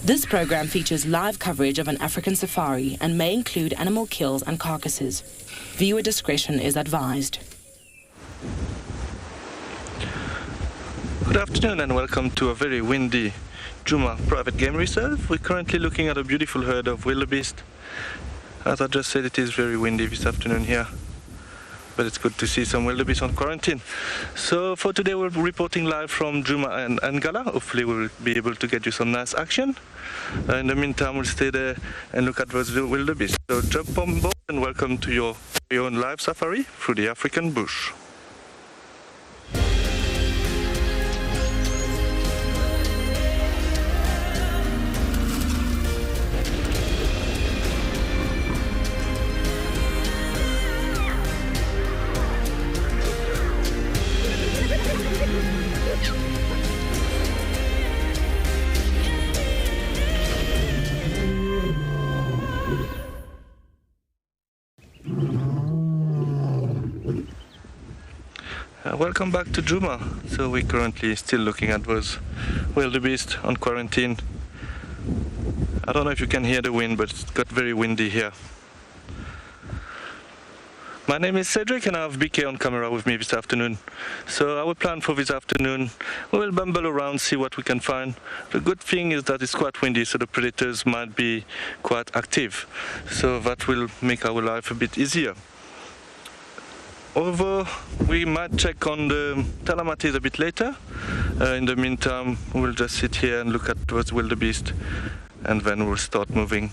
This program features live coverage of an African safari and may include animal kills and carcasses. Viewer discretion is advised. Good afternoon and welcome to a very windy Djuma Private Game Reserve. We're currently looking at a beautiful herd of wildebeest. As I just said, it is very windy this afternoon here, but it's good to see some wildebeest on quarantine. So for today we're reporting live from Djuma and Ngala. Hopefully we'll be able to get you some nice action. In the meantime, we'll stay there and look at those wildebeest. So jump on board and welcome to your own live safari through the African bush. Welcome back to Djuma. So we're currently still looking at those wildebeest on quarantine. I don't know if you can hear the wind, but it's got very windy here. My name is Cedric and I have BK on camera with me this afternoon. So our plan for this afternoon, we will bumble around, see what we can find. The good thing is that it's quite windy, so the predators might be quite active. So that will make our life a bit easier. Although we might check on the calamities a bit later. In the meantime, we'll just sit here and look at those wildebeest, and then we'll start moving.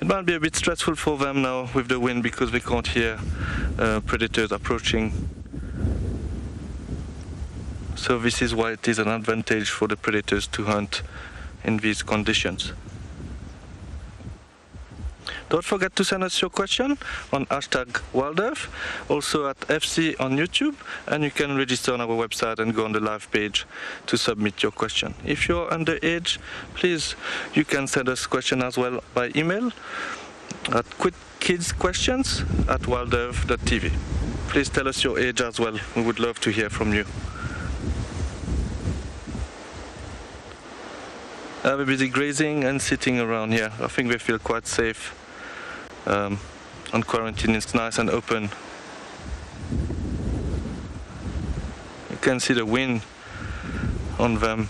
It might be a bit stressful for them now with the wind because they can't hear predators approaching. So this is why it is an advantage for the predators to hunt in these conditions. Don't forget to send us your question on #WildEarth, also at FC on YouTube, and you can register on our website and go on the live page to submit your question. If you're underage, please, you can send us questions as well by email at quickkidsquestions@wildearth.tv. Please tell us your age as well. We would love to hear from you. We're busy grazing and sitting around here. I think they feel quite safe. On quarantine, it's nice and open. You can see the wind on them.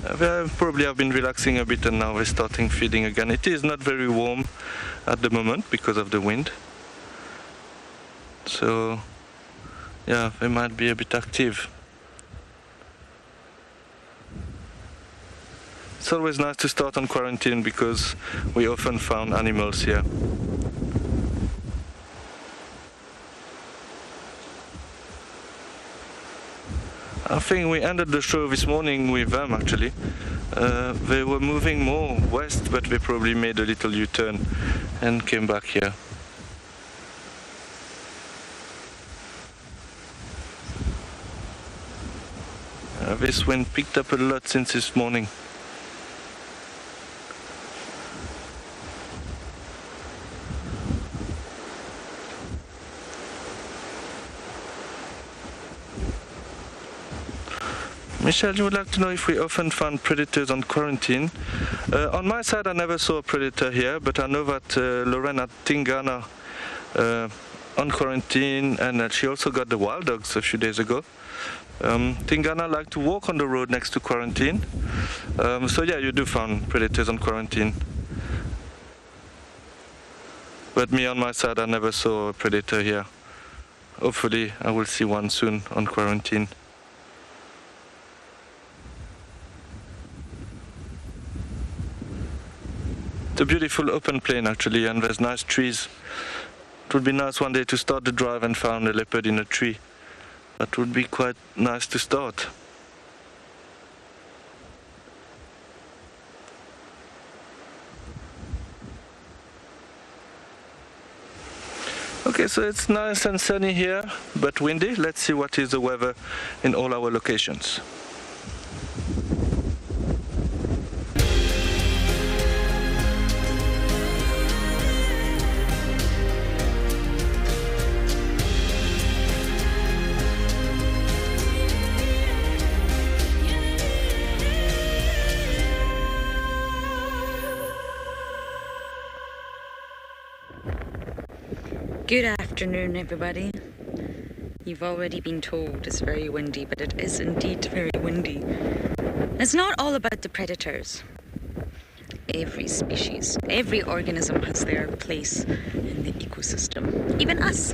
They probably have been relaxing a bit and now they're starting feeding again. It is not very warm at the moment because of the wind. So, yeah, they might be a bit active. It's always nice to start on quarantine because we often found animals here. I think we ended the show this morning with them actually. They were moving more west, but they probably made a little U-turn and came back here. This wind picked up a lot since this morning. Michelle, you would like to know if we often find predators on quarantine. On my side, I never saw a predator here, but I know that Lorraine at Tingana on quarantine, and she also got the wild dogs a few days ago. Tingana like to walk on the road next to quarantine. So yeah, you do find predators on quarantine. But me on my side, I never saw a predator here. Hopefully, I will see one soon on quarantine. It's a beautiful open plain actually, and there's nice trees. It would be nice one day to start the drive and find a leopard in a tree. That would be quite nice to start. Okay, so it's nice and sunny here, but windy. Let's see what is the weather in all our locations. Good afternoon, everybody. You've already been told it's very windy, but it is indeed very windy. It's not all about the predators. Every species, every organism has their place in the ecosystem, even us.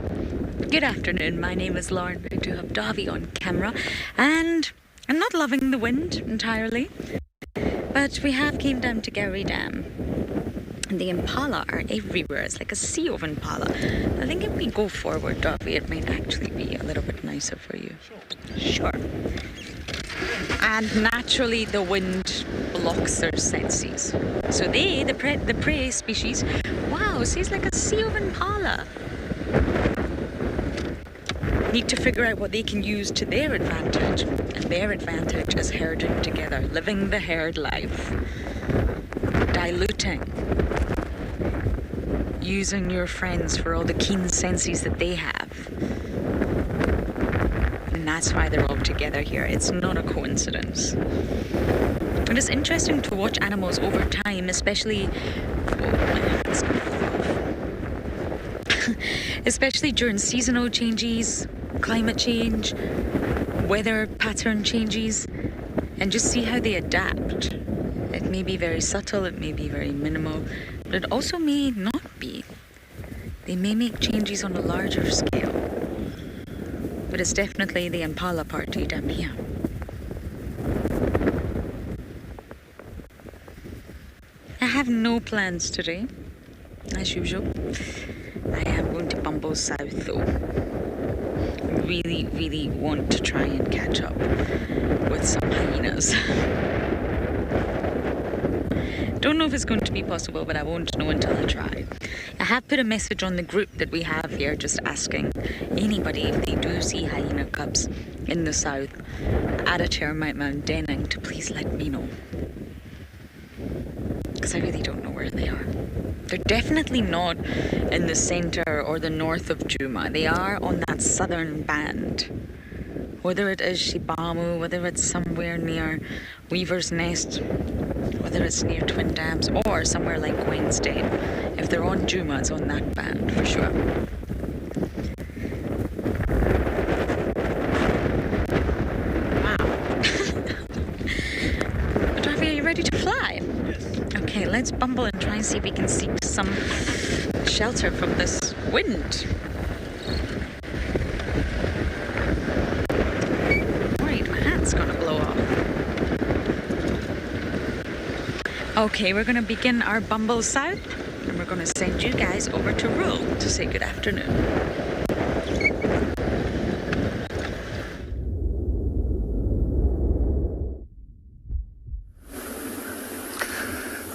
Good afternoon, my name is Lauren. I do have Davi on camera, and I'm not loving the wind entirely, but we have came down to Gowrie Dam. And the impala are everywhere. It's like a sea of impala. I think if we go forward, Davi, it might actually be a little bit nicer for you. Sure. And naturally, the wind blocks their senses. So they, the prey species, wow, see, it's like a sea of impala. Need to figure out what they can use to their advantage. And their advantage is herding together, living the herd life. Diluting. Using your friends for all the keen senses that they have. And that's why they're all together here. It's not a coincidence. And it's interesting to watch animals over time, especially... especially during seasonal changes, climate change, weather pattern changes, and just see how they adapt. It may be very subtle, it may be very minimal, but it also may not be. They may make changes on a larger scale. But it's definitely the impala party down here. I have no plans today, as usual. I am going to bumble south though. Really want to try and catch up with some hyenas. Don't know if it's going to be possible, but I won't know until I try. I have put a message on the group that we have here just asking anybody if they do see hyena cubs in the south at a termite mound denning to please let me know. Because I really don't know where they are. They're definitely not in the centre or the north of Djuma. They are on that southern band. Whether it is Shibamu, whether it's somewhere near Weaver's Nest, whether it's near Twin Dams, or somewhere like Wednesday. If they're on Djuma, it's on that band for sure. Wow. Davi, are you ready to fly? Yes. Okay, let's bumble and try and see if we can seek some shelter from this wind. Gonna blow off. Okay, we're gonna begin our bumble south, and we're gonna send you guys over to Rule to say good afternoon.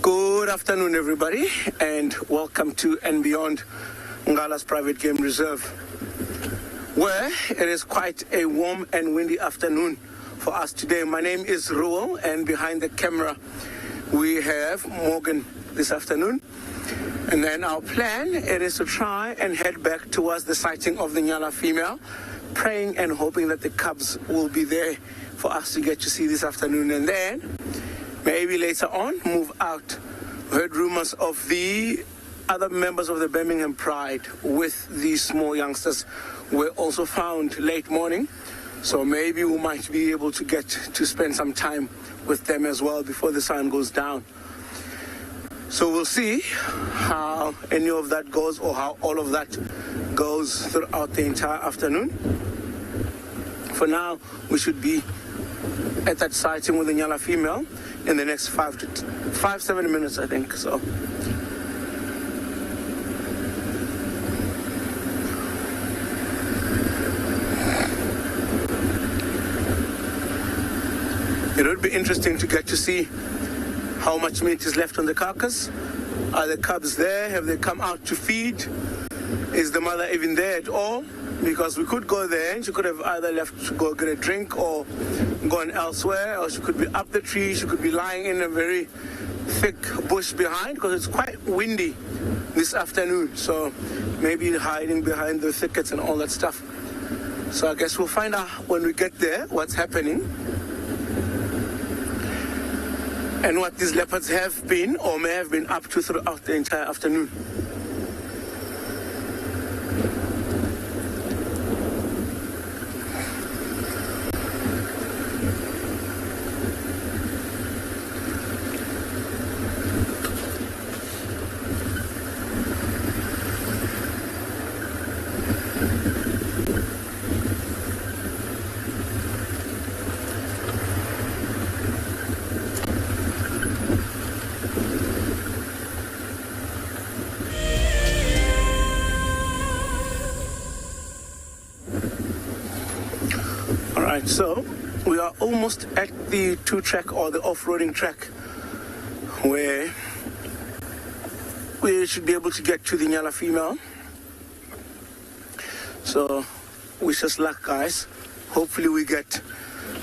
Good afternoon, everybody, and welcome to andBeyond, Ngala's Private Game Reserve, where it is quite a warm and windy afternoon for us today. My name is Ruel, and behind the camera we have Morgan this afternoon. And then our plan, it is to try and head back towards the sighting of the Ngala female, praying and hoping that the cubs will be there for us to get to see this afternoon. And then maybe later on move out. We heard rumors of the other members of the Birmingham Pride with these small youngsters were also found late morning. So maybe we might be able to get to spend some time with them as well before the sun goes down. So we'll see how any of that goes, or how all of that goes throughout the entire afternoon. For now, we should be at that sighting with the Ngala female in the next 7 minutes, I think. So. It would be interesting to get to see how much meat is left on the carcass. Are the cubs there? Have they come out to feed? Is the mother even there at all? Because we could go there and she could have either left to go get a drink or gone elsewhere, or she could be up the tree, she could be lying in a very thick bush behind, because it's quite windy this afternoon. So maybe hiding behind the thickets and all that stuff. So I guess we'll find out when we get there what's happening. And what these leopards have been or may have been up to throughout the entire afternoon. Right, so we are almost at the two-track or the off-roading track where we should be able to get to the Ngala female. So wish us luck, guys. Hopefully we get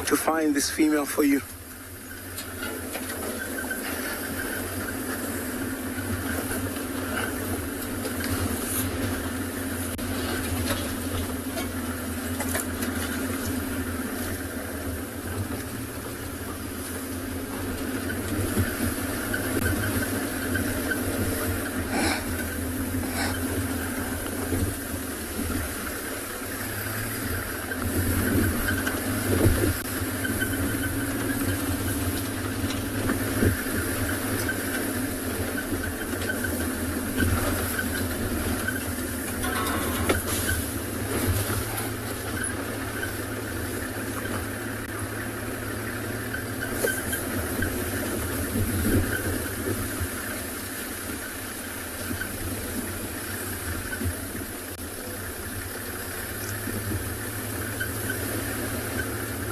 to find this female for you.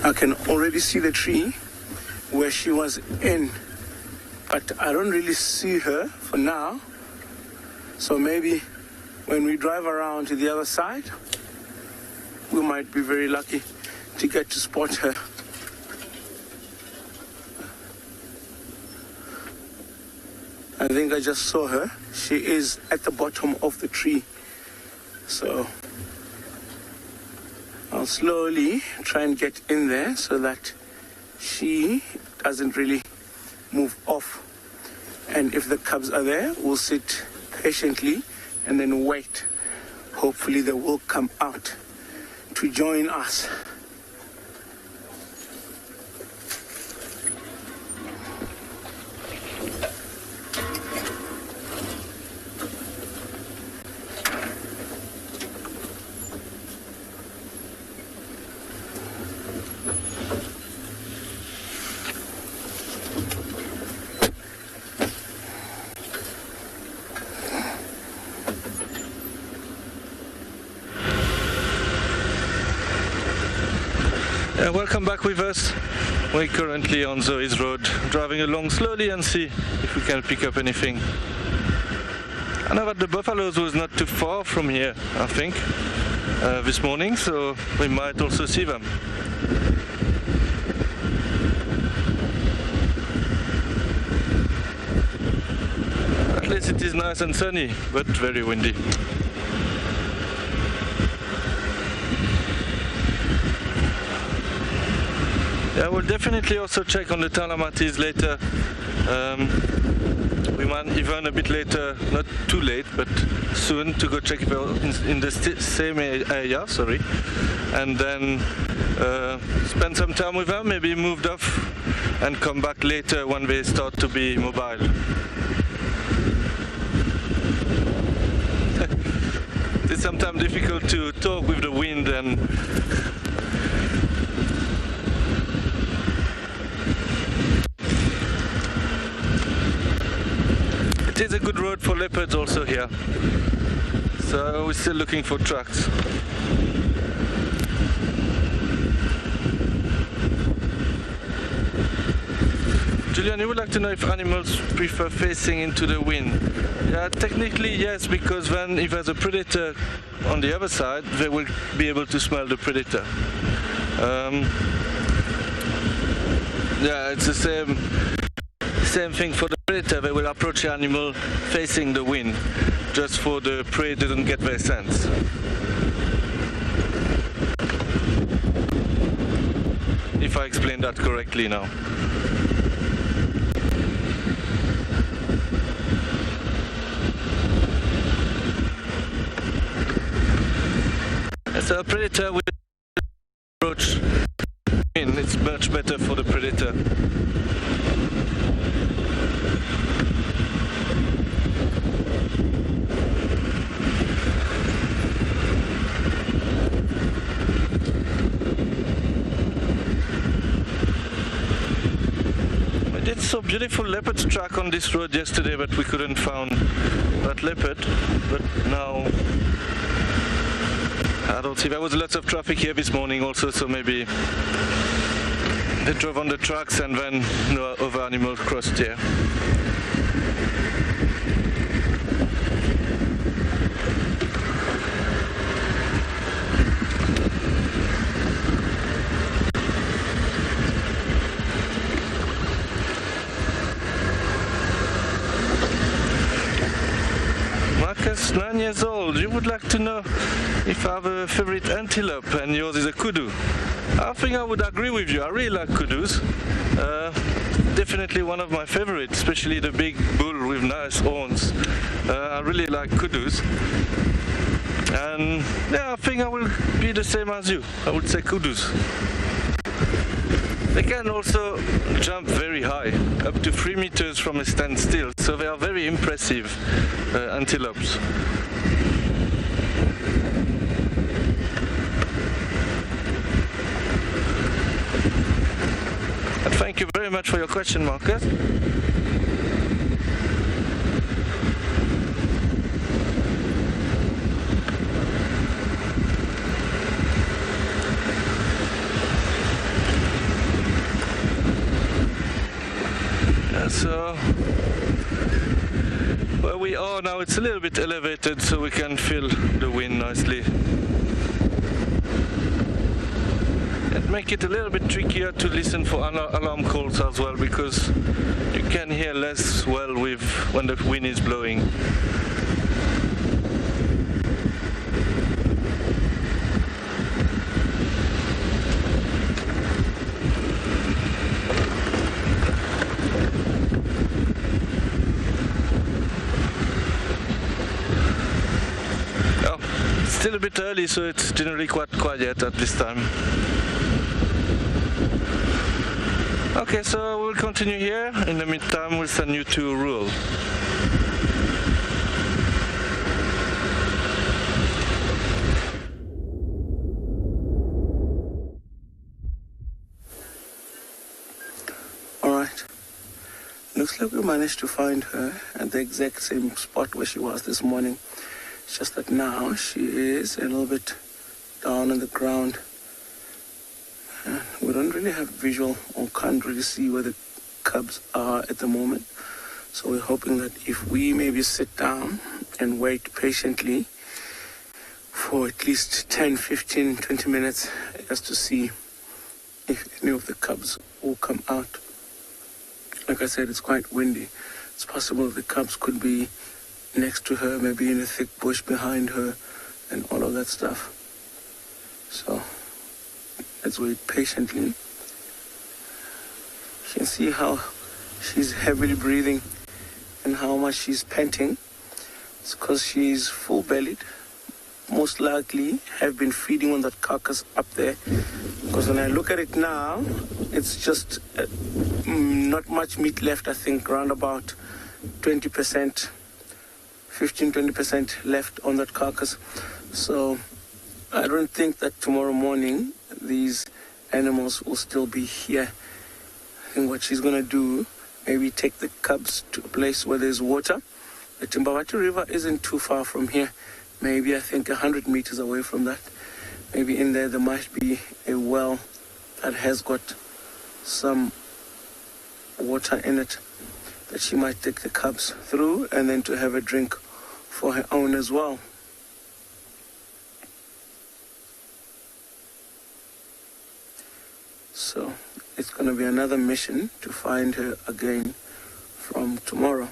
I can already see the tree where she was in, but I don't really see her for now. So maybe when we drive around to the other side, we might be very lucky to get to spot her. I think I just saw her. She is at the bottom of the tree. So I'll slowly try and get in there so that she doesn't really move off. And if the cubs are there, we'll sit patiently and then wait. Hopefully they will come out to join us. Welcome back with us. We're currently on Zoe's Road, driving along slowly and see if we can pick up anything. I know that the buffaloes was not too far from here, I think, this morning, so we might also see them. At least it is nice and sunny, but very windy. Yeah, we'll definitely also check on the Talamatis later. We might even a bit later, not too late, but soon, to go check in the same area, sorry. And then spend some time with them, maybe moved off, and come back later when they start to be mobile. It's sometimes difficult to talk with the wind and it is a good road for leopards also here, so we're still looking for tracks. Julian, you would like to know if animals prefer facing into the wind? Yeah, technically yes, because then if there's a predator on the other side, they will be able to smell the predator. Yeah, it's the same thing for the predator. They will approach the animal facing the wind, just for the prey doesn't get their sense. If I explained that correctly now. So a predator will approach in. It's much better for the predator. We did so beautiful leopard track on this road yesterday, but we couldn't find that leopard. But now I don't see, there was lots of traffic here this morning also, so maybe they drove on the tracks and then no other animals crossed here. Marcus, 9 years old, you would like to know if I have a favorite antelope and yours is a kudu. I think I would agree with you. I really like kudus. Definitely one of my favorites, especially the big bull with nice horns. I really like kudus. And yeah, I think I will be the same as you. I would say kudus. They can also jump very high, up to 3 meters from a standstill, so they are very impressive antelopes. And thank you very much for your question, Marcus. So where we are now, it's a little bit elevated, so we can feel the wind nicely. And make it a little bit trickier to listen for alarm calls as well, because you can hear less well with when the wind is blowing. Still a bit early, so it's generally quite quiet at this time. Okay, so we'll continue here. In the meantime, we'll send you to Rural. Alright. Looks like we managed to find her at the exact same spot where she was this morning. It's just that now she is a little bit down on the ground. We don't really have visual or can't really see where the cubs are at the moment. So we're hoping that if we maybe sit down and wait patiently for at least 10, 15, 20 minutes just to see if any of the cubs will come out. Like I said, it's quite windy. It's possible the cubs could be next to her, maybe in a thick bush behind her, and all of that stuff. So let's wait patiently. You can see how she's heavily breathing and how much she's panting. It's because she's full-bellied. Most likely have been feeding on that carcass up there. Because when I look at it now, it's just not much meat left. I think around about 20%. 15-20% left on that carcass. So I don't think that tomorrow morning these animals will still be here. I think what she's going to do, maybe take the cubs to a place where there's water. The Timbawati River isn't too far from here. Maybe I think 100 meters away from that. Maybe in there might be a well that has got some water in it that she might take the cubs through and then to have a drink for her own as well. So it's going to be another mission to find her again from tomorrow.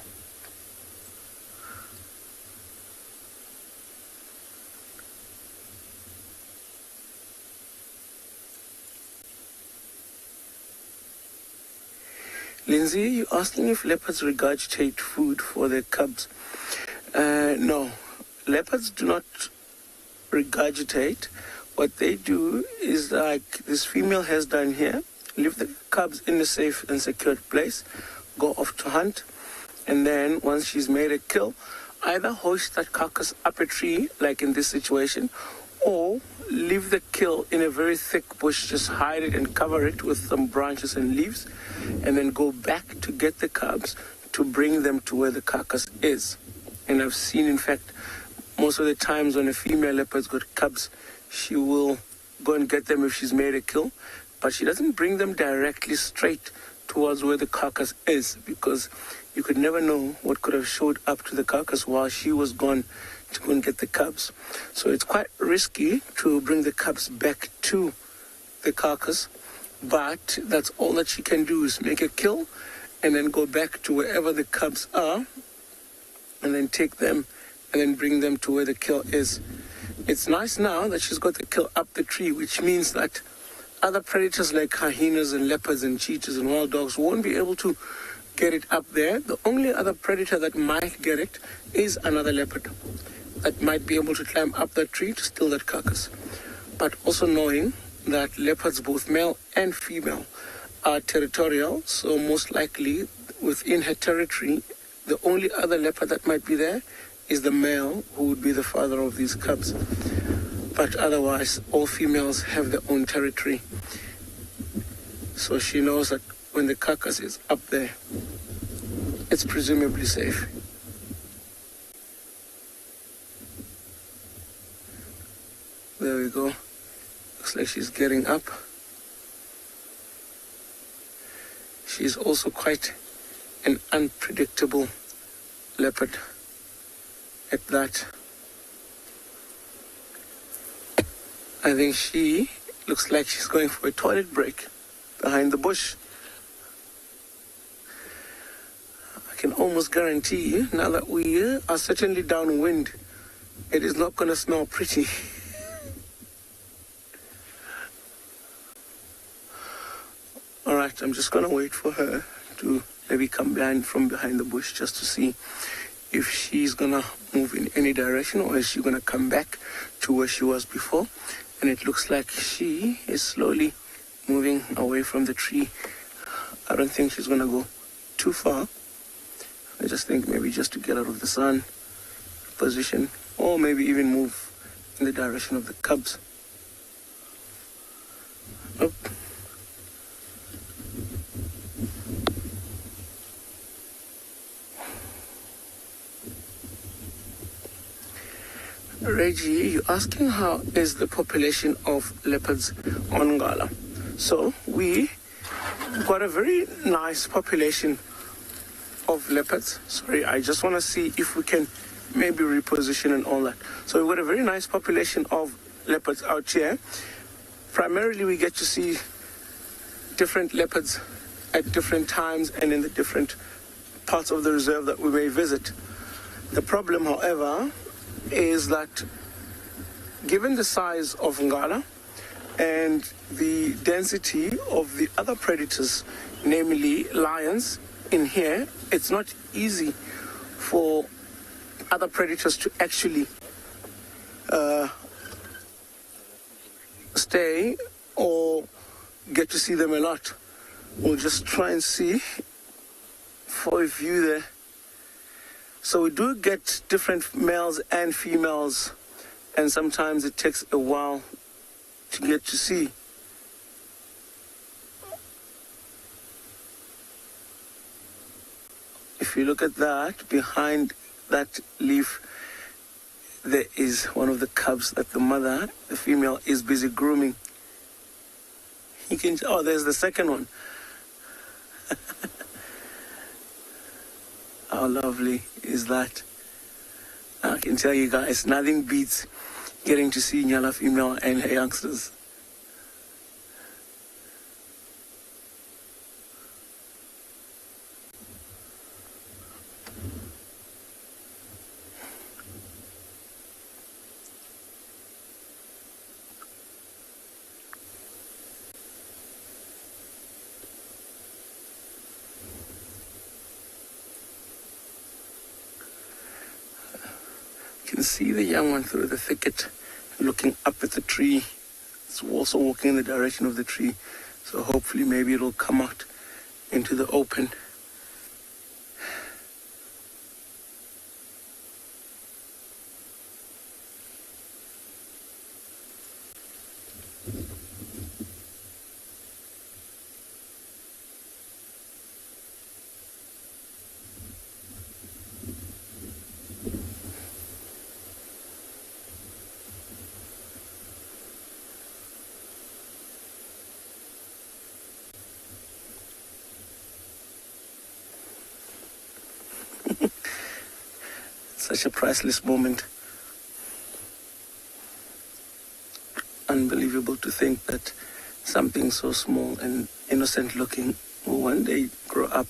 Lindsay, you're asking if leopards regurgitate food for their cubs. No, leopards do not regurgitate. What they do is, like this female has done here, leave the cubs in a safe and secured place, go off to hunt, and then once she's made a kill, either hoist that carcass up a tree, like in this situation, or leave the kill in a very thick bush, just hide it and cover it with some branches and leaves, and then go back to get the cubs to bring them to where the carcass is. And I've seen, in fact, most of the times when a female leopard's got cubs, she will go and get them if she's made a kill, but she doesn't bring them directly straight towards where the carcass is, because you could never know what could have showed up to the carcass while she was gone to go and get the cubs. So it's quite risky to bring the cubs back to the carcass, but that's all that she can do, is make a kill and then go back to wherever the cubs are and then take them and then bring them to where the kill is. It's nice now that she's got the kill up the tree, which means that other predators like hyenas and leopards and cheetahs and wild dogs won't be able to get it up there. The only other predator that might get it is another leopard that might be able to climb up that tree to steal that carcass. But also knowing that leopards, both male and female, are territorial, so most likely within her territory, the only other leopard that might be there is the male, who would be the father of these cubs. But otherwise, all females have their own territory. So she knows that when the carcass is up there, it's presumably safe. There we go. Looks like she's getting up. She's also quite an unpredictable leopard at that. I think she looks like she's going for a toilet break behind the bush. I can almost guarantee you, now that we are certainly downwind, it is not going to smell pretty. All right, I'm just going to wait for her to maybe come from behind the bush just to see if she's going to move in any direction, or is she going to come back to where she was before. And it looks like she is slowly moving away from the tree. I don't think she's going to go too far. I just think maybe just to get out of the sun position, or maybe even move in the direction of the cubs. Nope. Reggie, you're asking how is the population of leopards on Ngala. So we got a very nice population of leopards. Sorry, I just want to see if we can maybe reposition and all that. So we've got a very nice population of leopards out here. Primarily we get to see different leopards at different times and in the different parts of the reserve that we may visit. The problem, however, is that given the size of Ngala and the density of the other predators, namely lions, in here, it's not easy for other predators to actually stay or get to see them a lot. We'll just try and see for a view there. So we do get different males and females, and sometimes it takes a while to get to see. If you look at that, behind that leaf, there is one of the cubs that the mother, the female, is busy grooming. You can, oh, there's the second one. How lovely is that? I can tell you guys, nothing beats getting to see Ngala female and her youngsters. You can see the young one through the thicket looking up at the tree. It's also walking in the direction of the tree, so hopefully maybe it'll come out into the open. such a priceless moment. Unbelievable to think that something so small and innocent looking will one day grow up,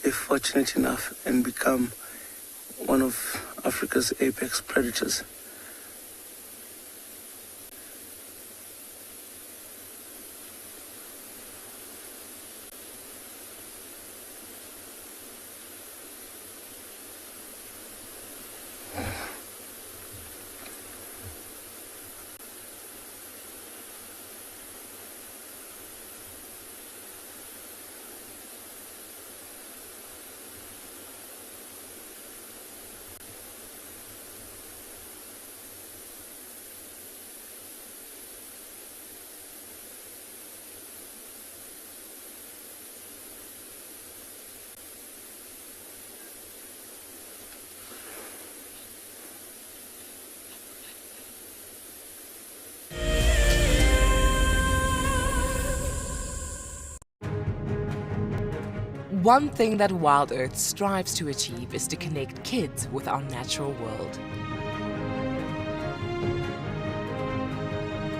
if fortunate enough, and become one of Africa's apex predators. One thing that WildEarth strives to achieve is to connect kids with our natural world.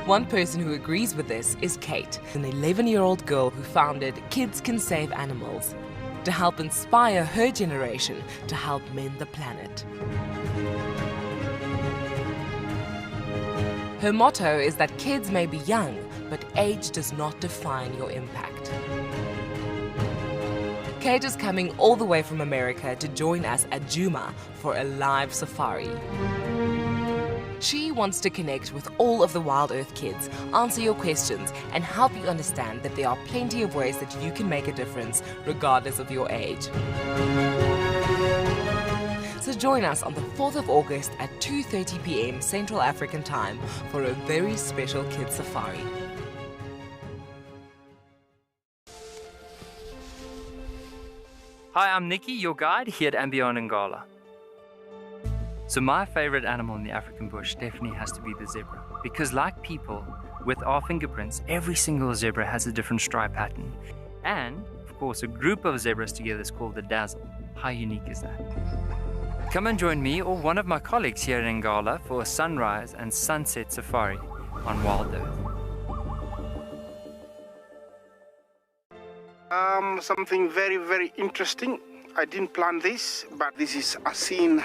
One person who agrees with this is Kate, an 11-year-old girl who founded Kids Can Save Animals to help inspire her generation to help mend the planet. Her motto is that kids may be young, but age does not define your impact. Kate is coming all the way from America to join us at Djuma for a live safari. She wants to connect with all of the WildEarth kids, answer your questions, and help you understand that there are plenty of ways that you can make a difference regardless of your age. So join us on the 4th of August at 2:30 p.m. Central African Time for a very special kids safari. Hi, I'm Nikki, your guide here at andBeyond in Ngala. So my favorite animal in the African bush definitely has to be the zebra, because like people, with our fingerprints, every single zebra has a different stripe pattern. And, of course, a group of zebras together is called the dazzle. How unique is that? Come and join me or one of my colleagues here in Ngala for a sunrise and sunset safari on WildEarth. Something very, very interesting. I didn't plan this, but this is a scene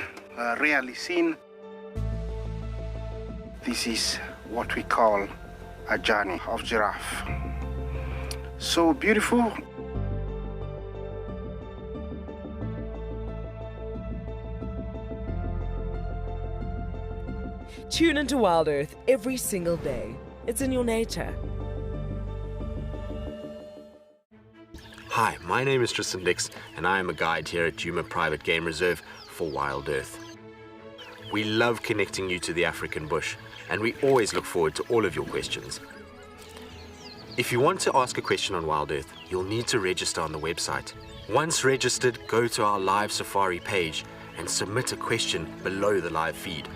rarely seen. This is what we call a journey of giraffe. So beautiful. Tune into WildEarth every single day. It's in your nature. Hi, my name is Tristan Dix, and I am a guide here at Djuma Private Game Reserve for WildEarth. We love connecting you to the African bush, and we always look forward to all of your questions. If you want to ask a question on WildEarth, you'll need to register on the website. Once registered, go to our live safari page and submit a question below the live feed.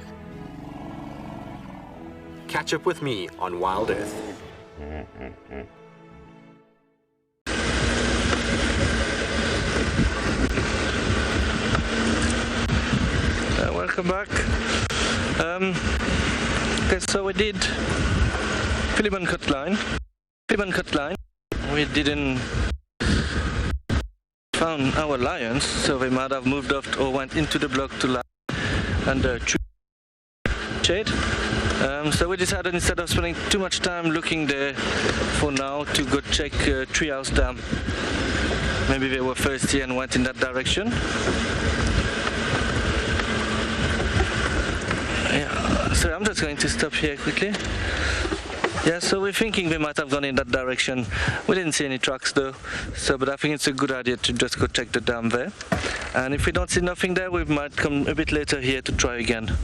Catch up with me on WildEarth. Welcome back. Okay, so we did Philippine cut line. We didn't found our lions, so they might have moved off or went into the block to lie under shade. So we decided, instead of spending too much time looking there for now, to go check Treehouse Dam. Maybe they were thirsty and went in that direction. Yeah, so I'm just going to stop here quickly. Yeah, so we're thinking they might have gone in that direction. We didn't see any trucks though, but I think it's a good idea to just go check the dam there. And if we don't see nothing there, we might come a bit later here to try again.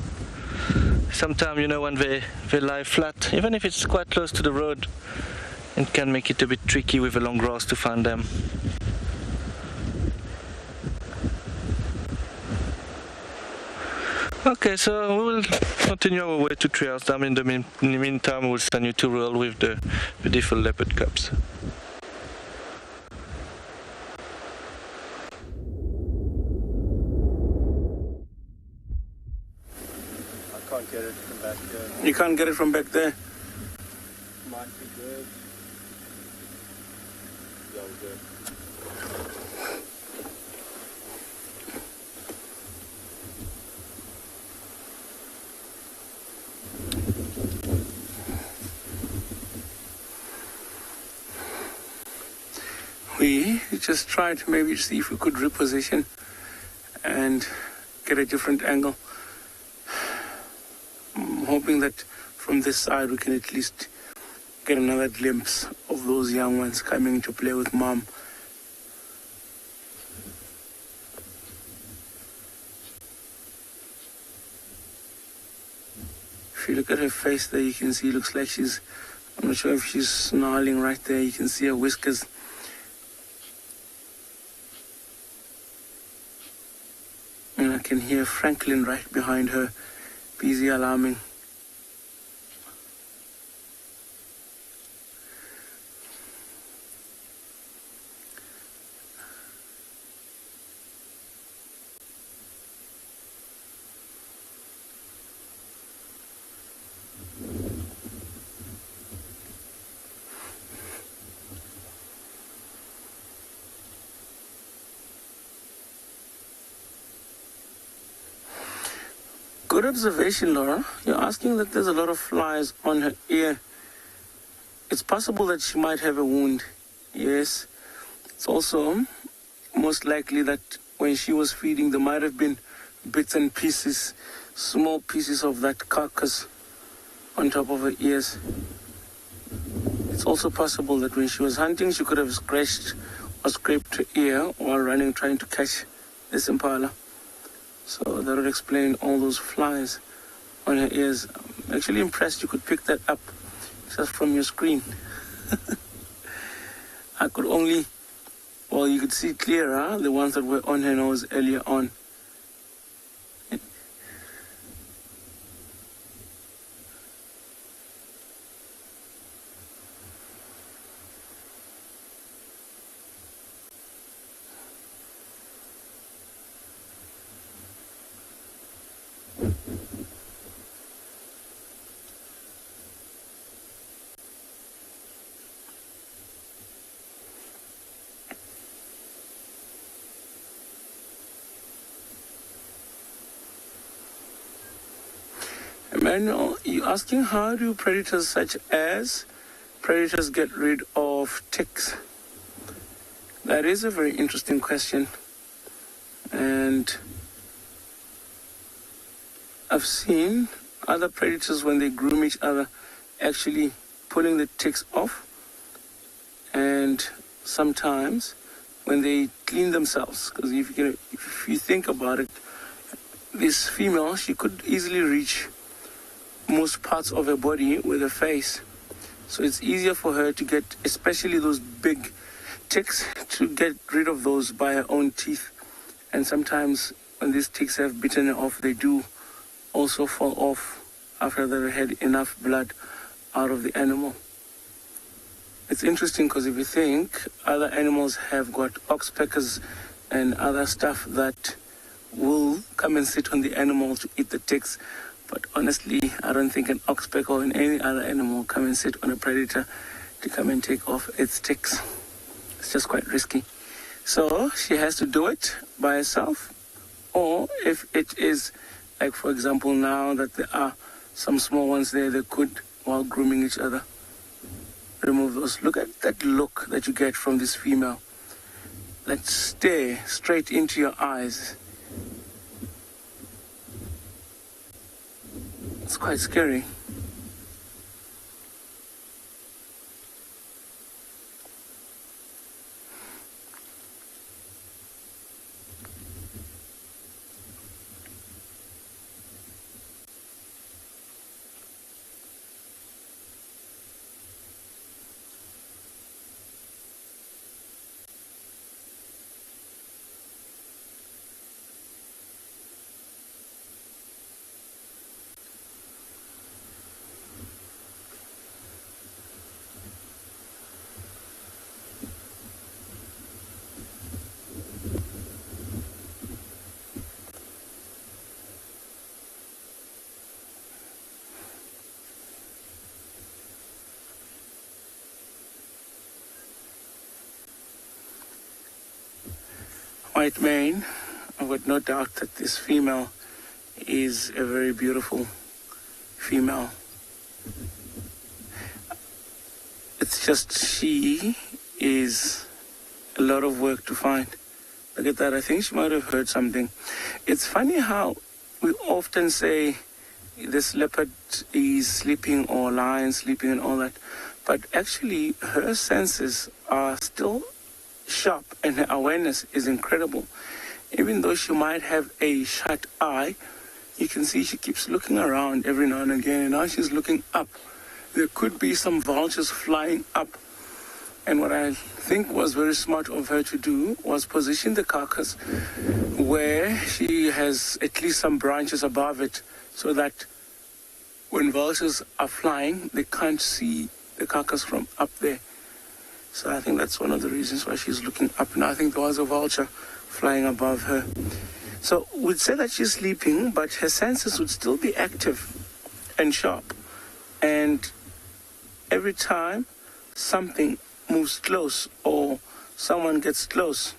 Sometimes, you know, when they lie flat, even if it's quite close to the road, it can make it a bit tricky with the long grass to find them. Okay, so we will continue our way to Treehouse Dam. In the meantime, we'll send you to roll with the beautiful leopard cubs. You can't get it from back there. Might be good. Yeah, good. We just tried to maybe see if we could reposition and get a different angle. I'm hoping that from this side we can at least get another glimpse of those young ones coming to play with mom. If you look at her face there, you can see it looks like she's, I'm not sure if she's snarling right there. You can see her whiskers. And I can hear Franklin right behind her, busy alarming. Good observation, Laura. You're asking that there's a lot of flies on her ear. It's possible that she might have a wound. Yes. It's also most likely that when she was feeding, there might have been bits and pieces, small pieces of that carcass on top of her ears. It's also possible that when she was hunting, she could have scratched or scraped her ear while running, trying to catch this impala. So that would explain all those flies on her ears. I'm actually impressed you could pick that up just from your screen. I could only, well, you could see clearer the ones that were on her nose earlier on. Emmanuel, you're asking how do predators such as predators get rid of ticks? That is a very interesting question. And I've seen other predators, when they groom each other, actually pulling the ticks off. And sometimes when they clean themselves, because if you think about it, this female, she could easily reach most parts of her body with her face. So it's easier for her to get, especially those big ticks, to get rid of those by her own teeth. And sometimes when these ticks have bitten her off, they do also fall off after they've had enough blood out of the animal. It's interesting because if you think, other animals have got oxpeckers and other stuff that will come and sit on the animal to eat the ticks. But honestly, I don't think an oxpecker or any other animal will come and sit on a predator to come and take off its ticks. It's just quite risky. So she has to do it by herself. Or if it is, like for example now that there are some small ones there, they could, while grooming each other, remove those. Look at that look that you get from this female. That stare straight into your eyes. It's quite scary. white mane, I would no doubt that this female is a very beautiful female. It's just she is a lot of work to find. Look at that, I think she might have heard something. It's funny how we often say this leopard is sleeping or lion sleeping and all that, but actually her senses are still sharp and her awareness is incredible. Even though she might have a shut eye, you can see she keeps looking around every now and again, and now she's looking up. There could be some vultures flying up. And what I think was very smart of her to do was position the carcass where she has at least some branches above it, so that when vultures are flying, they can't see the carcass from up there. So I think that's one of the reasons why she's looking up. And I think there was a vulture flying above her. So we'd say that she's sleeping, but her senses would still be active and sharp. And every time something moves close or someone gets close,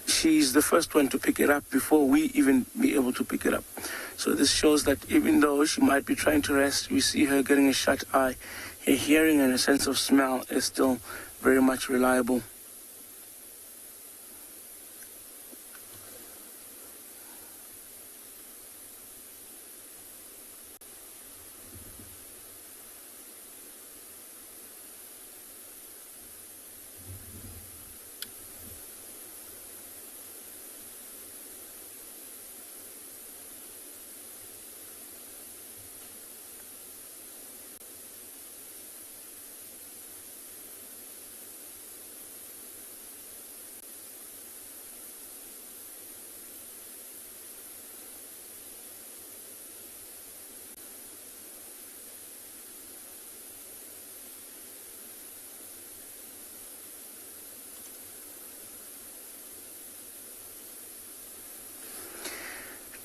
she's the first one to pick it up before we even be able to pick it up. So this shows that even though she might be trying to rest, we see her getting a shut eye. Her hearing and a sense of smell is still very much reliable.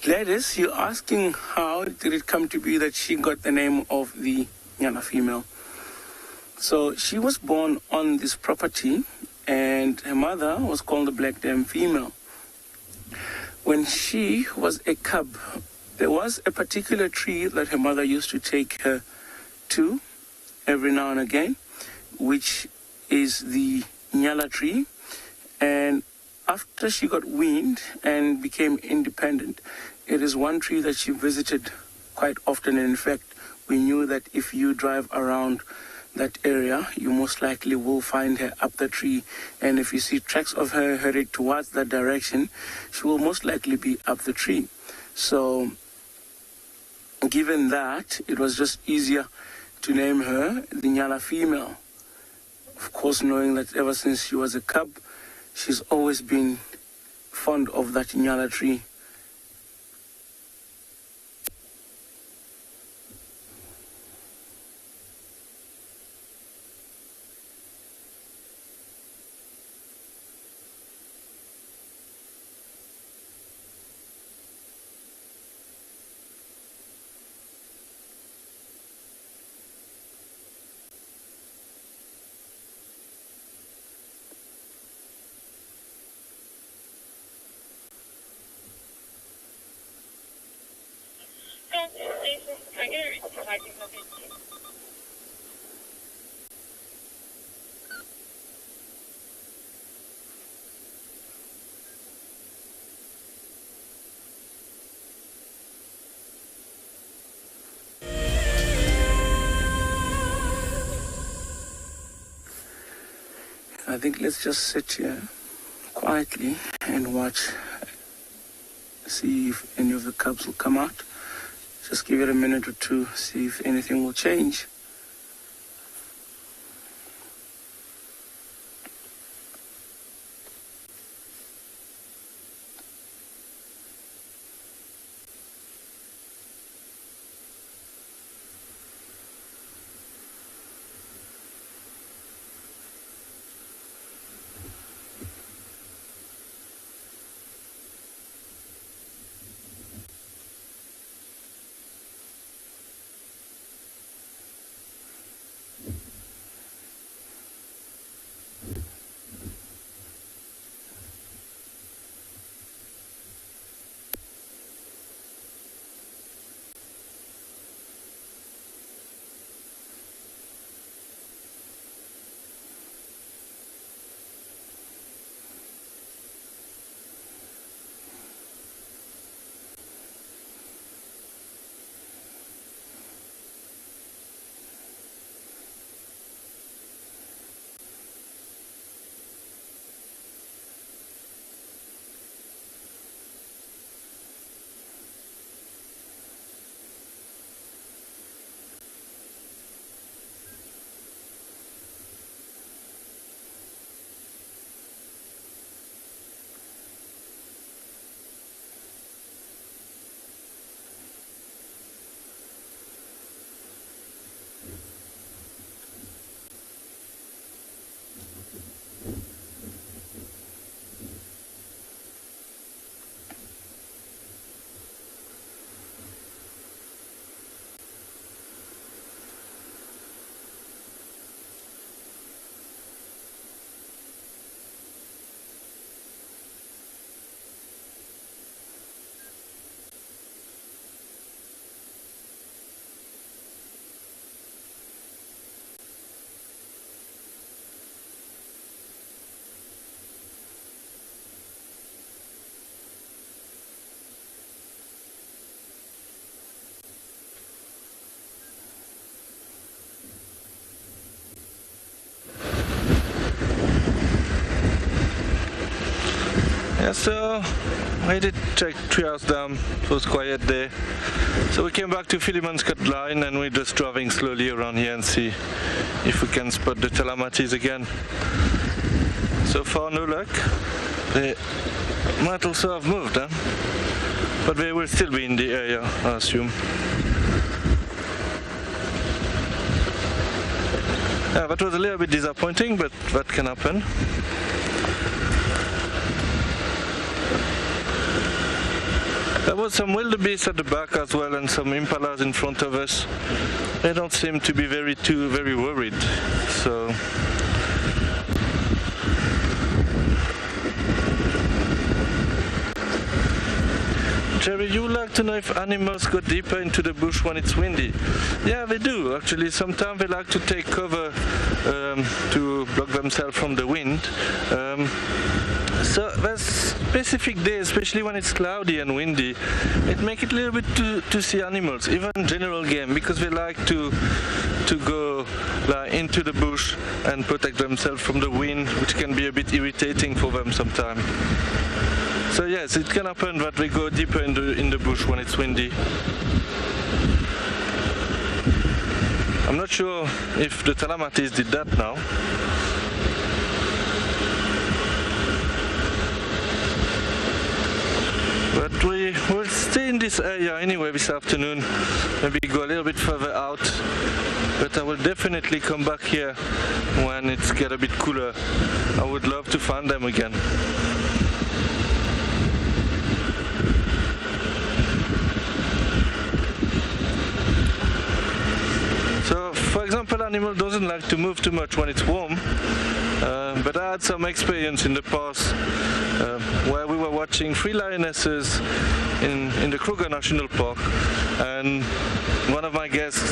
Gladys, you're asking how did it come to be that she got the name of the Ngala female. So she was born on this property and her mother was called the Black Dam female. When she was a cub, there was a particular tree that her mother used to take her to every now and again, which is the Ngala tree. And after she got weaned and became independent, it is one tree that she visited quite often. And in fact, we knew that if you drive around that area, you most likely will find her up the tree. And if you see tracks of her headed towards that direction, she will most likely be up the tree. So given that, it was just easier to name her the Ngala female. Of course, knowing that ever since she was a cub, she's always been fond of that Ngala tree. I think let's just sit here quietly and watch, see if any of the cubs will come out. Just give it a minute or two, see if anything will change. Yeah, so I did check Treehouse Dam. It was quiet there. So we came back to Philemon's Cut Line and we're just driving slowly around here and see if we can spot the Telamatis again. So far, no luck. They might also have moved, huh? But they will still be in the area, I assume. Yeah, that was a little bit disappointing, but that can happen. There was some wildebeest at the back as well and some impalas in front of us. They don't seem to be very worried. So Jerry, you would like to know if animals go deeper into the bush when it's windy? Yeah, they do. Actually, sometimes they like to take cover to block themselves from the wind. So there's specific days, especially when it's cloudy and windy, it makes it a little bit to see animals, even general game, because they like to go like into the bush and protect themselves from the wind, which can be a bit irritating for them sometimes. So yes, it can happen that we go deeper in the bush when it's windy. I'm not sure if the Telamatis did that now. But we will stay in this area anyway this afternoon, maybe go a little bit further out, but I will definitely come back here when it's get a bit cooler. I would love to find them again. So, for example, animal doesn't like to move too much when it's warm, but I had some experience in the past where we were watching 3 lionesses in the Kruger National Park, and one of my guests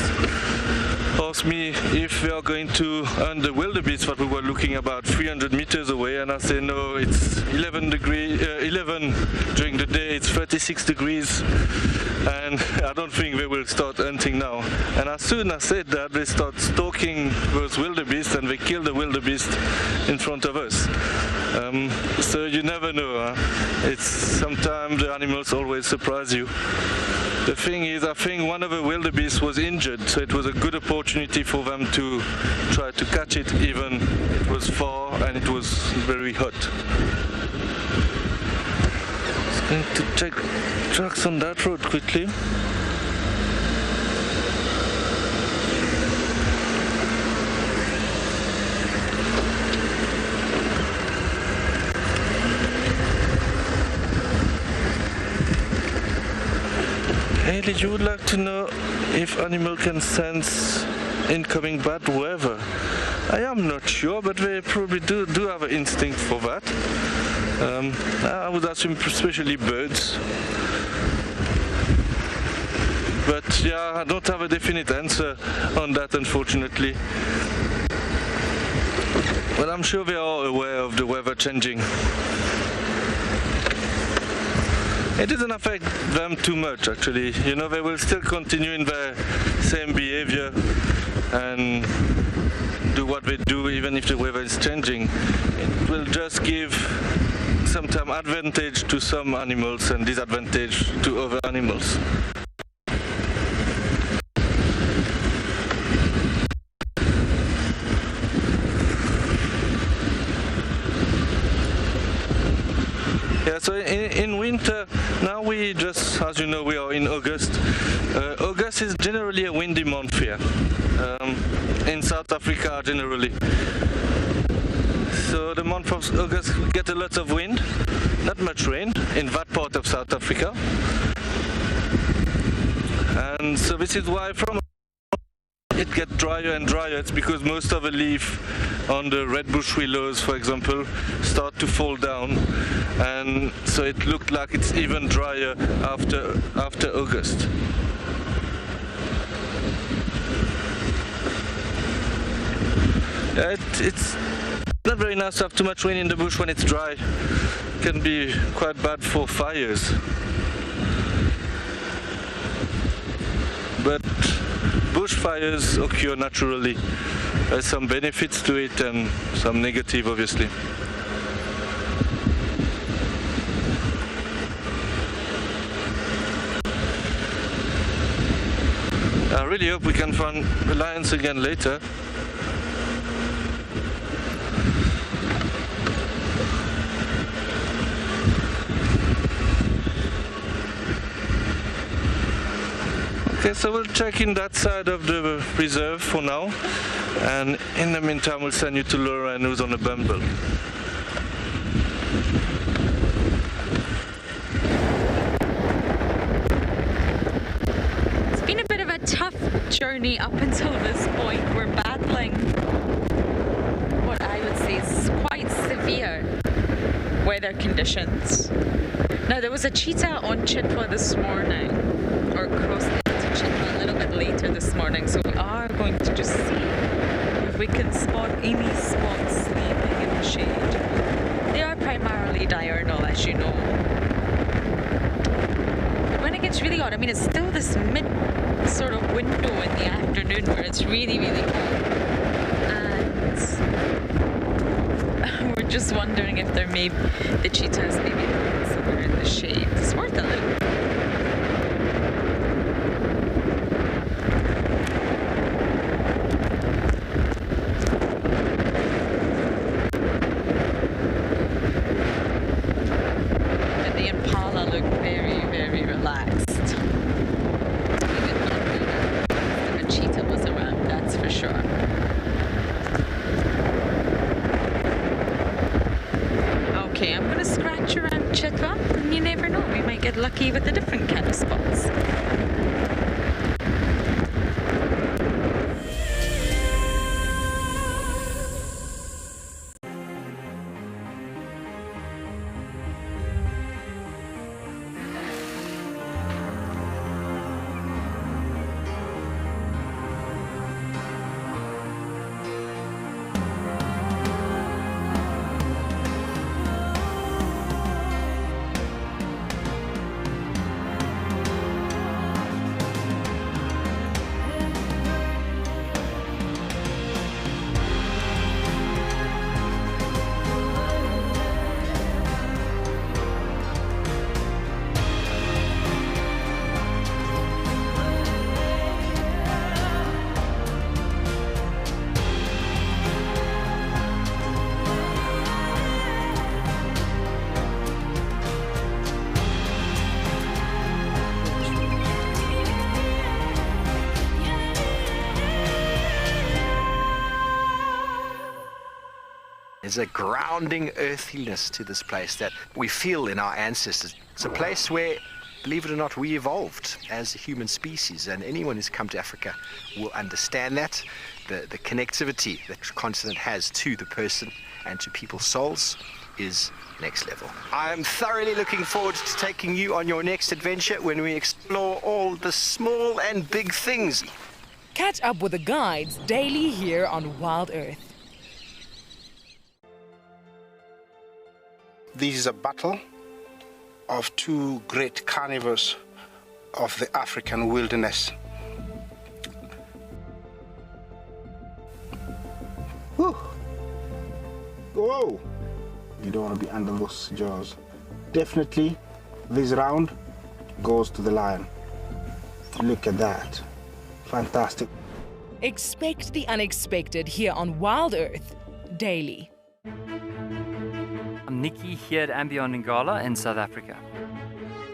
asked me if we are going to hunt the wildebeest that we were looking about 300 meters away, and I said no, it's 11 during the day, it's 36 degrees, and I don't think they will start hunting now. And as soon as I said that, they start stalking those wildebeest and they kill the wildebeest in front of us. So you never know, huh? It's sometimes the animals always surprise you. The thing is, I think one of the wildebeest was injured, so it was a good opportunity for them to try to catch it, even it was far and it was very hot. Just going to check tracks on that road quickly. Haley, you would like to know if animal can sense incoming bad weather? I am not sure, but they probably do have an instinct for that. I would assume especially birds. But yeah, I don't have a definite answer on that, unfortunately. But I'm sure they are aware of the weather changing. It doesn't affect them too much, actually. You know, they will still continue in their same behavior and do what they do even if the weather is changing. It will just give sometimes advantage to some animals and disadvantage to other animals. Yeah, so in winter, now we just, as you know, we are in August. August is generally a windy month here, in South Africa generally. So the month of August we get a lot of wind, not much rain in that part of South Africa. And so this is why from it gets drier and drier. It's because most of the leaf on the red bush willows, for example, start to fall down, and so it looked like it's even drier after August. Yeah, it's not very nice to have too much wind in the bush when it's dry. It can be quite bad for fires. But bushfires occur naturally. There's some benefits to it and some negative, obviously. I really hope we can find the lions again later. Okay, so we'll check in that side of the reserve for now, and in the meantime we'll send you to Lauren, who's on a bumble. It's been a bit of a tough journey up until this point. We're battling what I would say is quite severe weather conditions. Now, there was a cheetah on Chitwa this morning, or crossed into Chitwa a little bit later this morning, so we are going to just see if we can spot any spots sleeping in the shade. They are primarily diurnal, as you know. But when it gets really hot, I mean, it's still this mid sort of window in the afternoon where it's really, really hot. And we're just wondering if there may the cheetahs may be somewhere in the shade. It's worth a look. But the impala look very, very relaxed. Even if a cheetah was around, that's for sure. Okay, I'm gonna scratch around Chitwa, and you never know, we might get lucky with a different kind of spots. There's a grounding earthiness to this place that we feel in our ancestors. It's a place where, believe it or not, we evolved as a human species, and anyone who's come to Africa will understand that. The connectivity that the continent has to the person and to people's souls is next level. I'm thoroughly looking forward to taking you on your next adventure when we explore all the small and big things. Catch up with the guides daily here on WildEarth. This is a battle of two great carnivores of the African wilderness. Whew. Whoa! You don't want to be under those jaws. Definitely, this round goes to the lion. Look at that. Fantastic. Expect the unexpected here on WildEarth daily. I'm Nikki here at andBeyond Ngala in South Africa.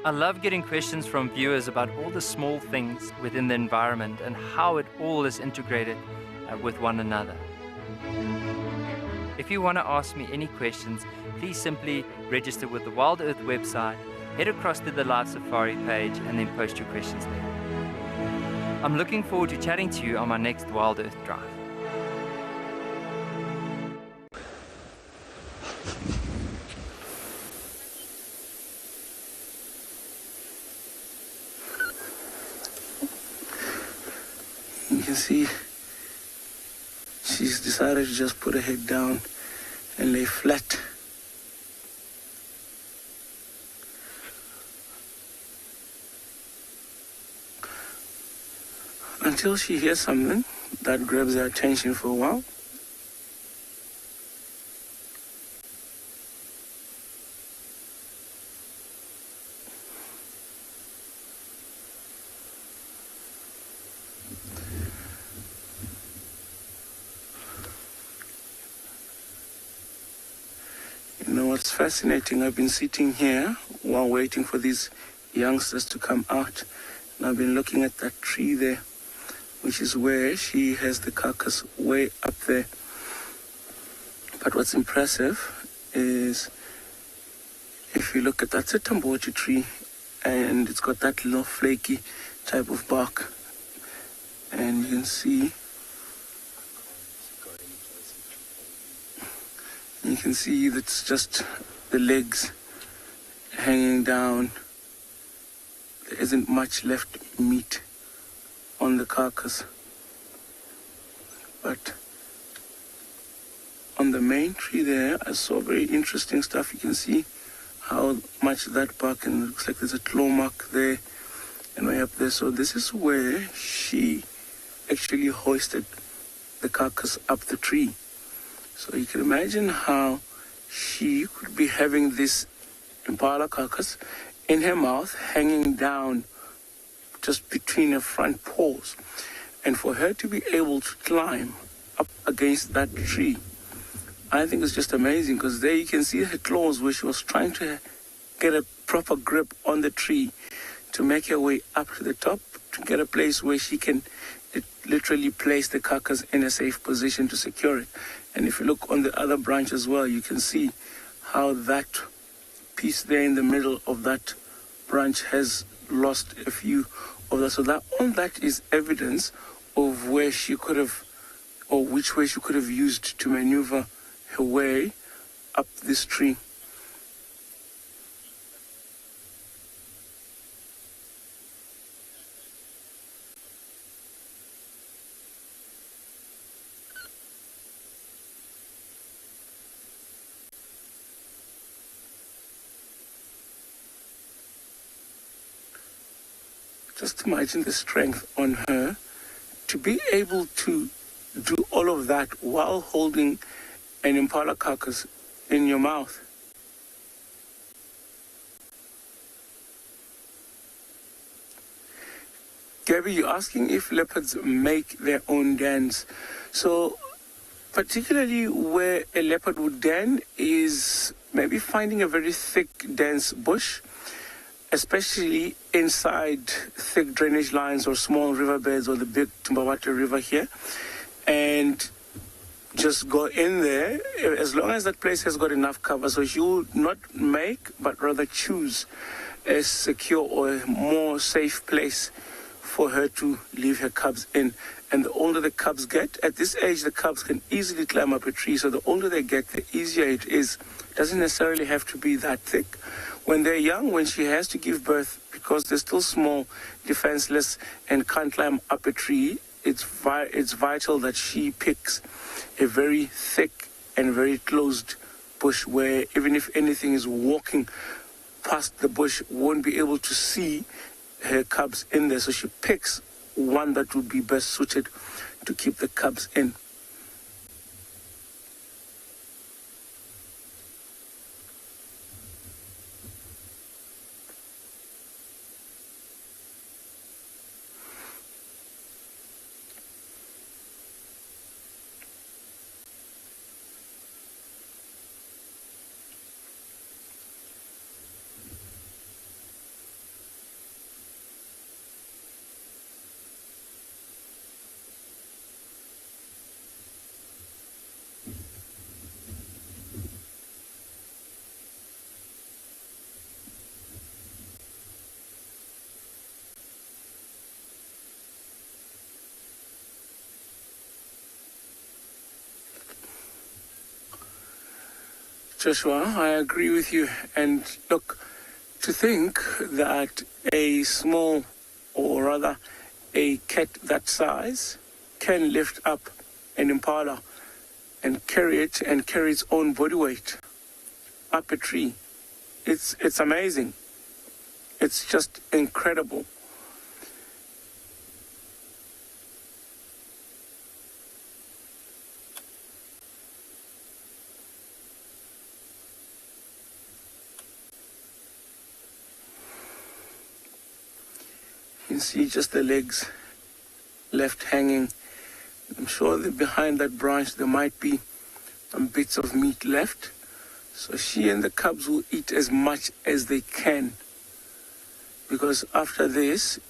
I love getting questions from viewers about all the small things within the environment and how it all is integrated with one another. If you want to ask me any questions, please simply register with the WildEarth website, head across to the Live Safari page, and then post your questions there. I'm looking forward to chatting to you on my next WildEarth drive. You can see she's decided to just put her head down and lay flat. Until she hears something that grabs her attention for a while. And what's fascinating, I've been sitting here while waiting for these youngsters to come out. And I've been looking at that tree there, which is where she has the carcass way up there. But what's impressive is if you look at that's a tambochi tree, and it's got that little flaky type of bark. And you can see that it's just the legs hanging down. There isn't much left meat on the carcass. But on the main tree there, I saw very interesting stuff. You can see how much that bark, and it looks like there's a claw mark there and way up there. So this is where she actually hoisted the carcass up the tree. So you can imagine how she could be having this impala carcass in her mouth, hanging down just between her front paws. And for her to be able to climb up against that tree, I think it's just amazing, because there you can see her claws where she was trying to get a proper grip on the tree to make her way up to the top, to get a place where she can literally place the carcass in a safe position to secure it. And if you look on the other branch as well, you can see how that piece there in the middle of that branch has lost a few of that. So that all that is evidence of where she could have, or which way she could have used to maneuver her way up this tree. Just imagine the strength on her to be able to do all of that while holding an impala carcass in your mouth. Gabby, you're asking if leopards make their own dens. So particularly where a leopard would den is maybe finding a very thick, dense bush, especially inside thick drainage lines or small riverbeds or the big Tumbawati River here, and just go in there as long as that place has got enough cover. So she will not make, but rather choose a secure or a more safe place for her to leave her cubs in. And the older the cubs get, at this age the cubs can easily climb up a tree, so the older they get, the easier it is. It doesn't necessarily have to be that thick. When they're young, when she has to give birth, because they're still small, defenseless, and can't climb up a tree, it's vital that she picks a very thick and very closed bush where even if anything is walking past the bush, won't be able to see her cubs in there. So she picks one that would be best suited to keep the cubs in. Joshua, I agree with you. And look, to think that a small, or rather a cat that size, can lift up an impala and carry its own body weight up a tree, it's amazing. It's just incredible. You can see just the legs left hanging. I'm sure that behind that branch there might be some bits of meat left. So she and the cubs will eat as much as they can, because after this,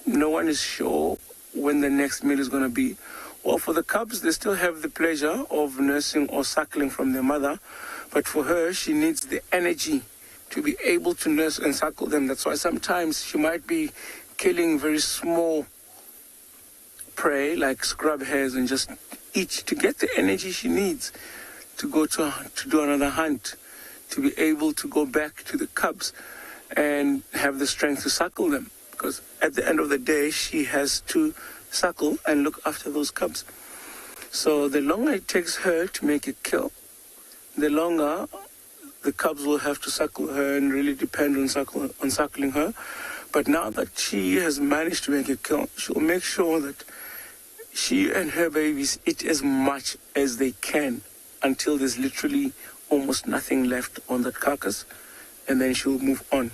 no one is sure when the next meal is going to be. Well, for the cubs, they still have the pleasure of nursing or suckling from their mother, but for her, she needs the energy to be able to nurse and suckle them. That's why sometimes she might be killing very small prey like scrub hares and just eat to get the energy she needs to go to do another hunt, to be able to go back to the cubs and have the strength to suckle them. Because at the end of the day, she has to suckle and look after those cubs. So the longer it takes her to make a kill, the longer the cubs will have to suckle her and really depend on suckling her. But now that she has managed to make a kill, she'll make sure that she and her babies eat as much as they can until there's literally almost nothing left on that carcass, and then she'll move on.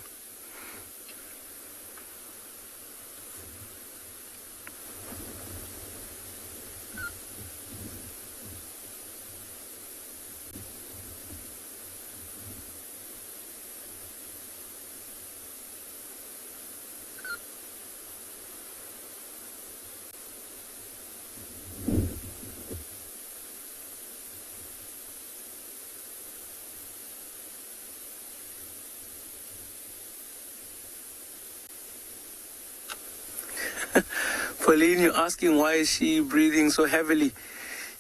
Pauline, you're asking why is she breathing so heavily?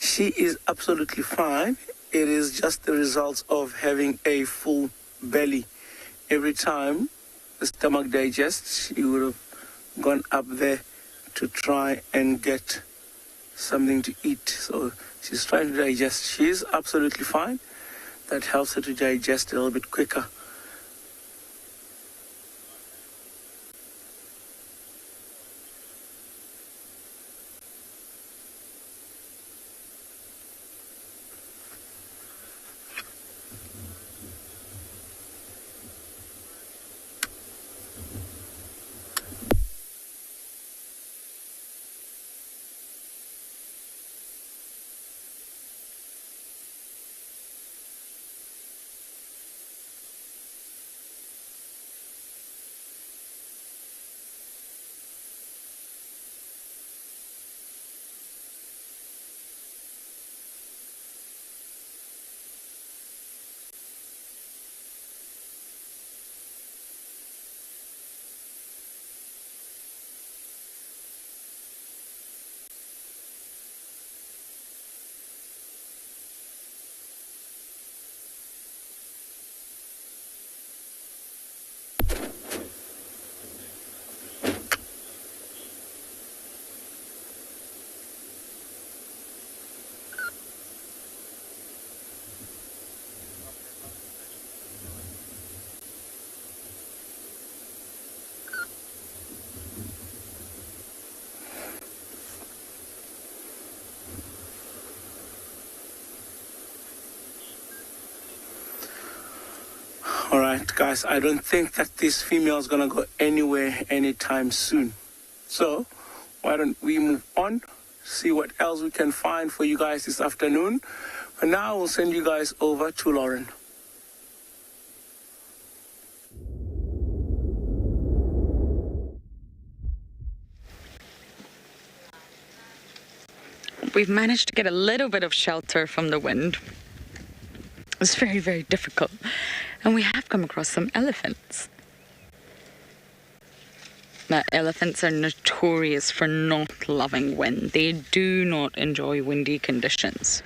She is absolutely fine. It is just the results of having a full belly. Every time the stomach digests, she would have gone up there to try and get something to eat. So she's trying to digest. She is absolutely fine. That helps her to digest a little bit quicker. All right, guys, I don't think that this female is going to go anywhere anytime soon. So why don't we move on, see what else we can find for you guys this afternoon. And now we'll send you guys over to Lauren. We've managed to get a little bit of shelter from the wind. It's very, very difficult. And we have come across some elephants. Now, elephants are notorious for not loving wind. They do not enjoy windy conditions.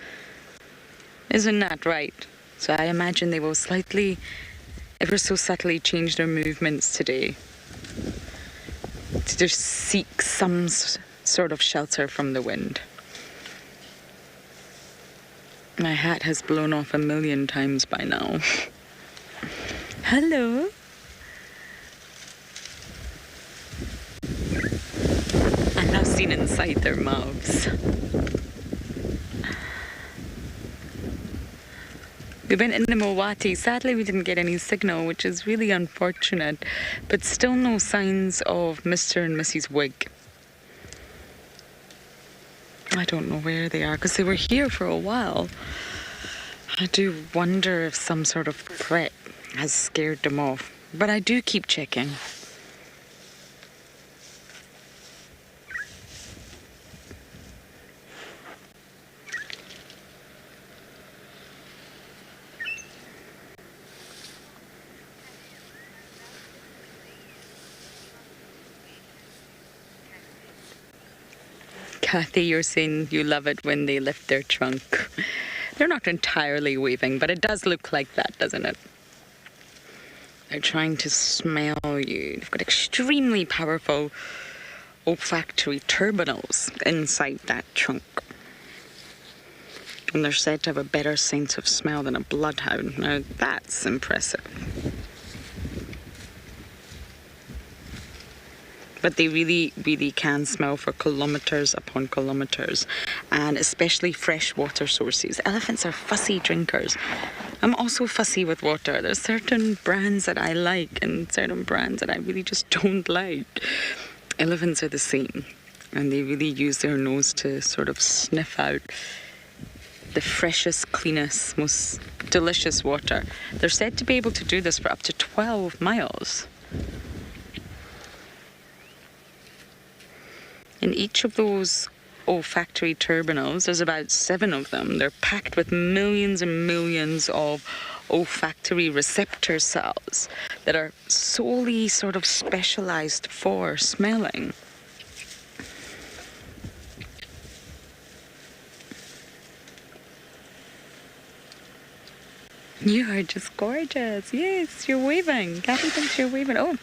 Isn't that right? So I imagine they will slightly, ever so subtly, change their movements today to just seek some sort of shelter from the wind. My hat has blown off 1,000,000 times by now. Hello. I'm now seen inside their mouths. We went into Mowati. Sadly, we didn't get any signal, which is really unfortunate, but still no signs of Mr. and Mrs. Wig. I don't know where they are, because they were here for a while. I do wonder if some sort of threat has scared them off, but I do keep checking. Kathy, you're saying you love it when they lift their trunk. They're not entirely waving, but it does look like that, doesn't it? They're trying to smell you. They've got extremely powerful olfactory terminals inside that trunk. And they're said to have a better sense of smell than a bloodhound. Now, that's impressive. But they really, really can smell for kilometres upon kilometres, and especially fresh water sources. Elephants are fussy drinkers. I'm also fussy with water. There's certain brands that I like and certain brands that I really just don't like. Elephants are the same, and they really use their nose to sort of sniff out the freshest, cleanest, most delicious water. They're said to be able to do this for up to 12 miles. In each of those olfactory terminals, there's about 7 of them. They're packed with millions and millions of olfactory receptor cells that are solely sort of specialized for smelling. You are just gorgeous. Yes, you're waving. Kathy thinks you're waving. Oh.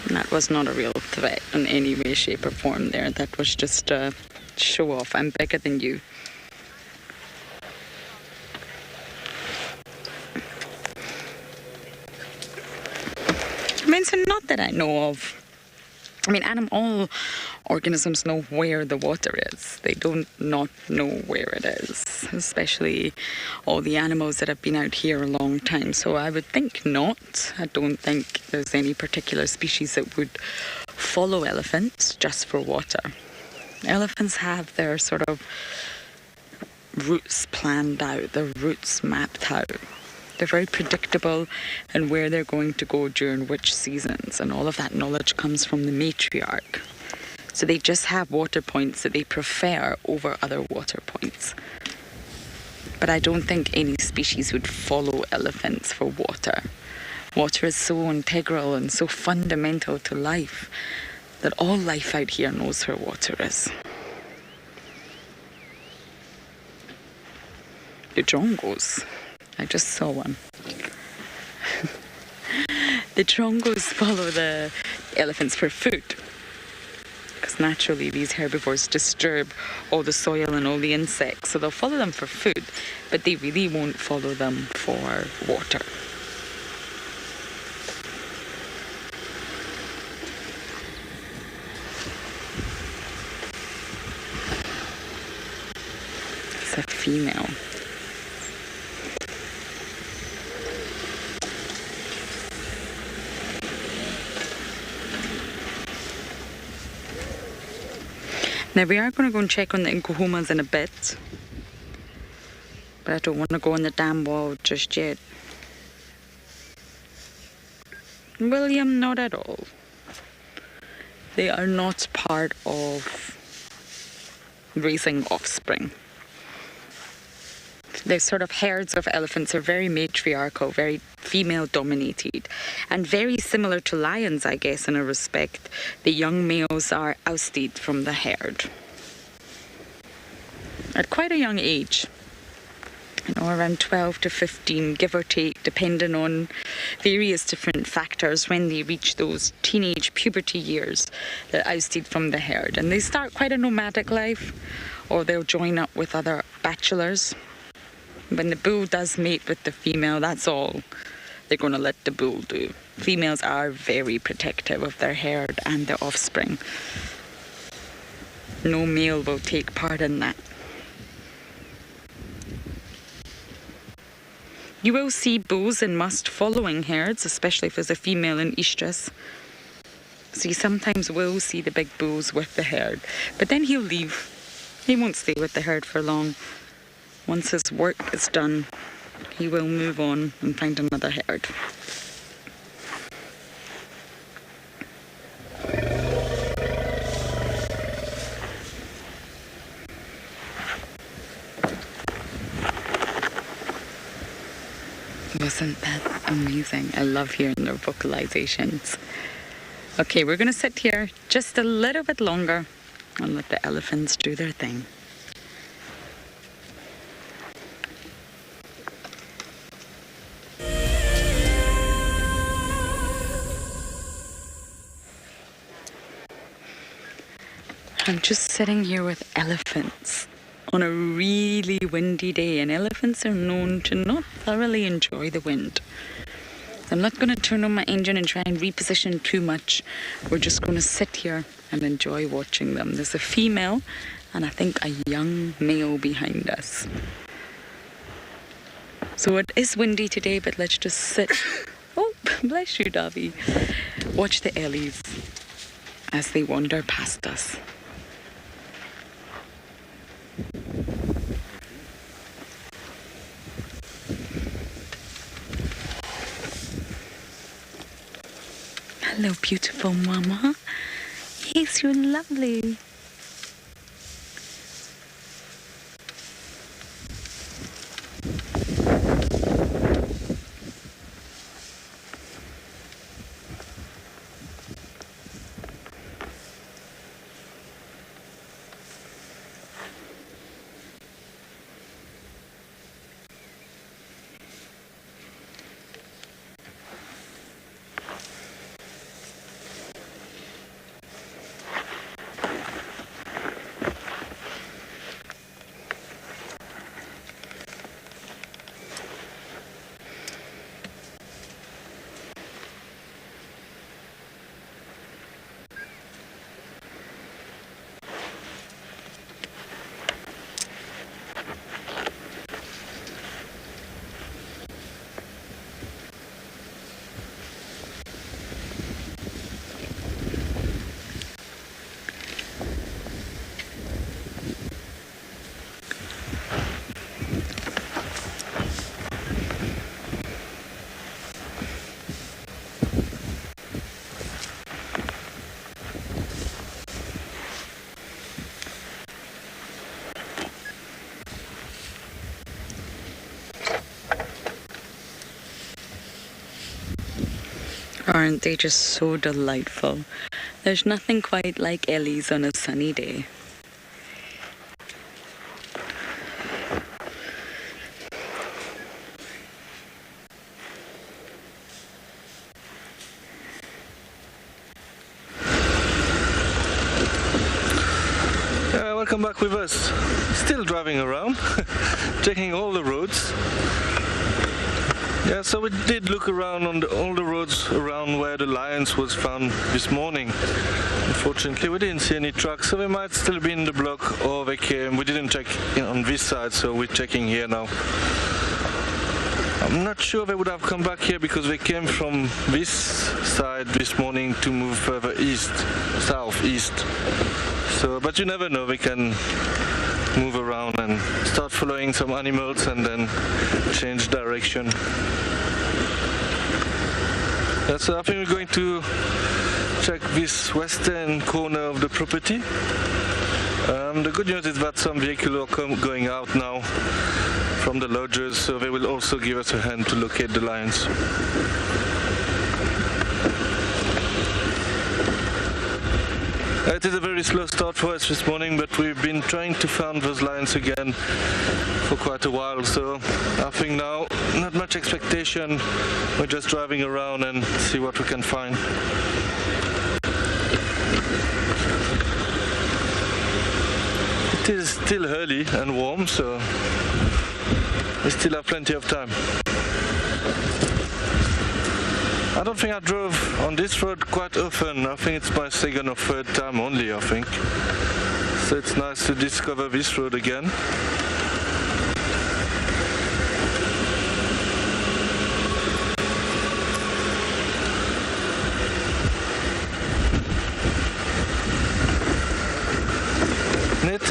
That was not a real threat in any way, shape or form there. That was just a show off. I'm bigger than you. I mean, so not that I know of. I mean, all organisms know where the water is. They don't not know where it is, especially all the animals that have been out here a long time. So I would think not. I don't think there's any particular species that would follow elephants just for water. Elephants have their sort of routes planned out, their routes mapped out. They're very predictable in where they're going to go during which seasons, and all of that knowledge comes from the matriarch. So they just have water points that they prefer over other water points. But I don't think any species would follow elephants for water. Water is so integral and so fundamental to life that all life out here knows where water is. The drongos. I just saw one. The drongos follow the elephants for food, because naturally these herbivores disturb all the soil and all the insects, so they'll follow them for food, but they really won't follow them for water. It's a female. Now we are going to go and check on the Nkuhumas in a bit, but I don't want to go on the dam wall just yet. William, not at all. They are not part of raising offspring. The sort of herds of elephants are very matriarchal, very female dominated, and very similar to lions, I guess, in a respect. The young males are ousted from the herd at quite a young age, around 12 to 15, give or take, depending on various different factors. When they reach those teenage puberty years, they're ousted from the herd, and they start quite a nomadic life, or they'll join up with other bachelors. When the bull does mate with the female, that's all they're going to let the bull do. Females are very protective of their herd and their offspring. No male will take part in that. You will see bulls in must following herds, especially if there's a female in estrus. So you sometimes will see the big bulls with the herd, but then he'll leave. He won't stay with the herd for long. Once his work is done, he will move on and find another herd. Wasn't that amazing? I love hearing their vocalizations. Okay, we're going to sit here just a little bit longer and let the elephants do their thing. I'm just sitting here with elephants on a really windy day, and elephants are known to not thoroughly enjoy the wind. I'm not going to turn on my engine and try and reposition too much. We're just going to sit here and enjoy watching them. There's a female and I think a young male behind us. So it is windy today, but let's just sit. Oh, bless you, Davy. Watch the Ellies as they wander past us. Hello, beautiful mama. Yes, you're lovely. Aren't they just so delightful? There's nothing quite like Ellie's on a sunny day. Welcome back with us. Still driving around, checking all the roads. Yeah, so we did look around on all the roads around where the lions was found this morning. Unfortunately, we didn't see any trucks, so they might still be in the block, or they came. We didn't check on this side, so we're checking here now. I'm not sure they would have come back here because they came from this side this morning to move further east, southeast. So, but you never know, they can move around and start following some animals and then change direction. Yeah, so I think we're going to check this western corner of the property. The good news is that some vehicles are going out now from the lodges, so they will also give us a hand to locate the lions. It is a very slow start for us this morning, but we've been trying to find those lions again for quite a while, so I think now not much expectation. We're just driving around and see what we can find. It is still early and warm, so we still have plenty of time. I don't think I drove on this road quite often. I think it's my second or third time only, I think. So it's nice to discover this road again.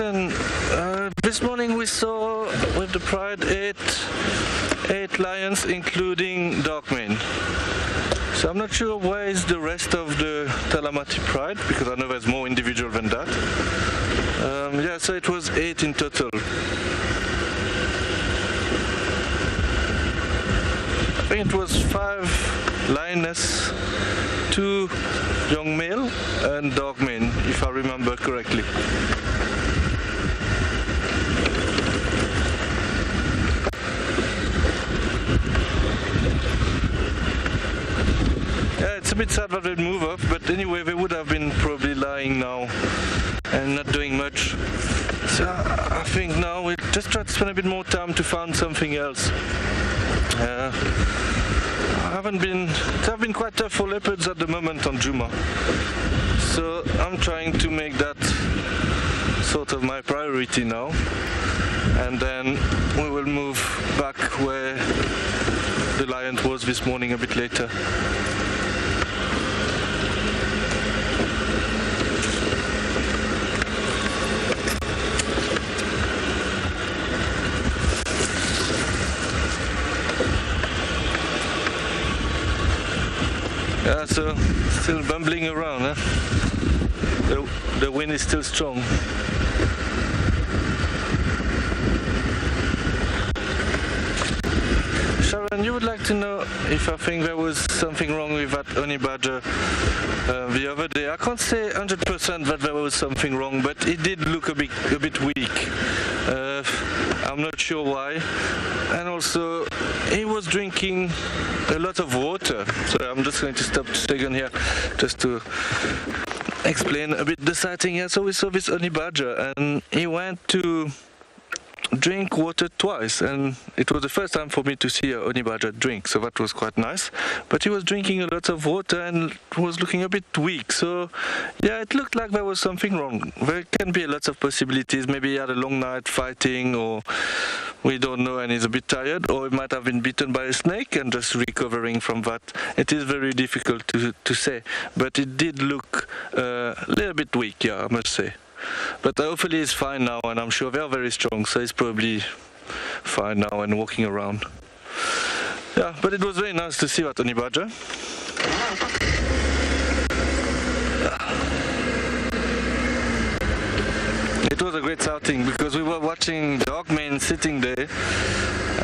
question. This morning we saw with the Pride eight lions, including Darkmane. So I'm not sure where is the rest of the Talamati Pride, because I know there's more individual than that. Yeah, so it was 8 in total. I think it was 5 lioness, 2 young male, and Darkmane, if I remember correctly. Yeah, it's a bit sad that they move up, but anyway, they would have been probably lying now and not doing much. So I think now we just try to spend a bit more time to find something else. It have been quite tough for leopards at the moment on Djuma. So I'm trying to make that sort of my priority now. And then we will move back where the lion was this morning a bit later. Yeah, so still bumbling around, huh? The wind is still strong. Sharon, you would like to know if I think there was something wrong with that honey badger the other day. I can't say 100% that there was something wrong, but it did look a bit weak. I'm not sure why. And also, he was drinking a lot of water. So I'm just going to stop a second here just to explain a bit the sighting here. So we saw this honey badger, and he went to drink water twice, and it was the first time for me to see a honey badger drink, so that was quite nice. But he was drinking a lot of water and was looking a bit weak, so yeah, it looked like there was something wrong. There can be lots of possibilities. Maybe he had a long night fighting, or we don't know and he's a bit tired, or he might have been bitten by a snake and just recovering from that. It is very difficult to say, but it did look a little bit weak, yeah, I must say. But hopefully he's fine now, and I'm sure they are very strong, so he's probably fine now and walking around. Yeah, but it was very nice to see that honey badger. It was a great sighting because we were watching Darkmane sitting there,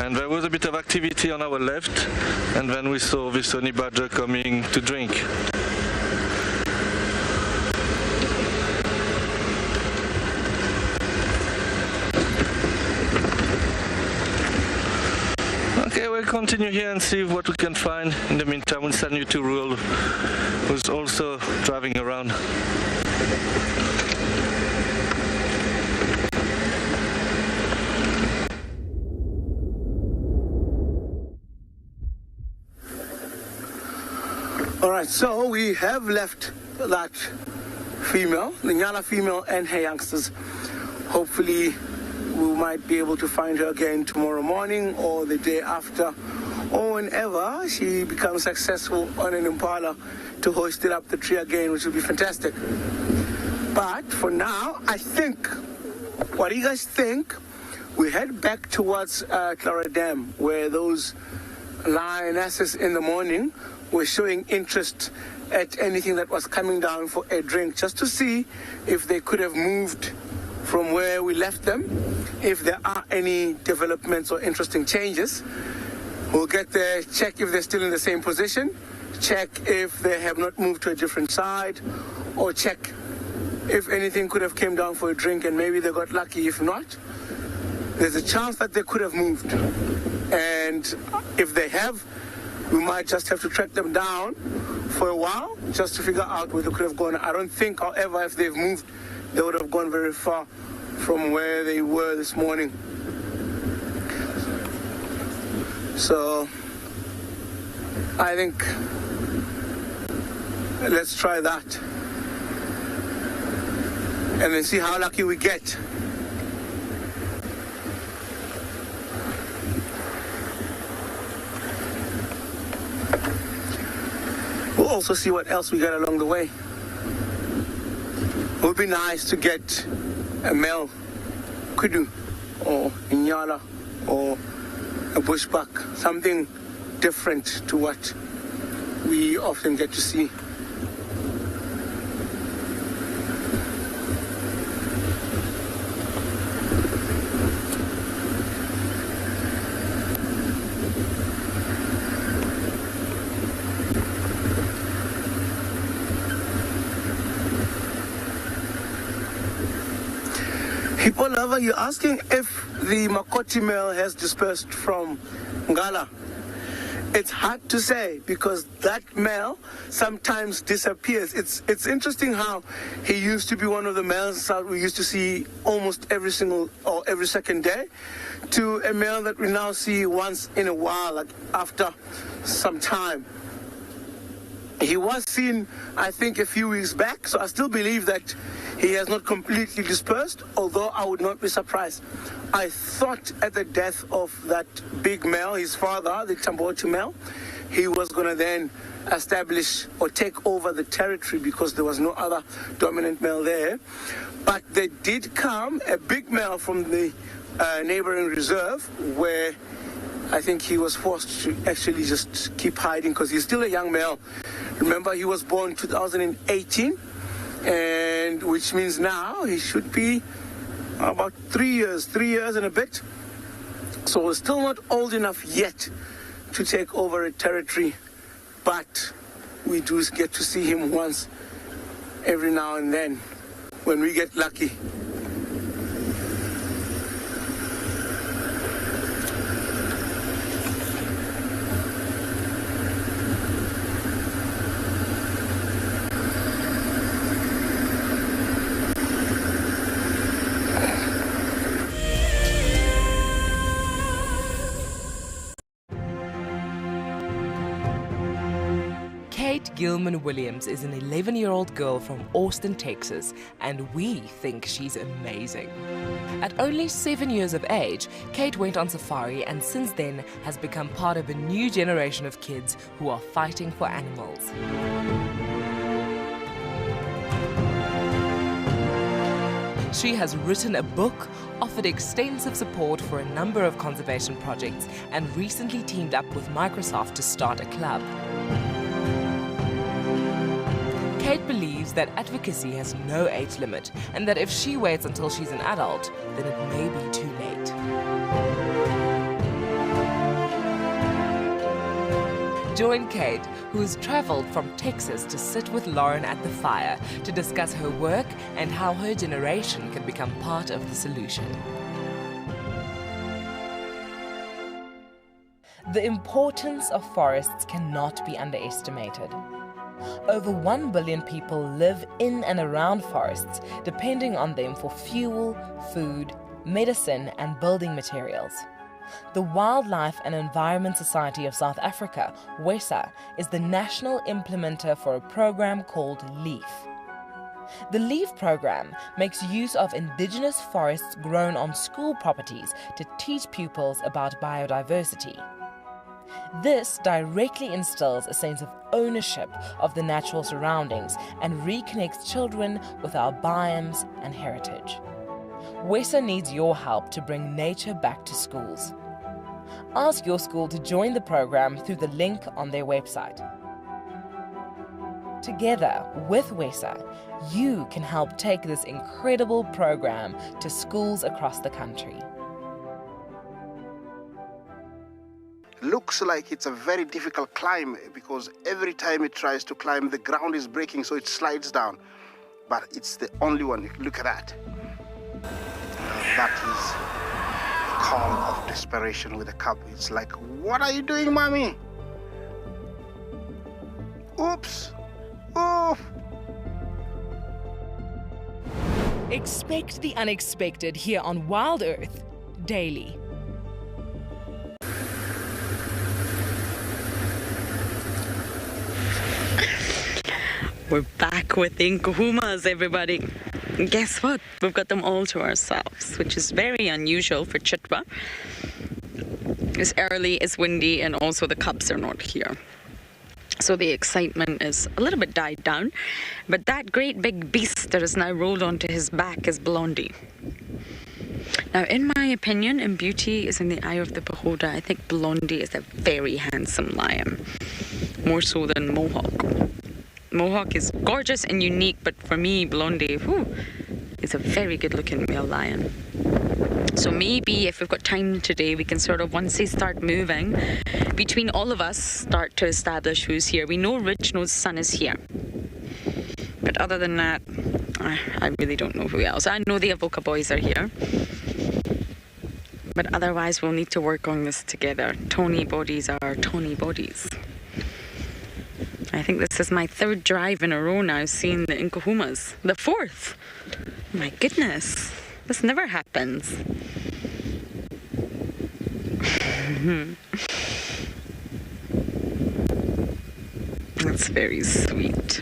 and there was a bit of activity on our left, and then we saw this honey badger coming to drink. Okay, we'll continue here and see what we can find. In the meantime, we'll send you to Rule, who's also driving around. All right, so we have left that female, the Ngala female, and her youngsters. Hopefully we might be able to find her again tomorrow morning or the day after, or whenever she becomes successful on an impala to hoist it up the tree again, which would be fantastic. But for now, I think, what do you guys think? We head back towards Clara Dam, where those lionesses in the morning were showing interest at anything that was coming down for a drink, just to see if they could have moved from where we left them, if there are any developments or interesting changes. We'll get there, check if they're still in the same position, check if they have not moved to a different side, or check if anything could have came down for a drink and maybe they got lucky. If not, there's a chance that they could have moved. And if they have, we might just have to track them down for a while just to figure out where they could have gone. I don't think, however, if they've moved, they would have gone very far from where they were this morning. So I think let's try that and then see how lucky we get. We'll also see what else we get along the way. It would be nice to get a male kudu or Ngala or a bushbuck, something different to what we often get to see. Hippo lover, you're asking if the Makoti male has dispersed from Ngala. It's hard to say because that male sometimes disappears. It's interesting how he used to be one of the males that we used to see almost every single or every second day to a male that we now see once in a while, like after some time. He was seen, I think, a few weeks back, so I still believe that he has not completely dispersed, although I would not be surprised. I thought at the death of that big male, his father, the Tamboti male, he was going to then establish or take over the territory because there was no other dominant male there. But there did come a big male from the neighboring reserve where I think he was forced to actually just keep hiding because he's still a young male. Remember, he was born 2018, and which means now he should be about 3 years and a bit. So we're still not old enough yet to take over a territory, but we do get to see him once every now and then when we get lucky. Kate Gilman Williams is an 11-year-old girl from Austin, Texas, and we think she's amazing. At only 7 years of age, Kate went on safari and since then has become part of a new generation of kids who are fighting for animals. She has written a book, offered extensive support for a number of conservation projects, and recently teamed up with Microsoft to start a club. Kate believes that advocacy has no age limit and that if she waits until she's an adult, then it may be too late. Join Kate, who has traveled from Texas to sit with Lauren at the fire to discuss her work and how her generation can become part of the solution. The importance of forests cannot be underestimated. Over 1 billion people live in and around forests, depending on them for fuel, food, medicine, and building materials. The Wildlife and Environment Society of South Africa, WESA, is the national implementer for a program called LEAF. The LEAF program makes use of indigenous forests grown on school properties to teach pupils about biodiversity. This directly instills a sense of ownership of the natural surroundings and reconnects children with our biomes and heritage. WESA needs your help to bring nature back to schools. Ask your school to join the program through the link on their website. Together with WESA, you can help take this incredible program to schools across the country. Looks like it's a very difficult climb because every time it tries to climb, the ground is breaking, so it slides down. But it's the only one. Look at that. That is a call of desperation with a cub. It's like, what are you doing, mommy? Oops. Oof. Expect the unexpected here on WildEarth daily. We're back with the nkuhumas, everybody. And guess what? We've got them all to ourselves, which is very unusual for Chitwa. It's early, it's windy, and also the cubs are not here. So the excitement is a little bit died down. But that great big beast that has now rolled onto his back is Blondie. Now, in my opinion, and beauty is in the eye of the beholder, I think Blondie is a very handsome lion, more so than Mohawk. Mohawk is gorgeous and unique, but for me, Blondie, is a very good-looking male lion. So maybe if we've got time today, we can sort of, once they start moving, between all of us, start to establish who's here. We know Reginald's son is here. But other than that, I really don't know who else. I know the Avoca boys are here. But otherwise, we'll need to work on this together. Tony bodies are Tony bodies. I think this is my 3rd drive in a row now seeing the Nkuhumas. The 4th. My goodness. This never happens. That's very sweet.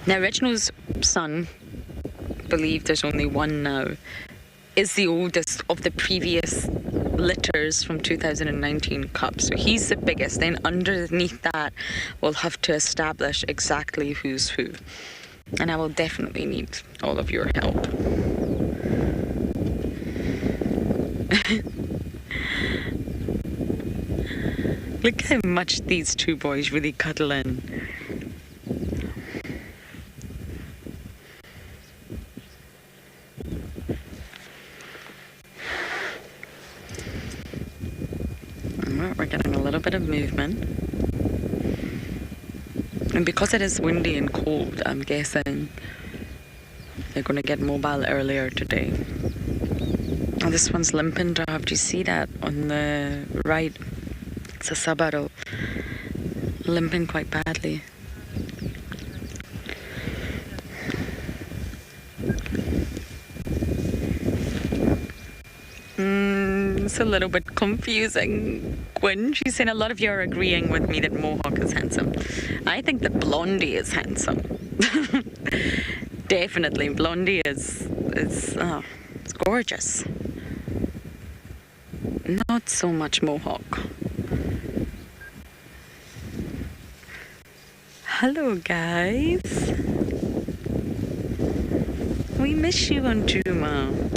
Now, Reginald's son, I believe there's only one now, is the oldest of the previous litters from 2019 Cup. So he's the biggest. Then underneath that, we'll have to establish exactly who's who. And I will definitely need all of your help. Look how much these two boys really cuddle in. We're getting a little bit of movement. And because it is windy and cold, I'm guessing they're going to get mobile earlier today. Oh, this one's limping, Dab. Do you see that on the right? It's a Subaru. Limping quite badly. It's a little bit confusing. Gwen, she's saying a lot of you are agreeing with me that Mohawk is handsome. I think that Blondie is handsome. Definitely, Blondie is it's gorgeous. Not so much Mohawk. Hello, guys. We miss you on Djuma.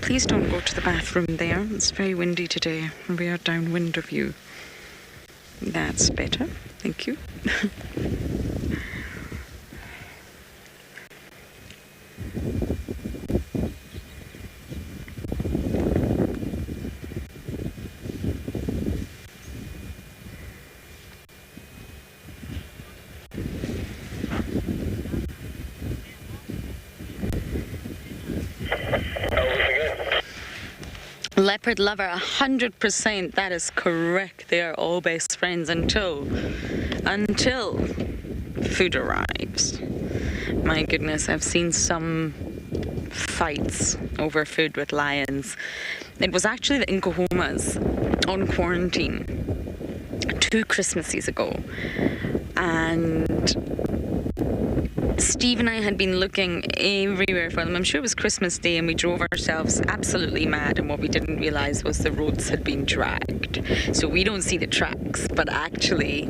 Please don't go to the bathroom there. It's very windy today. We are downwind of you. That's better. Thank you. Leopard lover, 100%. That is correct. They are all best friends until food arrives. My goodness, I've seen some fights over food with lions. It was actually the Nkuhumas on quarantine 2 Christmases ago, and Steve and I had been looking everywhere for them. I'm sure it was Christmas Day, and we drove ourselves absolutely mad, and what we didn't realise was the roads had been dragged. So we don't see the tracks, but actually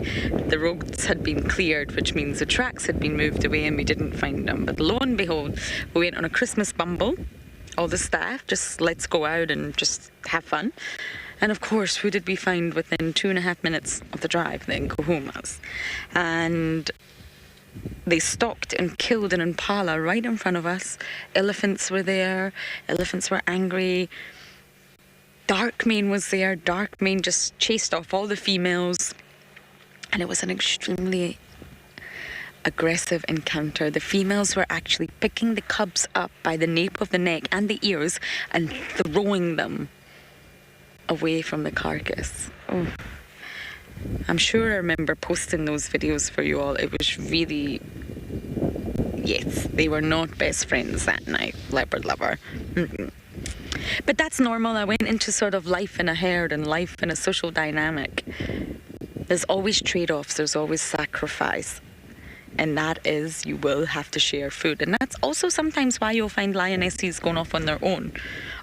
the roads had been cleared, which means the tracks had been moved away and we didn't find them. But lo and behold, we went on a Christmas bumble. All the staff, just let's go out and just have fun. And of course, who did we find within 2.5 minutes of the drive? The Nkuhumas. And they stalked and killed an impala right in front of us. Elephants were there. Elephants were angry. Darkmane was there. Darkmane just chased off all the females. And it was an extremely aggressive encounter. The females were actually picking the cubs up by the nape of the neck and the ears and throwing them away from the carcass. Oh. I'm sure I remember posting those videos for you all. It was really, yes, they were not best friends that night, leopard lover. But that's normal. I went into sort of life in a herd and life in a social dynamic. There's always trade-offs, there's always sacrifice. And that is, you will have to share food. And that's also sometimes why you'll find lionesses going off on their own,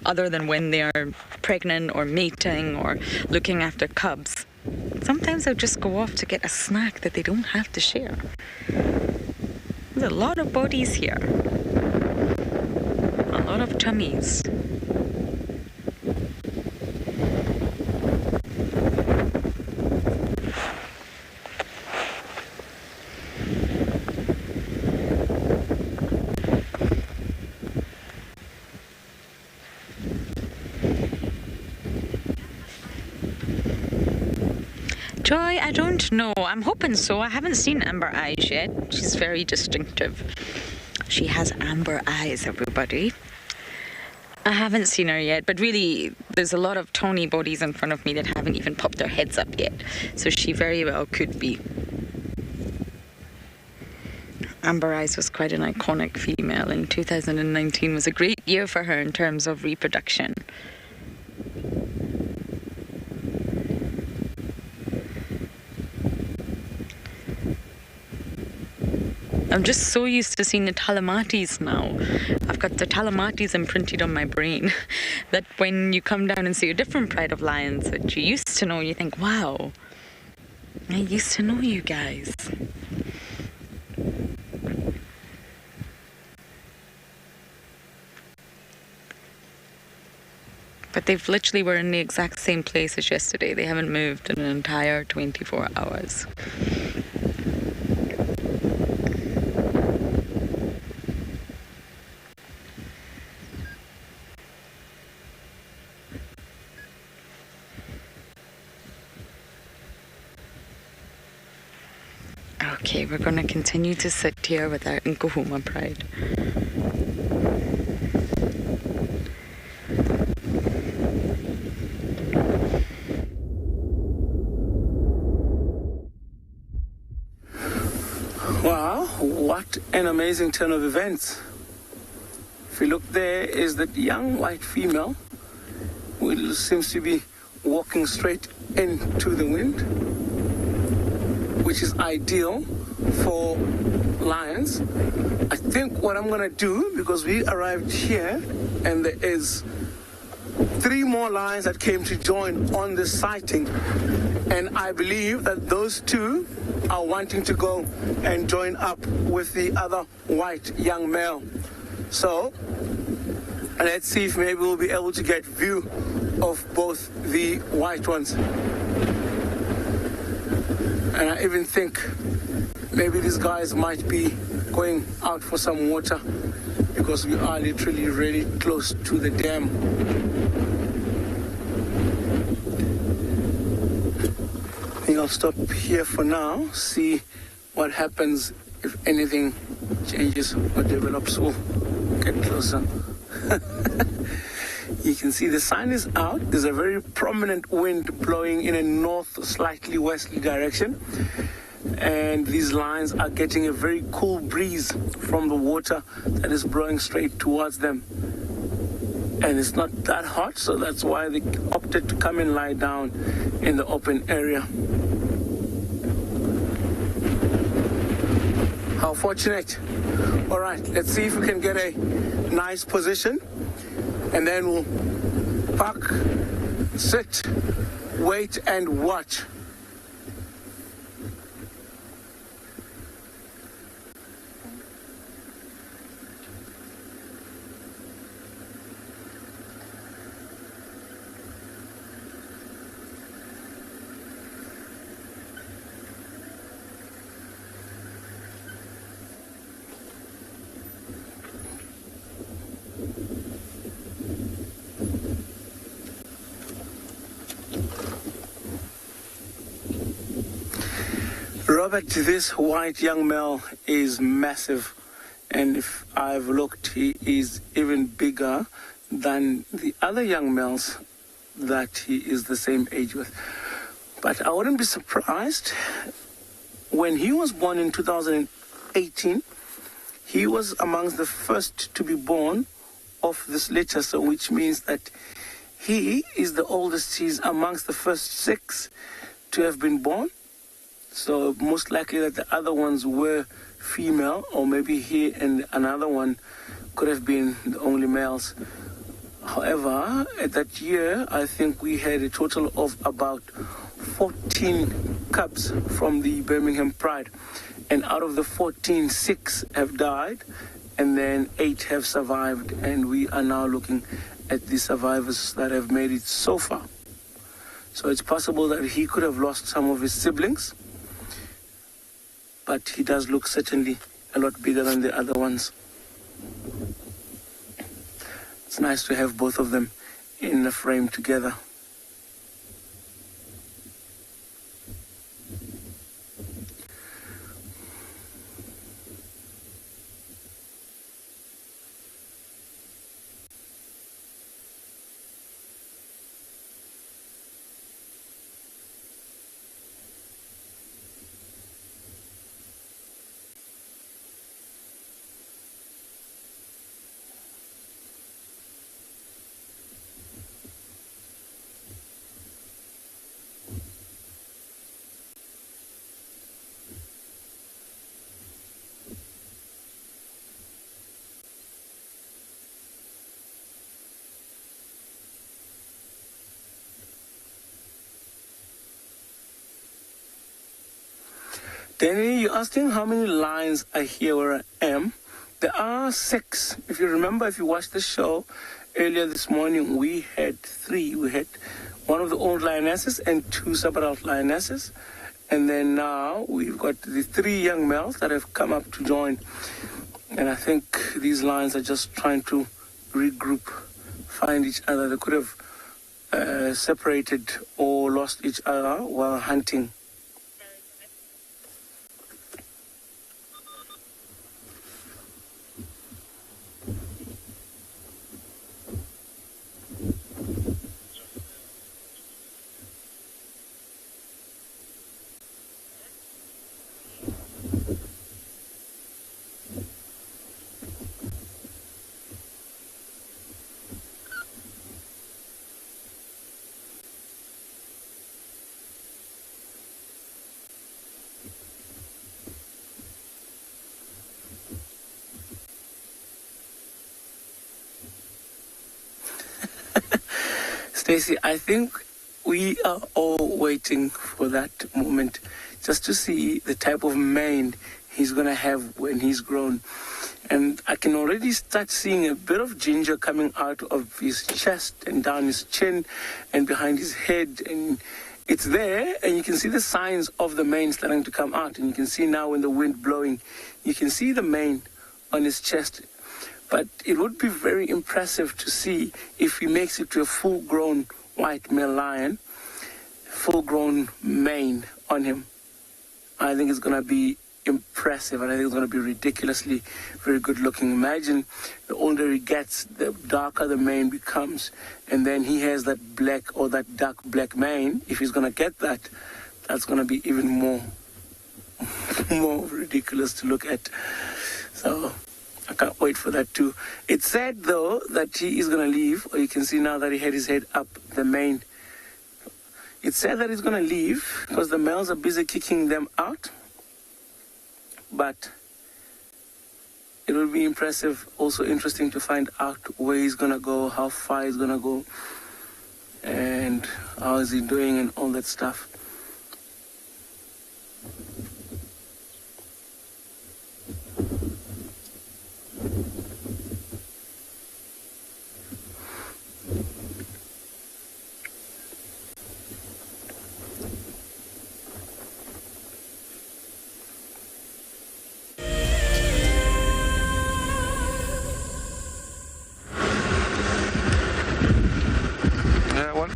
other than when they are pregnant or mating or looking after cubs. Sometimes they'll just go off to get a snack that they don't have to share. There's a lot of bodies here. A lot of tummies. Joy, I don't know. I'm hoping so. I haven't seen Amber Eyes yet. She's very distinctive. She has amber eyes, everybody. I haven't seen her yet, but really, there's a lot of tawny bodies in front of me that haven't even popped their heads up yet. So she very well could be. Amber Eyes was quite an iconic female, and 2019 was a great year for her in terms of reproduction. I'm just so used to seeing the Talamatis now. I've got the Talamatis imprinted on my brain that when you come down and see a different pride of lions that you used to know, you think, wow, I used to know you guys. But they've literally were in the exact same place as yesterday. They haven't moved in an entire 24 hours. Okay, we're going to continue to sit here with our Nkuhuma pride. Wow, what an amazing turn of events. If you look, there is that young white female who seems to be walking straight into the wind, which is ideal for lions. I think what I'm gonna do, because we arrived here and there is 3 more lions that came to join on this sighting, and I believe that those 2 are wanting to go and join up with the other white young male. So let's see if maybe we'll be able to get view of both the white ones. And I even think maybe these guys might be going out for some water, because we are literally really close to the dam. I think I'll stop here for now, see what happens if anything changes or develops. We'll get closer. You can see the sun is out. There's a very prominent wind blowing in a north, slightly westerly direction. And these lions are getting a very cool breeze from the water that is blowing straight towards them. And it's not that hot, so that's why they opted to come and lie down in the open area. How fortunate. All right, let's see if we can get a nice position. And then we'll park, sit, wait, and watch. Robert, this white young male is massive, and if I've looked, he is even bigger than the other young males that he is the same age with. But I wouldn't be surprised. When he was born in 2018, he was amongst the first to be born of this litter, so which means that he is the oldest. He's amongst the first 6 to have been born. So most likely that the other ones were female, or maybe he and another one could have been the only males. However, at that year, I think we had a total of about 14 cubs from the Birmingham Pride. And out of the 14, 6 have died, and then 8 have survived. And we are now looking at the survivors that have made it so far. So it's possible that he could have lost some of his siblings, but he does look certainly a lot bigger than the other ones. It's nice to have both of them in the frame together. Danny, you asked him how many lions are here where I am. There are 6. If you remember, if you watched the show earlier this morning, we had 3. We had one of the old lionesses and 2 sub-adult lionesses. And then now we've got the 3 young males that have come up to join. And I think these lions are just trying to regroup, find each other. They could have separated or lost each other while hunting. Stacey, I think we are all waiting for that moment just to see the type of mane he's going to have when he's grown. And I can already start seeing a bit of ginger coming out of his chest and down his chin and behind his head. And it's there, and you can see the signs of the mane starting to come out. And you can see now when the wind blowing, you can see the mane on his chest. But it would be very impressive to see if he makes it to a full-grown white male lion, full-grown mane on him. I think it's going to be impressive, and I think it's going to be ridiculously very good-looking. Imagine the older he gets, the darker the mane becomes, and then he has that black or that dark black mane. If he's going to get that, that's going to be even more ridiculous to look at. So I can't wait for that too. It's sad though that he is going to leave, or you can see now that he had his head up the mane. It's sad that he's going to leave because the males are busy kicking them out. But it will be impressive, also interesting to find out where he's going to go, how far he's going to go, and how is he doing and all that stuff.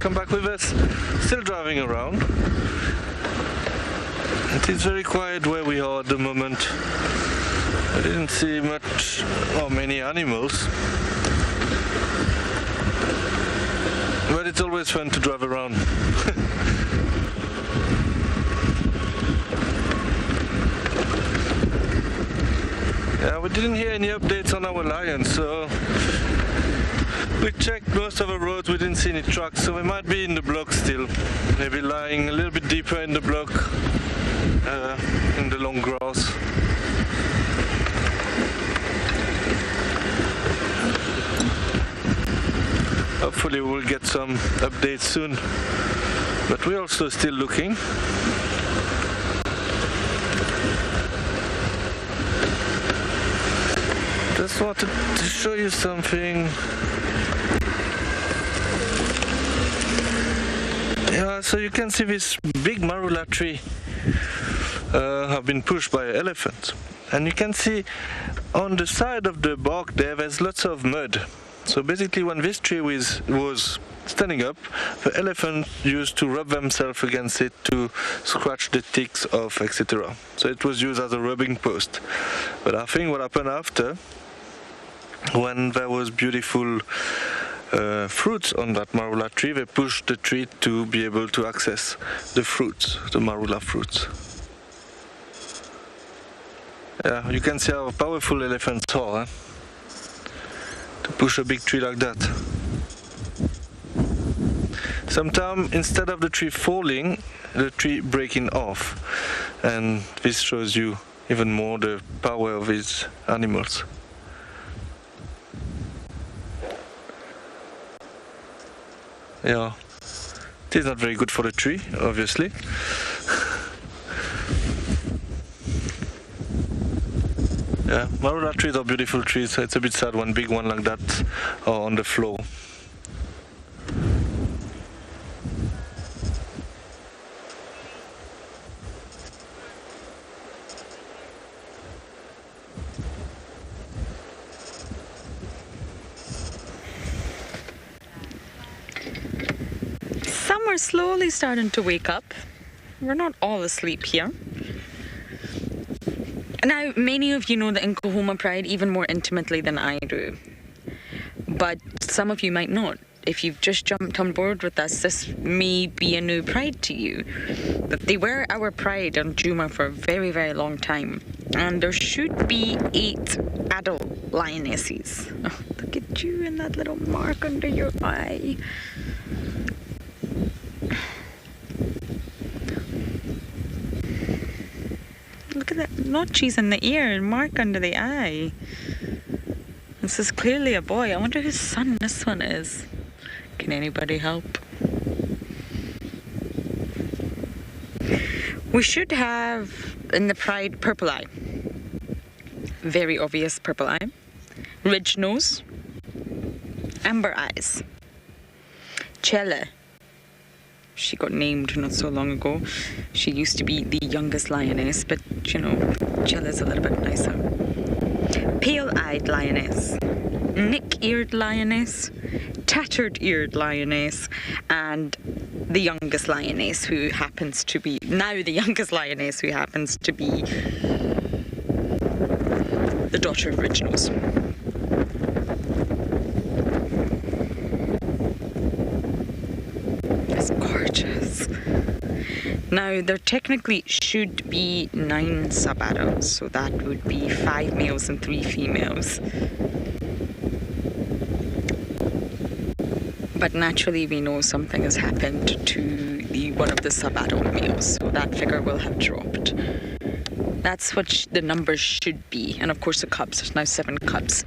Come back with us, still driving around. It is very quiet where we are at the moment. I didn't see much or many animals, but it's always fun to drive around. Yeah, we didn't hear any updates on our lions, so we checked most of the roads, we didn't see any trucks, so we might be in the block still. Maybe lying a little bit deeper in the block. in the long grass. Hopefully we'll get some updates soon, but we're also still looking. Just wanted to show you something. Yeah, so you can see this big marula tree have been pushed by elephants, and you can see on the side of the bark there's lots of mud. So basically when this tree was standing up, the elephant used to rub themselves against it to scratch the ticks off, etc. So it was used as a rubbing post. But I think what happened after, when there was beautiful fruits on that marula tree, they pushed the tree to be able to access the fruits, the marula fruits. Yeah, you can see how powerful elephants are, to push a big tree like that. Sometimes instead of the tree falling, the tree breaking off, and this shows you even more the power of these animals. Yeah, it is not very good for the tree, obviously. Yeah, marula trees are beautiful trees, so it's a bit sad when big one like that are on the floor. Some are slowly starting to wake up. We're not all asleep here. Now, many of you know the Djuma Pride even more intimately than I do. But some of you might not. If you've just jumped on board with us, this may be a new pride to you. But they were our pride on Djuma for a very, very long time. And there should be 8 adult lionesses. Oh, look at you and that little mark under your eye. Look at that notches in the ear and mark under the eye. This is clearly a boy. I wonder whose son this one is. Can anybody help? We should have in the pride purple eye. Very obvious purple eye. Ridge nose. Amber eyes. Chella. She got named not so long ago. She used to be the youngest lioness, but you know, Chella's a little bit nicer. Pale-eyed lioness, nick-eared lioness, tattered-eared lioness, and the youngest lioness who happens to be, now the youngest lioness who happens to be the daughter of Ridge Nose. That's gorgeous. Now, there technically should be 9 sub-adults, so that would be 5 males and 3 females. But naturally, we know something has happened to one of the sub-adult males, so that figure will have dropped. That's what the numbers should be. And of course, the cubs, there's now 7 cubs.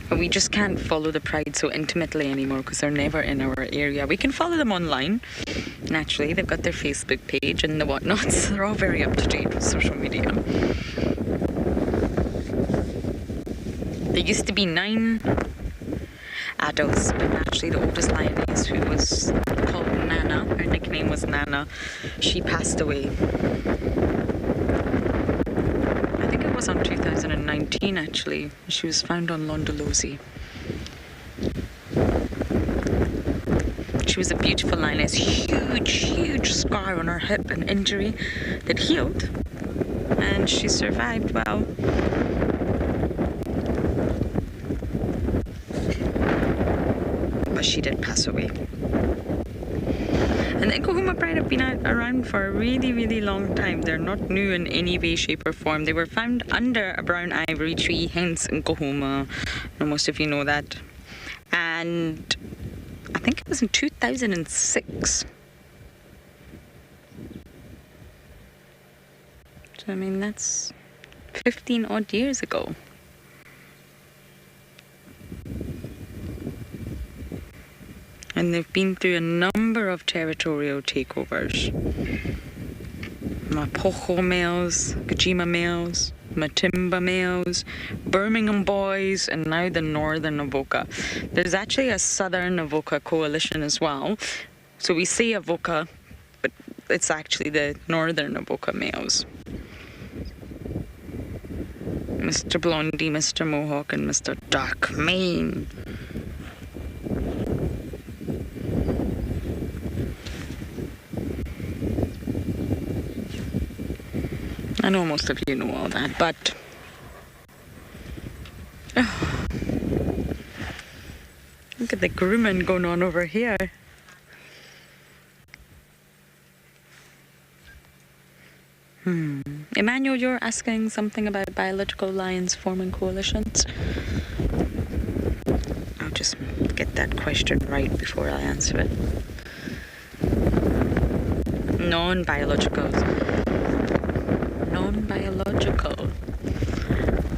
But we just can't follow the pride so intimately anymore because they're never in our area. We can follow them online. Naturally, they've got their Facebook page and the whatnots. They're all very up to date with social media. There used to be 9 adults, but naturally the oldest lioness, who was called Nana, her nickname was Nana, she passed away. I think it was on 2019 actually. She was found on Londolozi. She was a beautiful lioness, huge scar on her hip, an injury that healed, and she survived well. But she did pass away. And the Djuma Pride have been around for a really long time. They're not new in any way, shape or form. They were found under a brown ivory tree, hence Djuma. Most of you know that. And I think it was in 2006 I mean, that's 15 odd years ago. And they've been through a number of territorial takeovers. Mapocho males, Kajima males, Matimba males, Birmingham boys, and now the Northern Avoca. There's actually a Southern Avoca coalition as well. So we say Avoca, but it's actually the Northern Avoca males. Mr. Blondie, Mr. Mohawk, and Mr. Dark Mane. I know most of you know all that, but look at the grooming going on over here. Emmanuel, you're asking something about biological lions forming coalitions. I'll just get that question right before I answer it. Non-biological.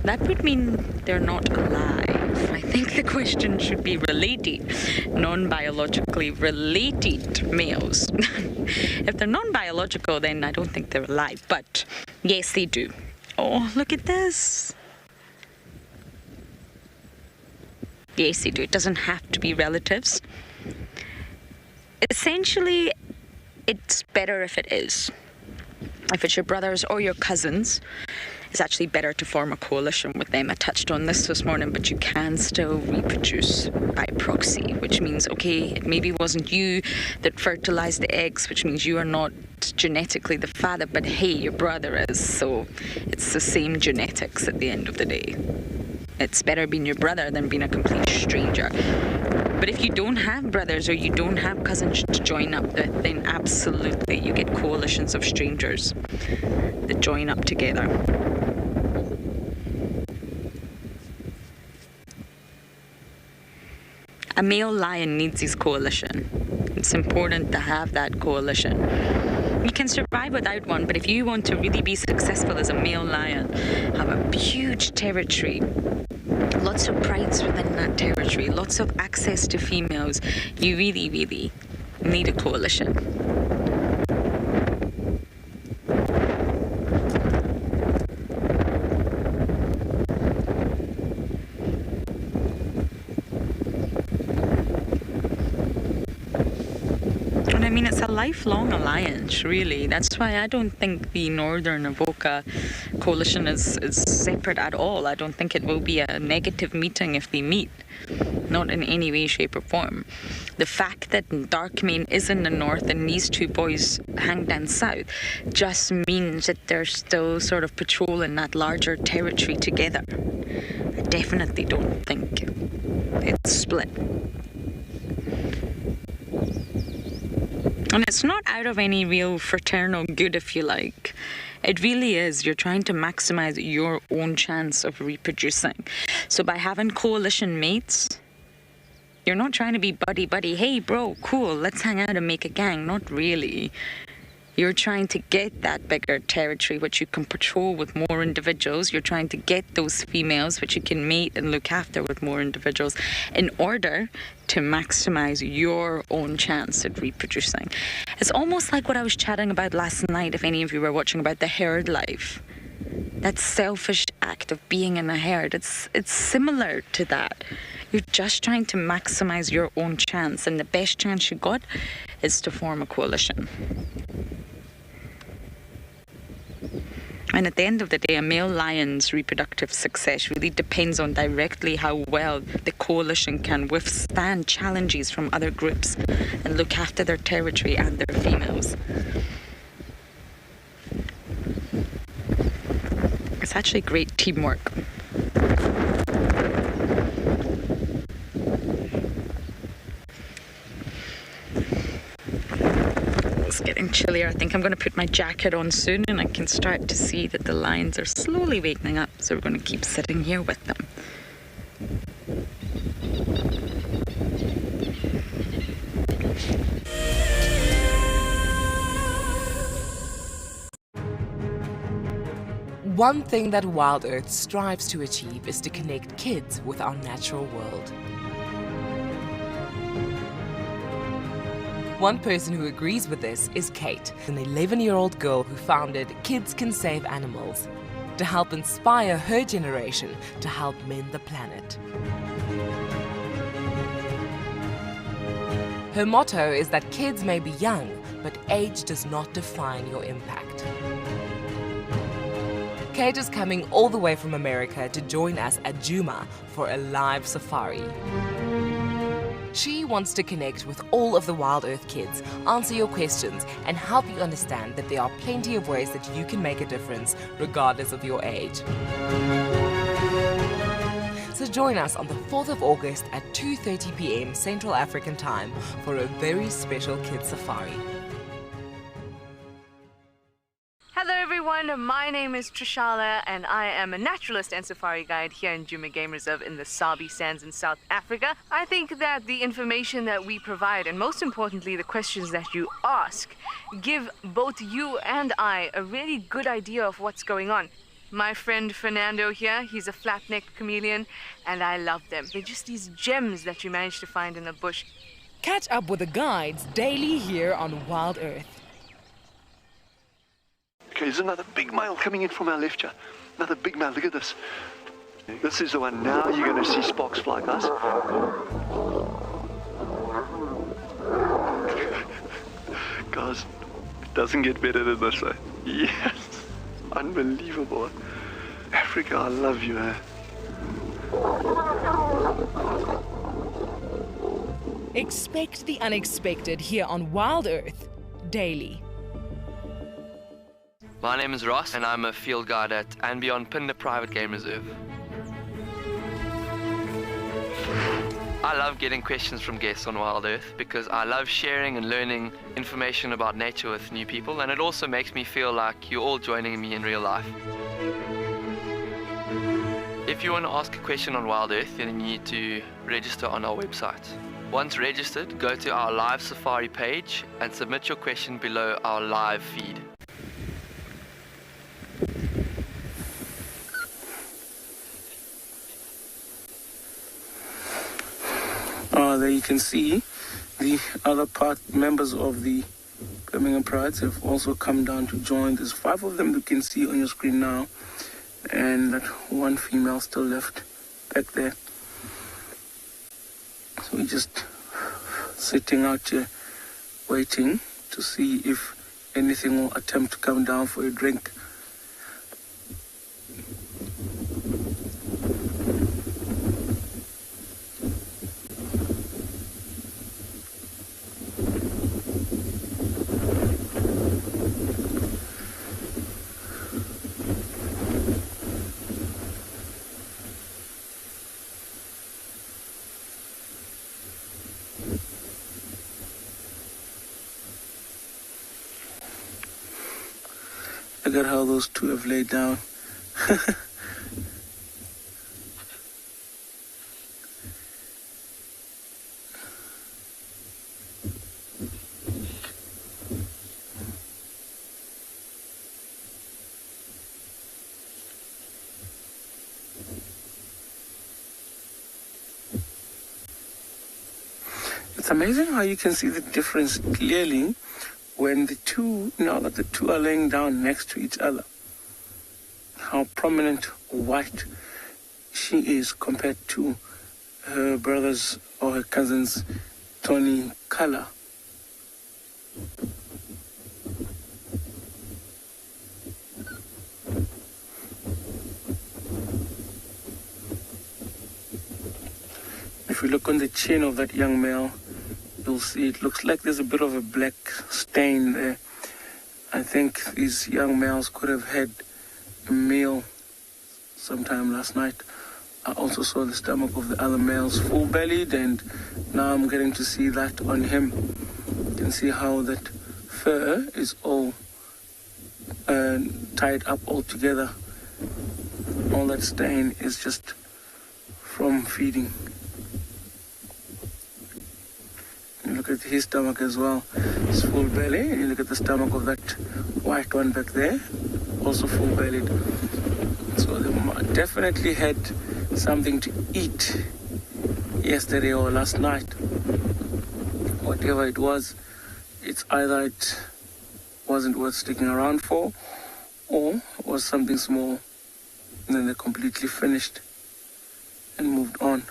That would mean they're not alive. I think the question should be related. Non-biologically related males. If they're non-biological, then I don't think they're alive. But yes, they do. Oh, look at this. Yes, they do. It doesn't have to be relatives. Essentially, it's better if it is. If it's your brothers or your cousins, it's actually better to form a coalition with them. I touched on this morning, but you can still reproduce by proxy, which means, okay, it maybe wasn't you that fertilized the eggs, which means you are not genetically the father, but hey, your brother is, so it's the same genetics at the end of the day. It's better being your brother than being a complete stranger. But if you don't have brothers or you don't have cousins to join up with, then absolutely you get coalitions of strangers that join up together. A male lion needs his coalition. It's important to have that coalition. You can survive without one, but if you want to really be successful as a male lion, have a huge territory, lots of prides within that territory, lots of access to females, you really, really need a coalition. It's a lifelong alliance, really. That's why I don't think the Northern Avoca coalition is separate at all. I don't think it will be a negative meeting if they meet. Not in any way, shape or form. The fact that Darkmane is in the north and these two boys hang down south just means that they're still sort of patrolling that larger territory together. I definitely don't think it's split. And it's not out of any real fraternal good, if you like. It really is. You're trying to maximize your own chance of reproducing. So by having coalition mates, you're not trying to be buddy-buddy. Hey, bro, cool, let's hang out and make a gang. Not really. You're trying to get that bigger territory, which you can patrol with more individuals. You're trying to get those females, which you can mate and look after with more individuals, in order to maximize your own chance at reproducing. It's almost like what I was chatting about last night, if any of you were watching, about the herd life. That selfish act of being in a herd, it's similar to that. You're just trying to maximize your own chance, and the best chance you got is to form a coalition. And at the end of the day, a male lion's reproductive success really depends on directly how well the coalition can withstand challenges from other groups and look after their territory and their females. It's actually great teamwork. It's getting chillier. I think I'm going to put my jacket on soon and I can start to see that the lions are slowly waking up, so we're going to keep sitting here with them. One thing that WildEarth strives to achieve is to connect kids with our natural world. One person who agrees with this is Kate, an 11-year-old girl who founded Kids Can Save Animals to help inspire her generation to help mend the planet. Her motto is that kids may be young, but age does not define your impact. Kate is coming all the way from America to join us at Djuma for a live safari. She wants to connect with all of the WildEarth kids, answer your questions, and help you understand that there are plenty of ways that you can make a difference regardless of your age. So join us on the 4th of August at 2:30 p.m. Central African Time for a very special kids safari. Hello everyone, my name is Trishala and I am a naturalist and safari guide here in Djuma Game Reserve in the Sabi Sands in South Africa. I think that the information that we provide, and most importantly the questions that you ask, give both you and I a really good idea of what's going on. My friend Fernando here, he's a flat-necked chameleon and I love them. They're just these gems that you manage to find in the bush. Catch up with the guides daily here on WildEarth. Okay, there's another big male coming in from our left here. Another big male, look at this. This is the one. Now you're going to see sparks fly, guys. Guys, it doesn't get better than this, eh? Yes, unbelievable. Africa, I love you, eh? Expect the unexpected here on WildEarth daily. My name is Ross and I'm a field guide at andBeyond Phinda Private Game Reserve. I love getting questions from guests on WildEarth because I love sharing and learning information about nature with new people, and it also makes me feel like you're all joining me in real life. If you want to ask a question on WildEarth, then you need to register on our website. Once registered, go to our live safari page and submit your question below our live feed. There you can see the other members of the Birmingham Prides have also come down to join. There's 5 of them you can see on your screen now, and that one female still left back there. So we're just sitting out here waiting to see if anything will attempt to come down for a drink. Look at how those two have laid down. It's amazing how you can see the difference clearly when now that the two are laying down next to each other, how prominent white she is compared to her brother's or her cousin's tawny color. If you look on the chin of that young male, you'll see it looks like there's a bit of a black stain there. I think these young males could have had a meal sometime last night. I also saw the stomach of the other males full-bellied, and now I'm getting to see that on him. You can see how that fur is all tied up all together. All that stain is just from feeding. You look at his stomach as well, it's full belly. You look at the stomach of that white one back there, also full bellied. definitely had something to eat yesterday or last night. Whatever it was, it's either it wasn't worth sticking around for, or it was something small, and then they completely finished and moved on.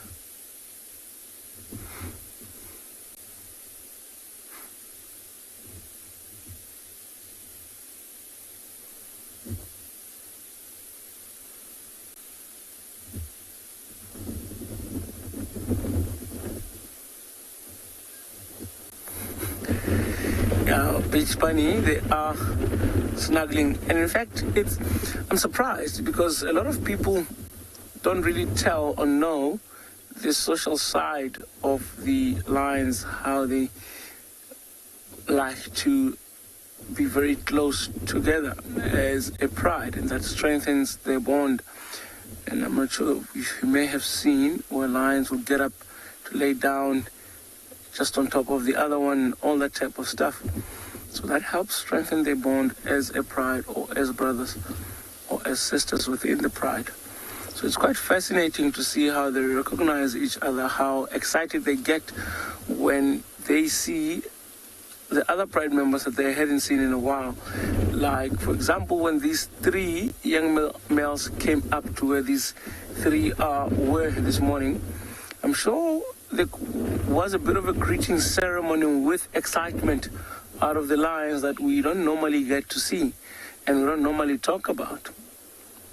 Beach bunny, they are snuggling, and in fact I'm surprised because a lot of people don't really tell or know the social side of the lions, how they like to be very close together as a pride, and that strengthens their bond. And I'm not sure if you may have seen where lions will get up to lay down just on top of the other one, all that type of stuff. So that helps strengthen their bond as a pride, or as brothers, or as sisters within the pride. So it's quite fascinating to see how they recognize each other, how excited they get when they see the other pride members that they hadn't seen in a while. Like, for example, when these three young males came up to where these three were this morning, I'm sure there was a bit of a greeting ceremony with excitement out of the lions that we don't normally get to see and we don't normally talk about.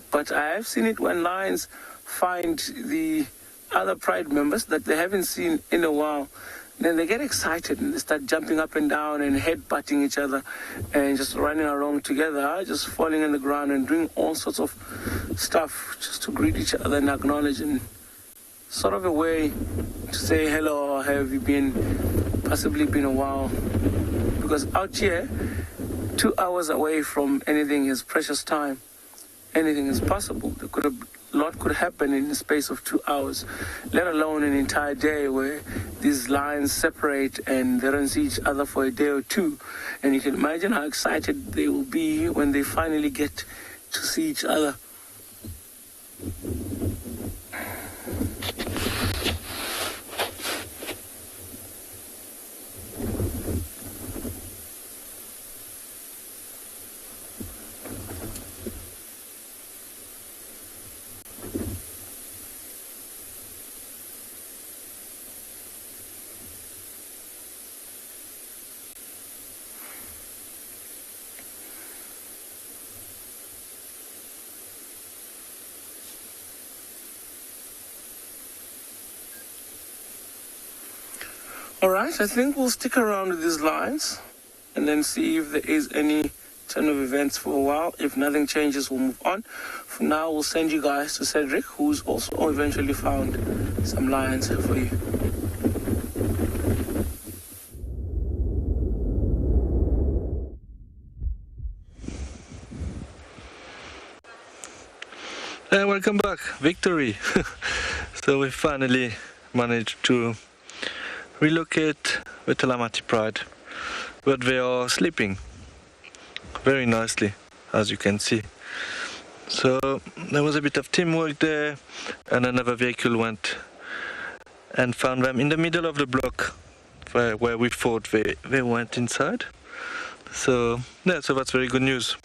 But I have seen it when lions find the other pride members that they haven't seen in a while. Then they get excited and they start jumping up and down and head-butting each other and just running around together, just falling on the ground and doing all sorts of stuff just to greet each other and acknowledge, and sort of a way to say hello, or have you been, possibly been a while. Because out here, 2 hours away from anything is precious time. Anything is possible. A lot could happen in the space of 2 hours, let alone an entire day where these lions separate and they don't see each other for a day or two. And you can imagine how excited they will be when they finally get to see each other. Alright, I think we'll stick around with these lines and then see if there is any turn of events for a while. If nothing changes, we'll move on. For now, we'll send you guys to Cedric, who's also eventually found some lions for you. Welcome back, victory. So we finally managed to relocate the Talamati Pride, but they are sleeping very nicely, as you can see. So there was a bit of teamwork there, and another vehicle went and found them in the middle of the block where we thought they went inside. So yeah, so that's very good news.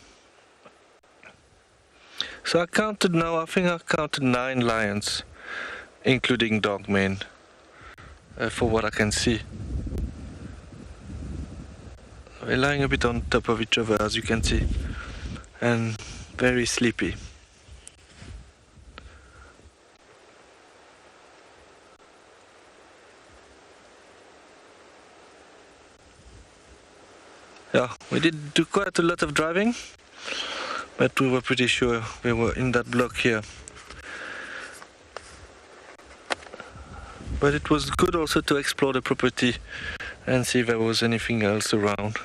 So I counted now, I think I counted 9 lions, including Dogman, for what I can see. They're lying a bit on top of each other, as you can see, and very sleepy. Yeah, we did do quite a lot of driving, but we were pretty sure we were in that block here. But it was good also to explore the property and see if there was anything else around.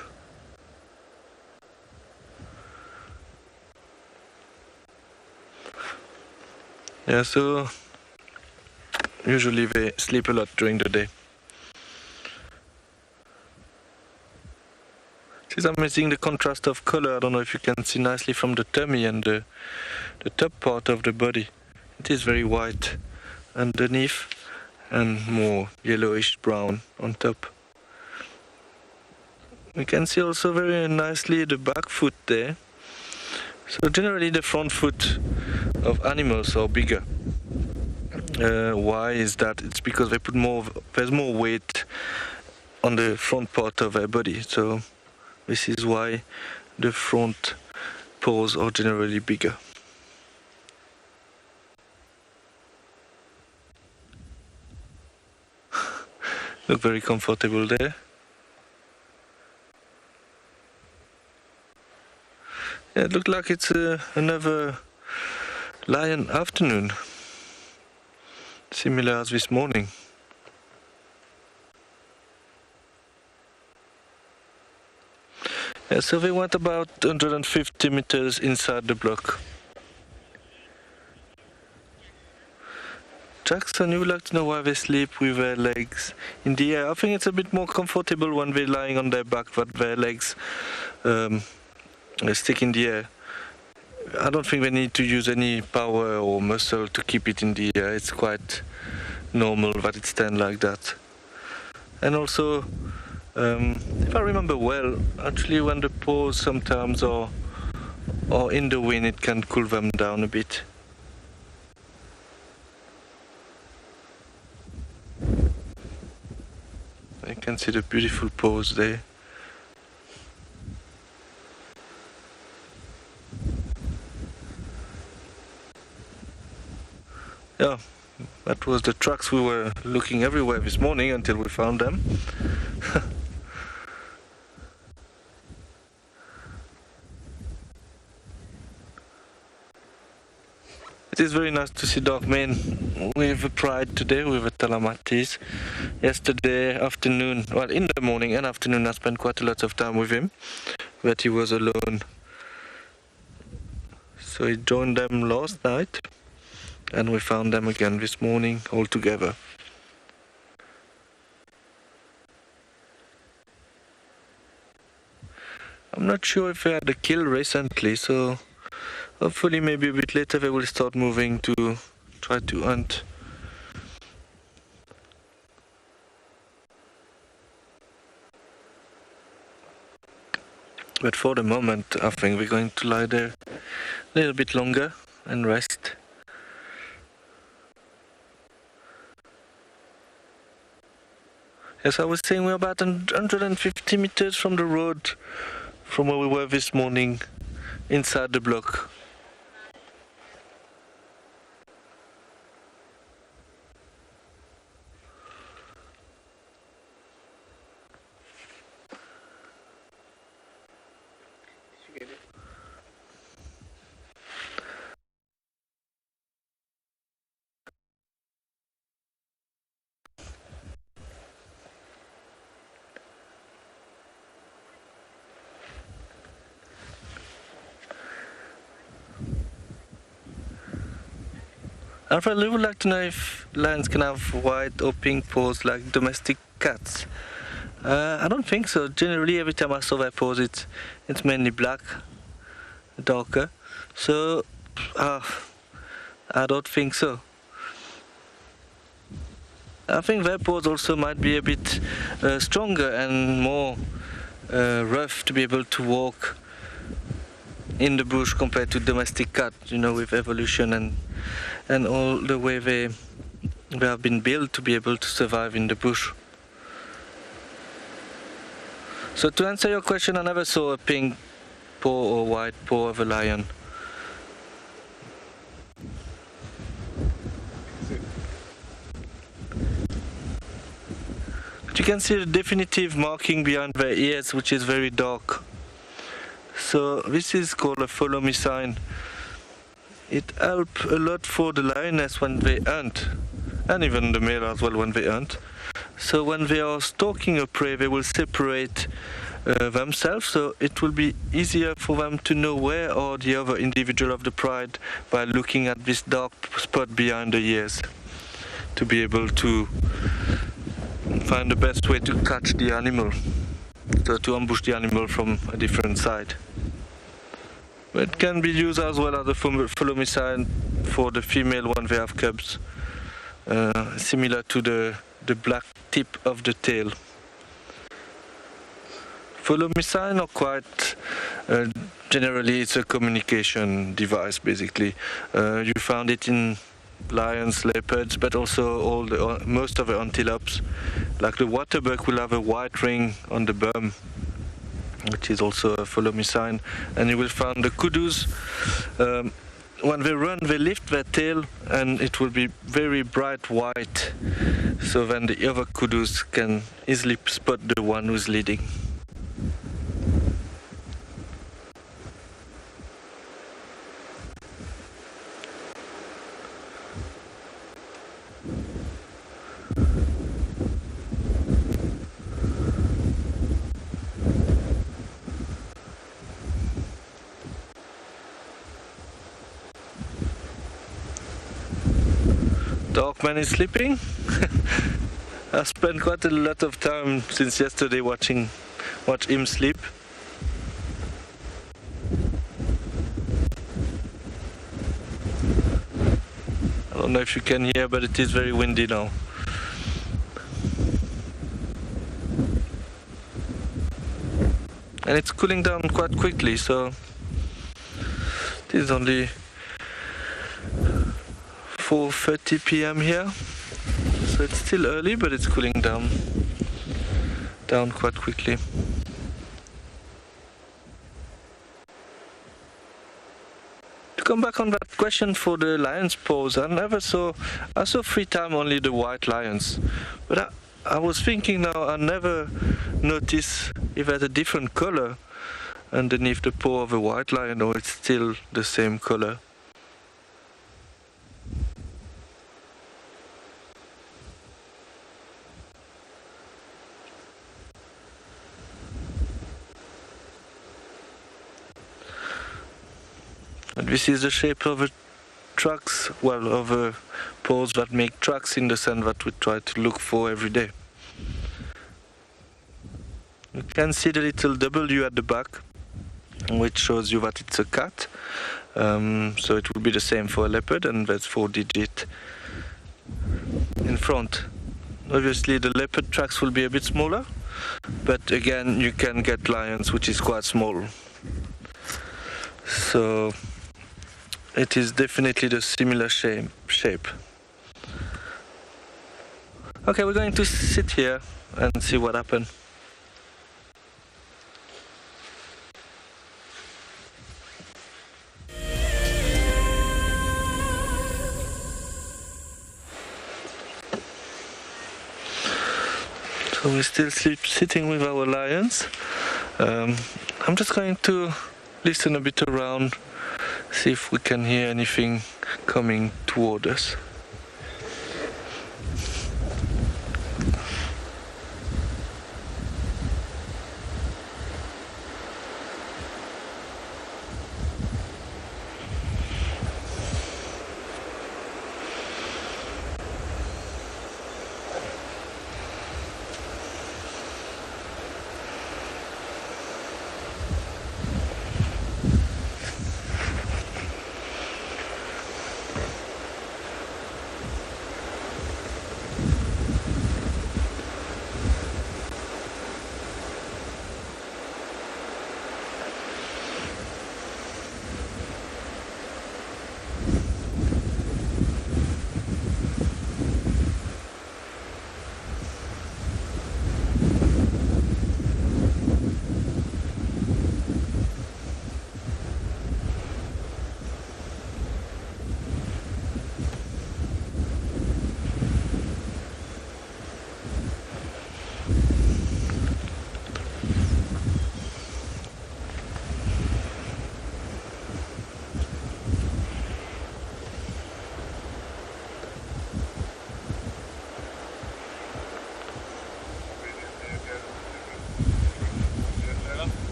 Yeah, so usually they sleep a lot during the day. It's amazing the contrast of color. I don't know if you can see nicely from the tummy and the top part of the body. It is very white underneath and more yellowish brown on top. We can see also very nicely the back foot there. So generally the front foot of animals are bigger. Why is that? It's because they put there's more weight on the front part of their body. So this is why the front paws are generally bigger. Look very comfortable there. Yeah, it looks like it's another lion afternoon, similar as this morning. Yeah, so they went about 150 meters inside the block. Jackson, you would like to know why they sleep with their legs in the air? I think it's a bit more comfortable when they're lying on their back, but their legs stick in the air. I don't think they need to use any power or muscle to keep it in the air. It's quite normal that it stands like that. And also, if I remember well, actually when the paws sometimes are in the wind, it can cool them down a bit. You can see the beautiful paws there. Yeah, that was the tracks we were looking everywhere this morning until we found them. It is very nice to see dark mane with a pride today, with a Talamatis. Yesterday afternoon, well in the morning and afternoon I spent quite a lot of time with him, but he was alone. So he joined them last night and we found them again this morning all together. I'm not sure if they had a kill recently, so hopefully maybe a bit later they will start moving to try to hunt. But for the moment I think we're going to lie there a little bit longer and rest. As I was saying, we're about 150 meters from the road from where we were this morning, inside the block. I really would like to know if lions can have white or pink paws like domestic cats. I don't think so. Generally, every time I saw their paws, it's mainly black, darker. So, I don't think so. I think their paws also might be a bit stronger and more rough to be able to walk in the bush compared to domestic cat, you know, with evolution and all the way they have been built to be able to survive in the bush. So to answer your question, I never saw a pink paw or white paw of a lion. But you can see the definitive marking behind their ears, which is very dark. So this is called a follow me sign. It helps a lot for the lioness when they hunt, and even the male as well when they hunt. So when they are stalking a prey, they will separate themselves, so it will be easier for them to know where are the other individual of the pride by looking at this dark spot behind the ears, to be able to find the best way to catch the animal, so to ambush the animal from a different side. It can be used as well as a follow me sign for the female when they have cubs, similar to the black tip of the tail. Follow me sign are quite generally it's a communication device basically. You found it in lions, leopards, but also most of the antelopes. Like the waterbuck will have a white ring on the bum, which is also a follow me sign. And you will find the kudus, when they run they lift their tail and it will be very bright white, so then the other kudus can easily spot the one who's leading. Darkman is sleeping. I spent quite a lot of time since yesterday watch him sleep. I don't know if you can hear, but it is very windy now. And it's cooling down quite quickly, so it is only 4:30 p.m. here, so it's still early, but it's cooling down quite quickly. To come back on that question for the lion's paws, I saw 3 times only the white lions, but I was thinking now I never noticed if there's a different color underneath the paw of a white lion or it's still the same color. And this is the shape of a tracks, well, of a paws that make tracks in the sand that we try to look for every day. You can see the little W at the back, which shows you that it's a cat. So it will be the same for a leopard, and that's 4 digits in front. Obviously the leopard tracks will be a bit smaller, but again you can get lions which is quite small. So it is definitely the similar shape. Okay, we're going to sit here and see what happens. So we're still sitting with our lions. I'm just going to listen a bit around, see if we can hear anything coming toward us.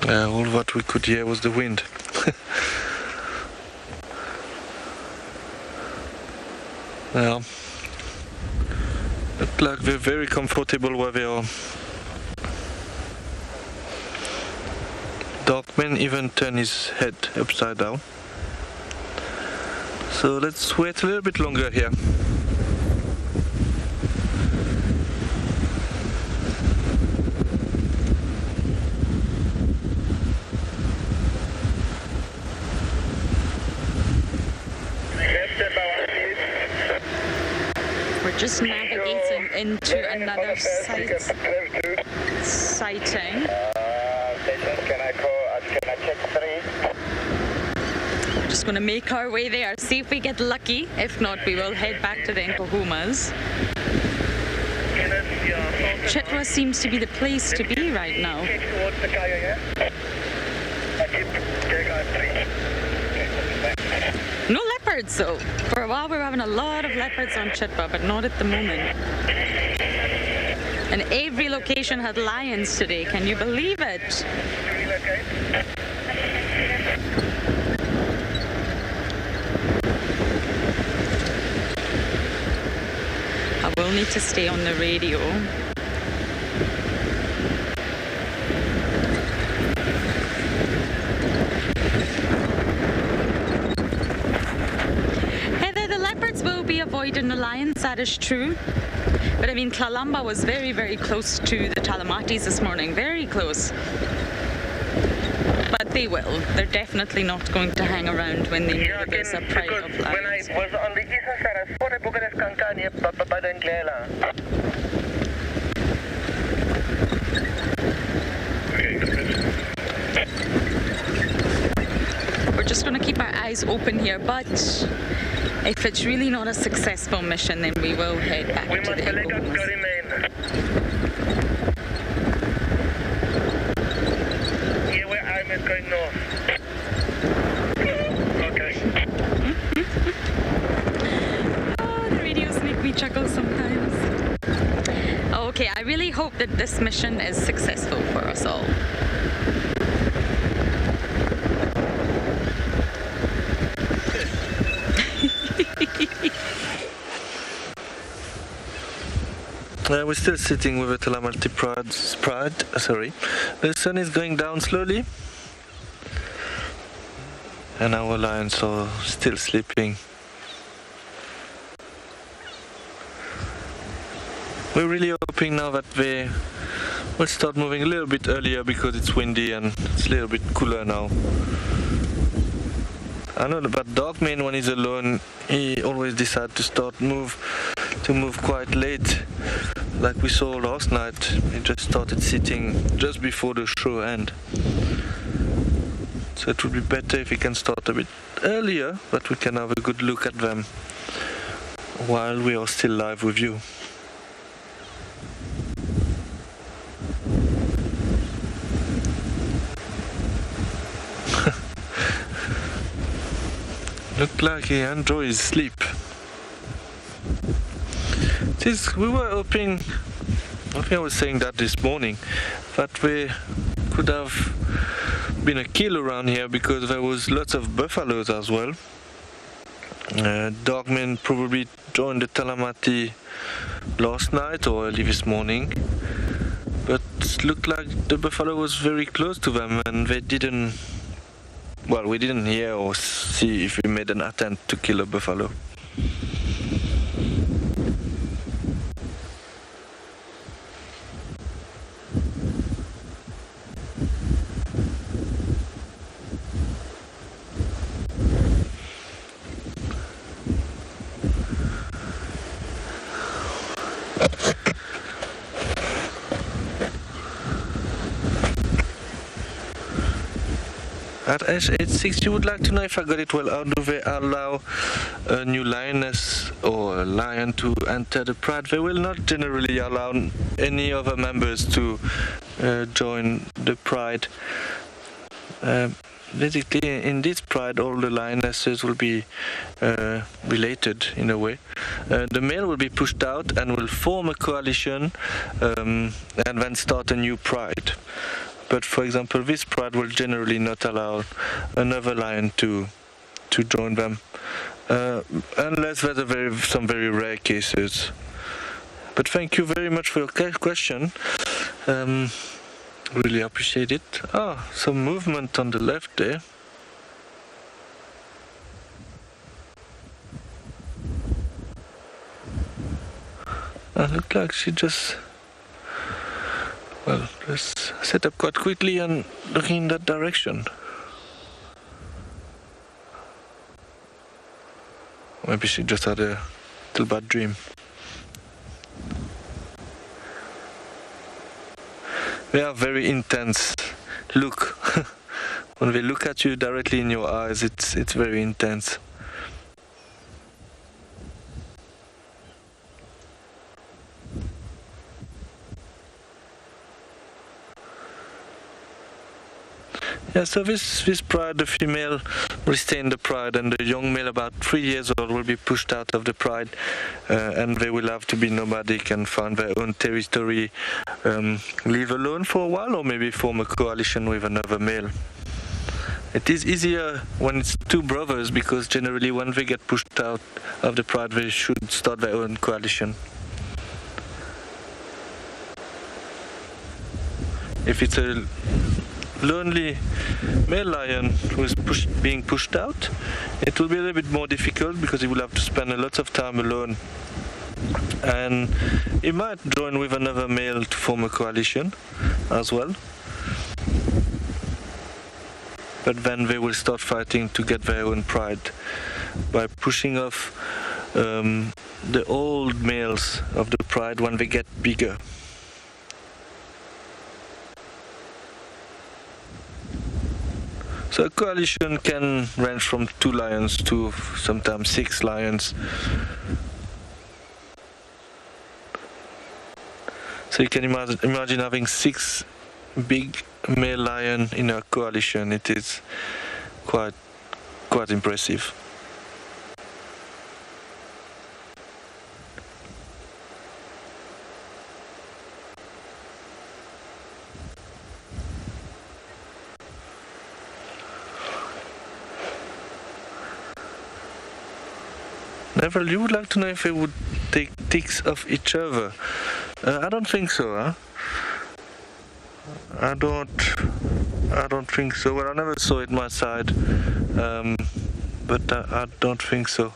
All what we could hear was the wind. Yeah. Look like they're very comfortable where they are. Darkman even turned his head upside down. So let's wait a little bit longer here. We're just navigating into another sighting. We're just going to make our way there, see if we get lucky. If not, we will head back to the Nkohumas. Chitwa seems to be the place to be right now. No leopards though. For a while we were having a lot of leopards on Chitwa, but not at the moment. And every location had lions today, can you believe it? I will need to stay on the radio. Will be avoiding the lions, that is true. But I mean, Klalamba was very, very close to the Talamatis this morning, very close. But they will. They're definitely not going to hang around when they know that there's a pride of lions. When I was on the eastern side, I saw the Bucharest Kankani by the Ngala. We're just going to keep our eyes open here, but if it's really not a successful mission, then we will head back to the Nkohumas. Yeah, where I'm going north. Okay. Oh, the radios make me chuckle sometimes. Okay, I really hope that this mission is successful for us all. We're still sitting with the Talamati Pride. Sorry. The sun is going down slowly. And our lions are still sleeping. We're really hoping now that they will start moving a little bit earlier because it's windy and it's a little bit cooler now. I know that Darkman, when he's alone, he always decides to move quite late. Like we saw last night, he just started sitting just before the show end. So it would be better if we can start a bit earlier, but we can have a good look at them while we are still live with you. Look like he enjoys sleep. We were hoping, I think I was saying that this morning, that we could have been a kill around here because there was lots of buffaloes as well. Darkman probably joined the Talamati last night or early this morning, but it looked like the buffalo was very close to them and they didn't, well, we didn't hear or see if we made an attempt to kill a buffalo. At S86, you would like to know if I got it well. How do they allow a new lioness or a lion to enter the pride? They will not generally allow any other members to join the pride. Basically, in this pride, all the lionesses will be related in a way. The male will be pushed out and will form a coalition and then start a new pride. But for example, this pride will generally not allow another lion to join them, unless there's some very rare cases. But thank you very much for your question. Really appreciate it. Some movement on the left there. Look like she just, set up quite quickly and looking in that direction. Maybe she just had a little bad dream. They are very intense. Look, when they look at you directly in your eyes, it's very intense. Yeah, so this pride, the female will stay in the pride, and the young male, about 3 years old, will be pushed out of the pride, and they will have to be nomadic and find their own territory, live alone for a while, or maybe form a coalition with another male. It is easier when it's two brothers, because generally when they get pushed out of the pride, they should start their own coalition. If it's a lonely male lion who is being pushed out, it will be a little bit more difficult, because he will have to spend a lot of time alone, and he might join with another male to form a coalition as well, but then they will start fighting to get their own pride by pushing off the old males of the pride when they get bigger. So a coalition can range from 2 lions to sometimes 6 lions. So you can imagine having 6 big male lions in a coalition. It is quite impressive. Neville, you would like to know if they would take ticks off each other? I don't think so, huh? I don't think so. Well, I never saw it my side, but I don't think so.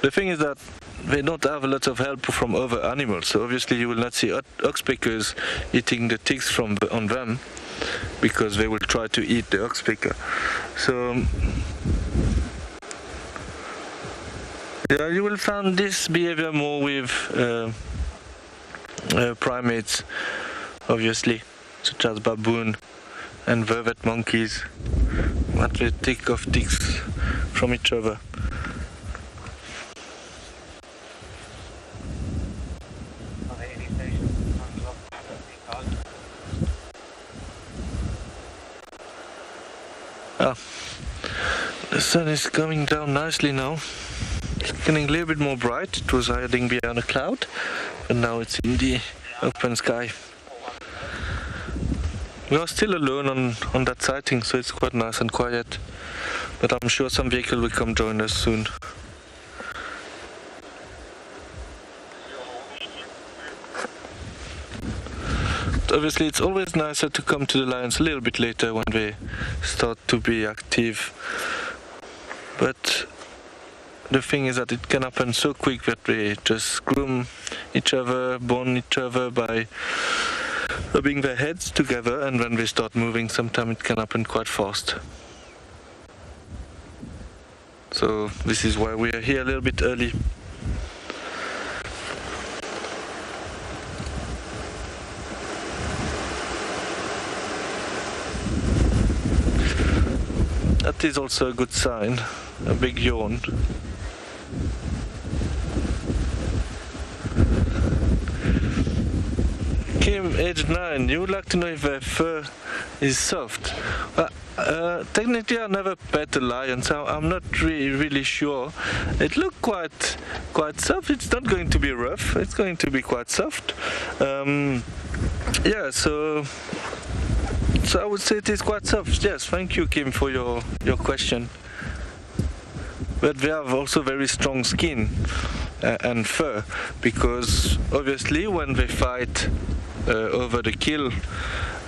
The thing is that they don't have a lot of help from other animals, so obviously you will not see oxpeckers eating the ticks on them, because they will try to eat the oxpecker. So yeah, you will find this behavior more with primates, obviously, such as baboon and vervet monkeys, what they take off ticks from each other. The sun is coming down nicely now. It's getting a little bit more bright. It was hiding behind a cloud, but now it's in the open sky. We are still alone on that sighting, so it's quite nice and quiet. But I'm sure some vehicle will come join us soon. Obviously, it's always nicer to come to the lions a little bit later when they start to be active. But the thing is that it can happen so quick that they just groom each other, bond each other by rubbing their heads together, and when they start moving, sometimes it can happen quite fast. So this is why we are here a little bit early. That is also a good sign, a big yawn. Kim, age 9, you would like to know if their fur is soft. Technically, I never pet a lion, so I'm not really sure. It looked quite soft. It's not going to be rough. It's going to be quite soft. Yeah, so I would say it is quite soft. Yes, thank you, Kim, for your question. But they have also very strong skin and fur, because obviously when they fight over the kill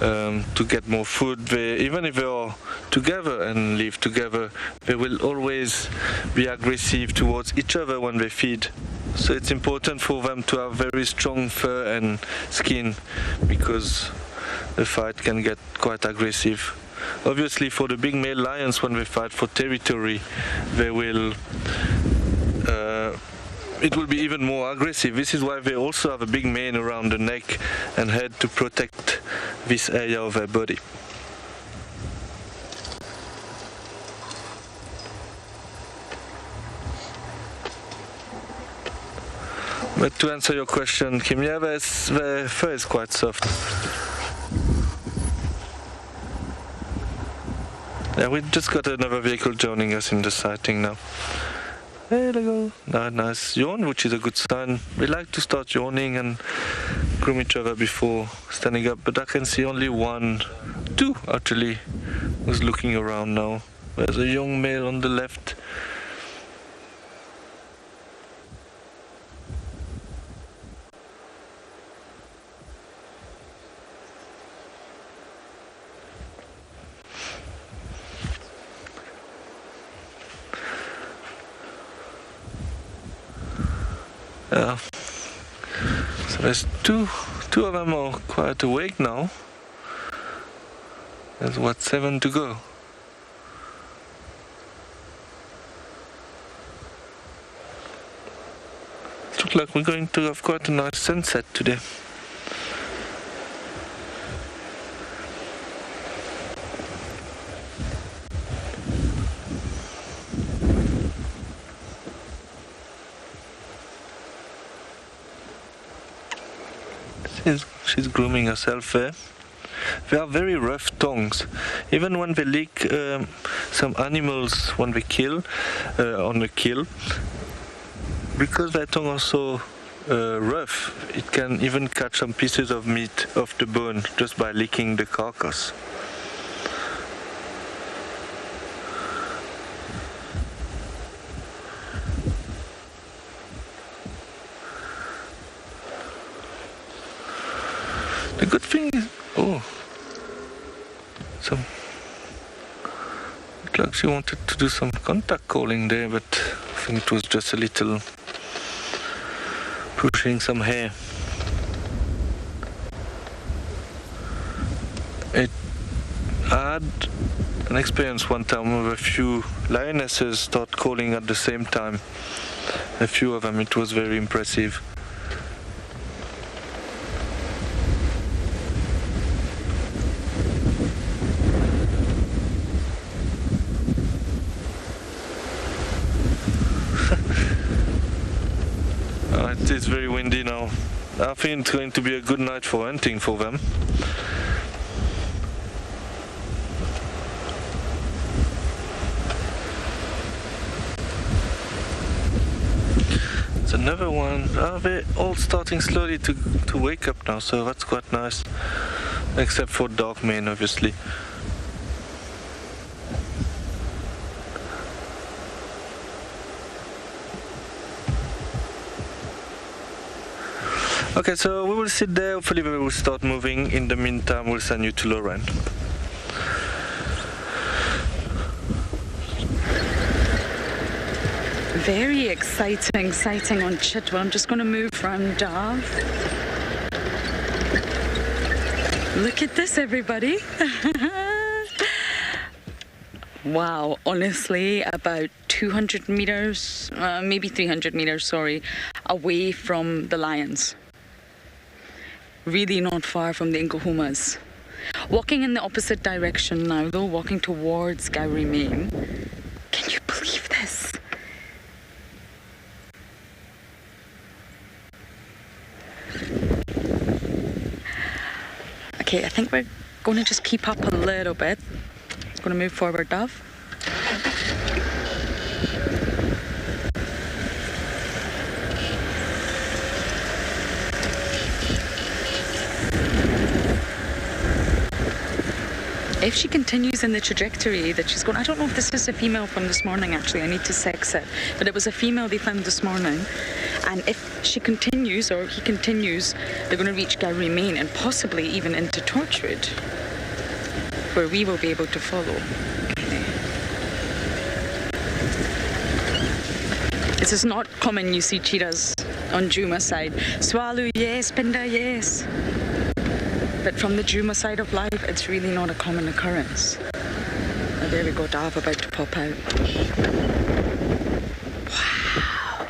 to get more food, even if they are together and live together, they will always be aggressive towards each other when they feed. So it's important for them to have very strong fur and skin, because the fight can get quite aggressive. Obviously, for the big male lions, when they fight for territory, they will it will be even more aggressive. This is why they also have a big mane around the neck and head to protect this area of their body. But to answer your question, Kim, yeah, their fur is quite soft. Yeah, we just got another vehicle joining us in the sighting now. There they go. Nice yawn, which is a good sign. We like to start yawning and groom each other before standing up, but I can see only two actually, who's looking around now. There's a young male on the left. Yeah. So there's two of them are quite awake now. There's 7 to go. It looks like we're going to have quite a nice sunset today. She's grooming herself there. They are very rough tongues. Even when they lick some animals when they kill, on a kill, because their tongue are so rough, it can even catch some pieces of meat off the bone just by licking the carcass. The good thing is, it looks like she wanted to do some contact calling there, but I think it was just a little pushing some hair. I had an experience one time with a few lionesses start calling at the same time. A few of them, it was very impressive. It's very windy now. I think it's going to be a good night for hunting for them. It's another one. They're all starting slowly to wake up now, so that's quite nice. Except for dark mane, obviously. Okay, so we will sit there, hopefully we will start moving. In the meantime, we'll send you to Lauren. Very exciting sighting on Chitwa. I'm just going to move from Dove. Look at this, everybody. Wow, honestly, about 200 meters, maybe 300 meters, sorry, away from the lions. Really not far from the Nkuhumas. Walking in the opposite direction now, though, walking towards Gowrie Main. Can you believe this? Okay, I think we're going to just keep up a little bit. going to move forward, Dove. If she continues in the trajectory that she's going, I don't know if this is a female from this morning, actually. I need to sex it. But it was a female they found this morning. And if she continues, or he continues, they're going to reach Gowrie Main and possibly even into Torchwood, where we will be able to follow. Okay. This is not common, you see cheetahs on Djuma's side. Tswalu, yes. Phinda, yes. But from the Djuma side of life, it's really not a common occurrence. Oh, there we go, Dav about to pop out. Wow.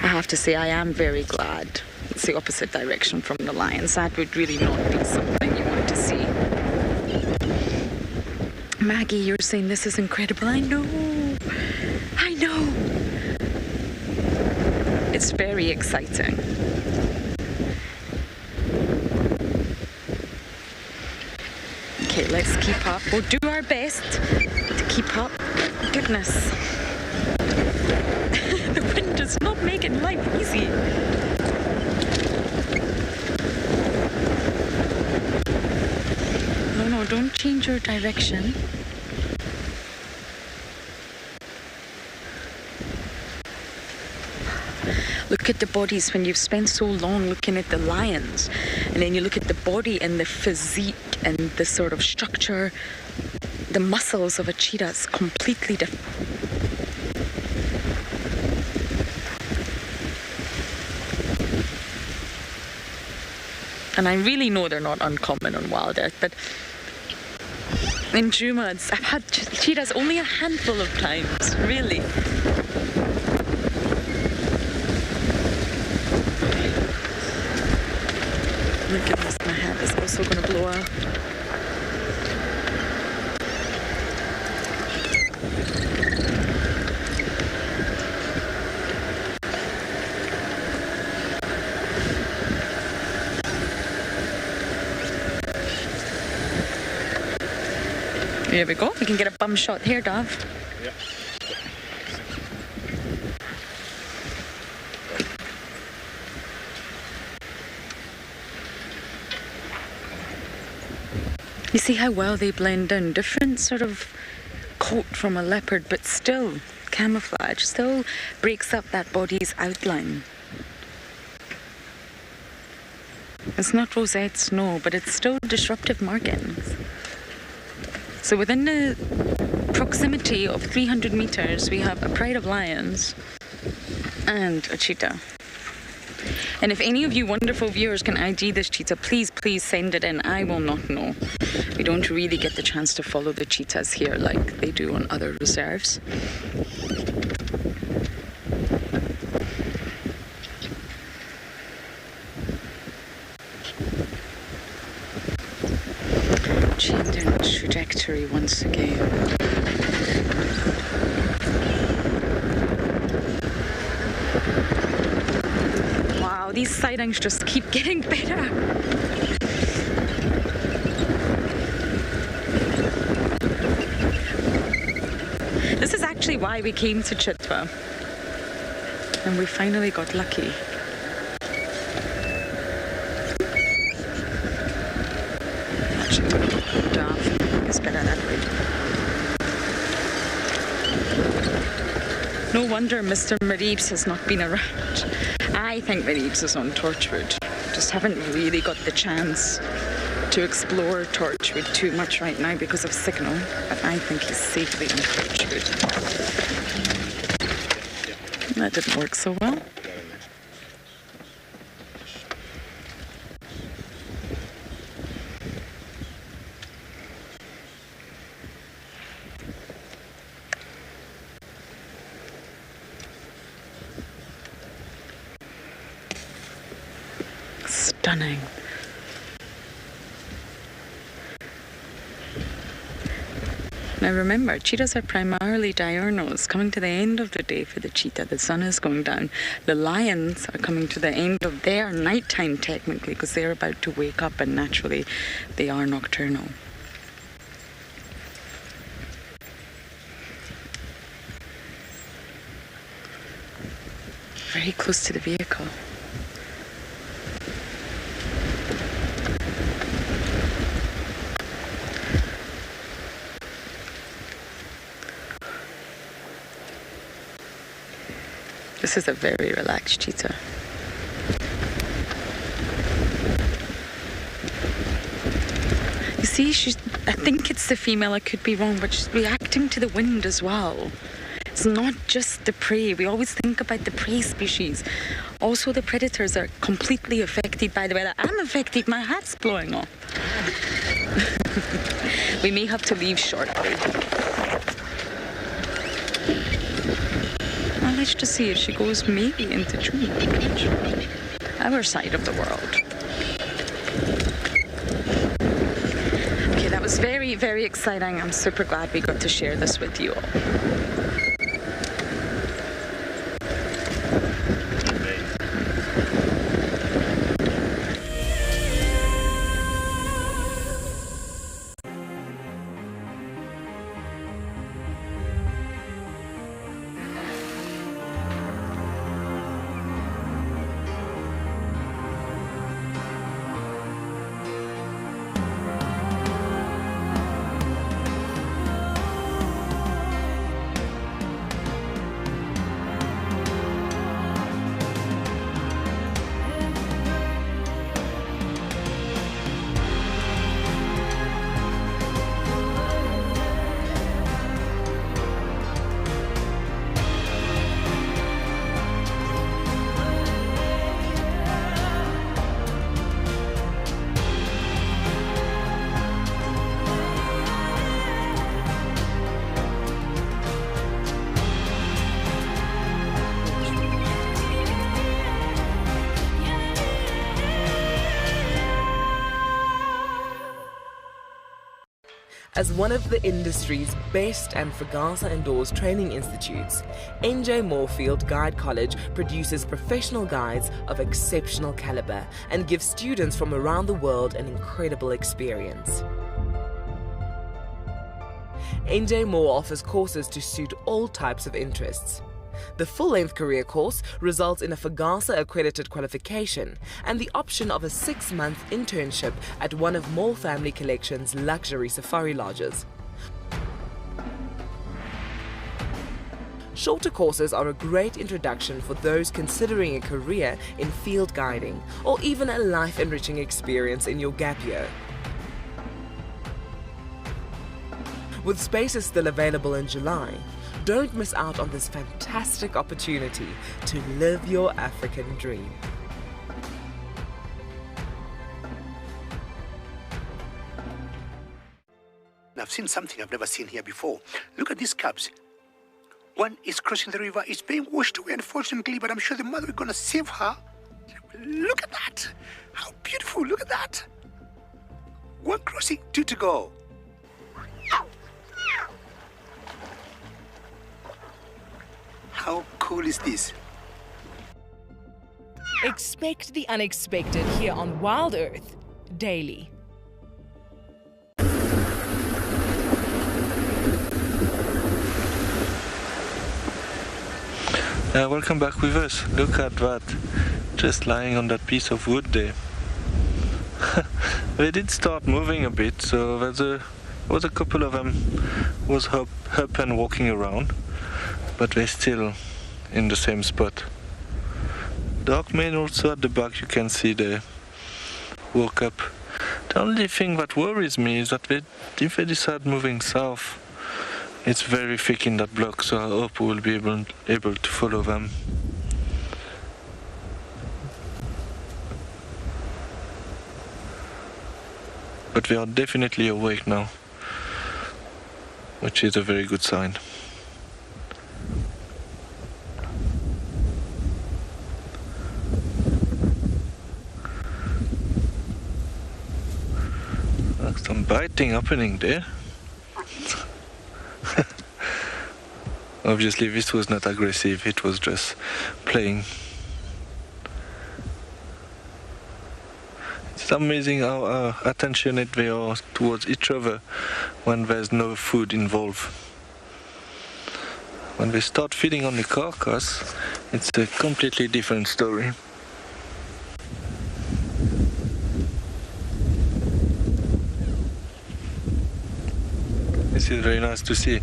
I have to say, I am very glad it's the opposite direction from the lions. That would really not be something you want to see. Maggie, you're saying this is incredible. I know. I know. It's very exciting. Okay, let's keep up. We'll do our best to keep up. Goodness. The wind is not making life easy. No, don't change your direction. Look at the bodies when you've spent so long looking at the lions, and then you look at the body and the physique and the sort of structure, the muscles of a cheetah is completely different. And I really know they're not uncommon on WildEarth, but in Djuma, I've had cheetahs only a handful of times, really. My goodness, my head is also going to blow out. Here we go. We can get a bum shot here, Dove. Yep. You see how well they blend in. Different sort of coat from a leopard, but still camouflage, still breaks up that body's outline. It's not rosettes, no, but it's still disruptive markings. So within the proximity of 300 meters, we have a pride of lions and a cheetah. And if any of you wonderful viewers can ID this cheetah, please send it in. I will not know. We don't really get the chance to follow the cheetahs here like they do on other reserves. Changing trajectory once again. Wow, these sightings just keep getting better. This is actually why we came to Chitwa. And we finally got lucky. Actually, I'm going to put off. It's better that way. No wonder Mr. Mareebs has not been around. I think Mareebs is on Torchwood. Just haven't really got the chance to explore Torchwood too much right now because of signal. But I think he's safely on Torchwood. That didn't work so well. Stunning. Now remember, cheetahs are primarily diurnals, coming to the end of the day for the cheetah. The sun is going down. The lions are coming to the end of their nighttime, technically, because they're about to wake up, and naturally they are nocturnal. Very close to the vehicle. This is a very relaxed cheetah. You see, I think it's the female, I could be wrong, but she's reacting to the wind as well. It's not just the prey. We always think about the prey species. Also, the predators are completely affected by the weather. I'm affected, my hat's blowing off. We may have to leave shortly. Well, let's just see if she goes maybe into Djuma, our side of the world. Okay, that was very, very exciting. I'm super glad we got to share this with you all. As one of the industry's best and FAGASA-endorsed training institutes, NJ Moorfield Guide College produces professional guides of exceptional caliber and gives students from around the world an incredible experience. NJ Moore offers courses to suit all types of interests. The full-length career course results in a FAGASA-accredited qualification and the option of a 6-month internship at one of Moore Family Collection's luxury safari lodges. Shorter courses are a great introduction for those considering a career in field guiding or even a life-enriching experience in your gap year. With spaces still available in July, don't miss out on this fantastic opportunity to live your African dream. I've seen something I've never seen here before. Look at these cubs. One is crossing the river, it's being washed away unfortunately, but I'm sure the mother is going to save her. Look at that. How beautiful, look at that. One crossing, 2 to go. How cool is this? Expect the unexpected here on WildEarth daily. Welcome back with us. Look at that, just lying on that piece of wood there. They did start moving a bit, so there was a couple of them was up and walking around, but they're still in the same spot. Dark mane also at the back, you can see they woke up. The only thing that worries me is that if they decide moving south, it's very thick in that block, so I hope we will be able to follow them. But they are definitely awake now, which is a very good sign. Some biting happening there. Obviously this was not aggressive, it was just playing. It's amazing how attentionate they are towards each other when there's no food involved. When they start feeding on the carcass, it's a completely different story. This is very nice to see.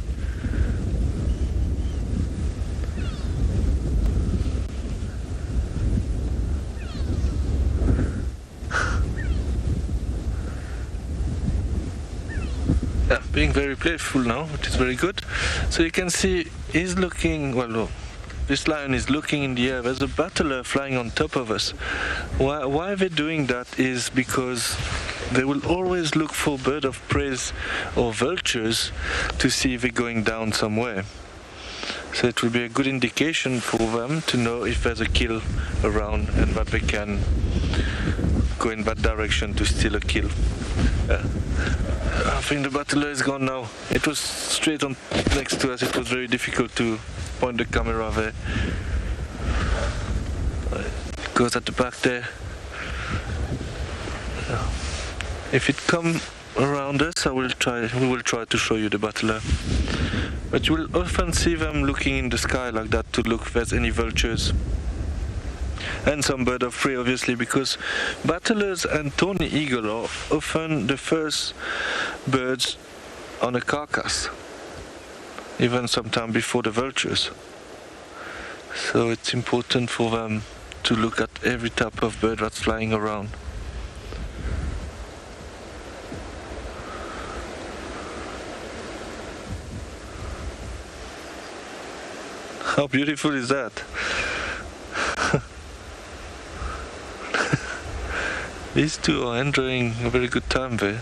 Yeah, being very playful now, which is very good. So you can see he's looking, well, this lion is looking in the air. There's a battler flying on top of us. Why they're doing that is because they will always look for bird of prey or vultures to see if they're going down somewhere. So it will be a good indication for them to know if there's a kill around and that they can go in that direction to steal a kill. I think the battler is gone now. It was straight on next to us. It was very difficult to point the camera there. It goes at the back there. If it comes around us, we will try to show you the battler. But you will often see them looking in the sky like that to look if there's any vultures. And some bird of prey, obviously, because battlers and tawny eagle are often the first birds on a carcass, even sometime before the vultures. So it's important for them to look at every type of bird that's flying around. How beautiful is that? These two are enjoying a very good time there.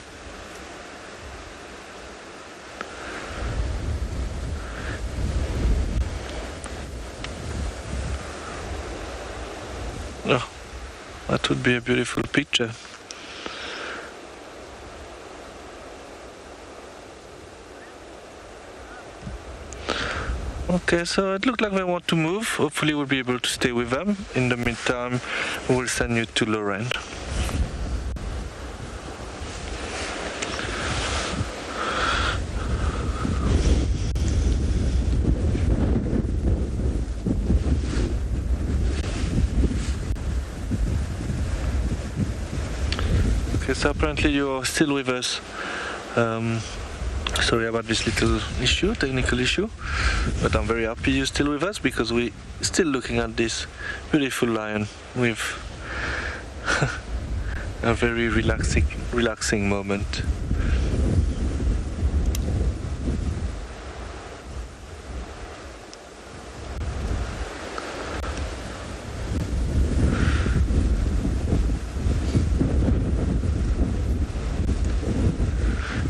Oh, that would be a beautiful picture. Okay, so it looks like they want to move. Hopefully we'll be able to stay with them. In the meantime, we'll send you to Lorraine. Okay, so apparently you're still with us. Sorry about this little issue, technical issue, but I'm very happy you're still with us because we're still looking at this beautiful lion with a very relaxing moment.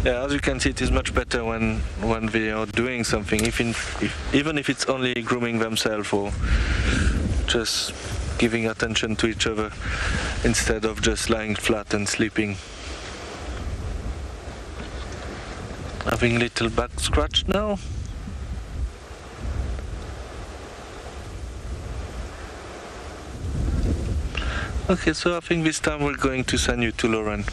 Yeah, as you can see, it is much better when they are doing something, even if it's only grooming themselves or just giving attention to each other instead of just lying flat and sleeping. Having a little back scratch now. Okay, so I think this time we're going to send you to Lorraine.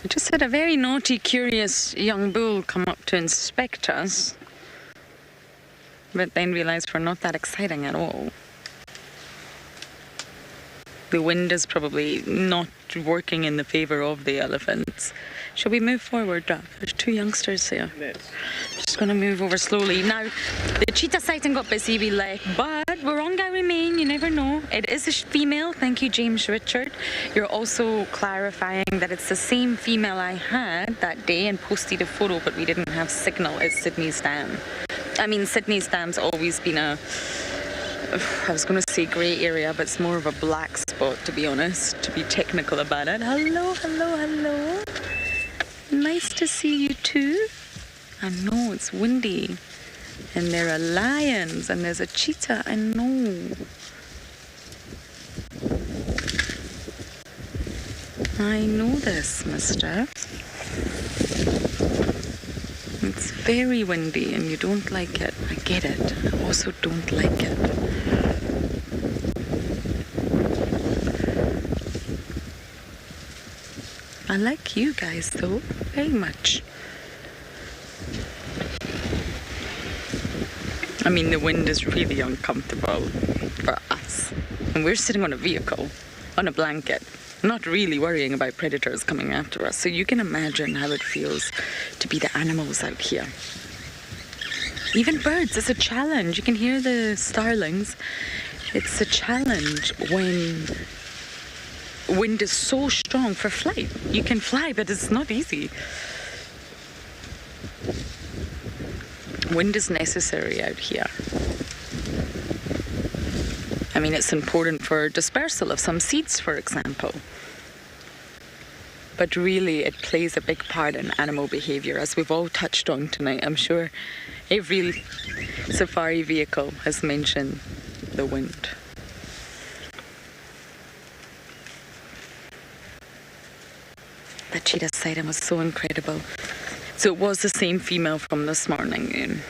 I just had a very naughty, curious young bull come up to inspect us, but then realized we're not that exciting at all. The wind is probably not working in the favor of the elephants. Shall we move forward, Doug? There's two youngsters here. Yes. Just going to move over slowly. Now, the cheetah sighting got busy, we left, but we're on Guy Remain, you never know. It is a female. Thank you, James Richard. You're also clarifying that it's the same female I had that day and posted a photo, but we didn't have signal at Sydney's Dam. I mean, Sydney's Dam's always been I was going to say grey area, but it's more of a black spot, to be honest, to be technical about it. Hello, hello, hello. Nice to see you too. I know, it's windy. And there are lions, and there's a cheetah, I know. I know this, mister. It's very windy and you don't like it. I get it. I also don't like it. I like you guys though, very much. I mean, the wind is really uncomfortable for us. And we're sitting on a vehicle, on a blanket, not really worrying about predators coming after us. So you can imagine how it feels to be the animals out here. Even birds, it's a challenge. You can hear the starlings. It's a challenge when wind is so strong for flight. You can fly, but it's not easy. Wind is necessary out here. I mean, it's important for dispersal of some seeds, for example. But really, it plays a big part in animal behavior, as we've all touched on tonight. I'm sure every safari vehicle has mentioned the wind. That cheetah sighting was so incredible. So it was the same female from this morning.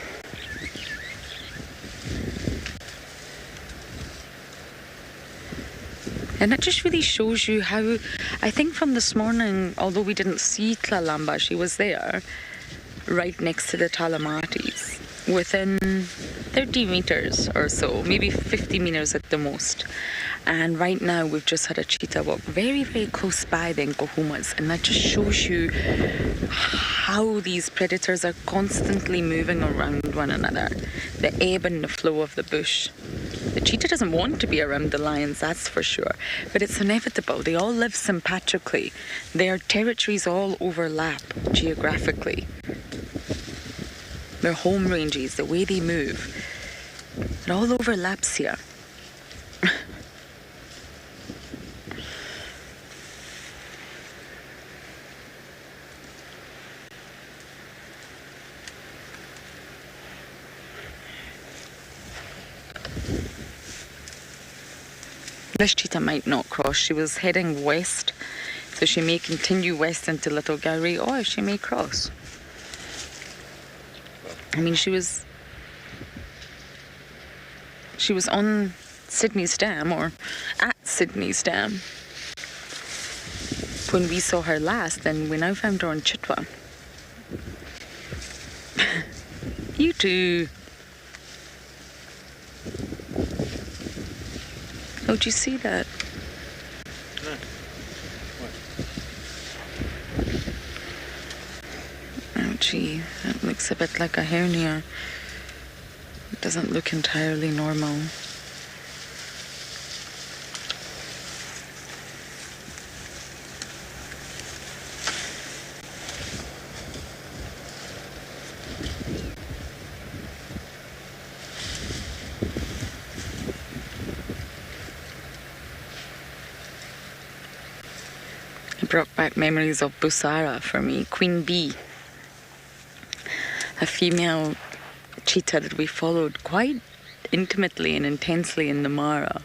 And it just really shows you how, I think from this morning, although we didn't see Tlalamba, she was there, right next to the Talamatis, within 30 meters or so, maybe 50 meters at the most. And right now we've just had a cheetah walk very, very close by the Nkohumas, and that just shows you how these predators are constantly moving around one another, the ebb and the flow of the bush. The cheetah doesn't want to be around the lions, that's for sure, but it's inevitable. They all live sympatrically. Their territories all overlap geographically. Their home ranges, the way they move, it all overlaps here. This cheetah might not cross. She was heading west, so she may continue west into Little Gowrie, or she may cross. I mean, she was on Sydney's Dam, or at Sydney's Dam, when we saw her last, and we now found her on Chitwa. You too. Oh, did you see that? No. What? Oh, gee, that looks a bit like a hernia. It doesn't look entirely normal. Brought back memories of Busara for me, Queen Bee, a female cheetah that we followed quite intimately and intensely in the Mara.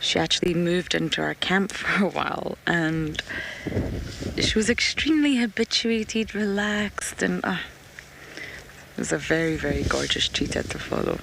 She actually moved into our camp for a while, and she was extremely habituated, relaxed, and it was a very, very gorgeous cheetah to follow.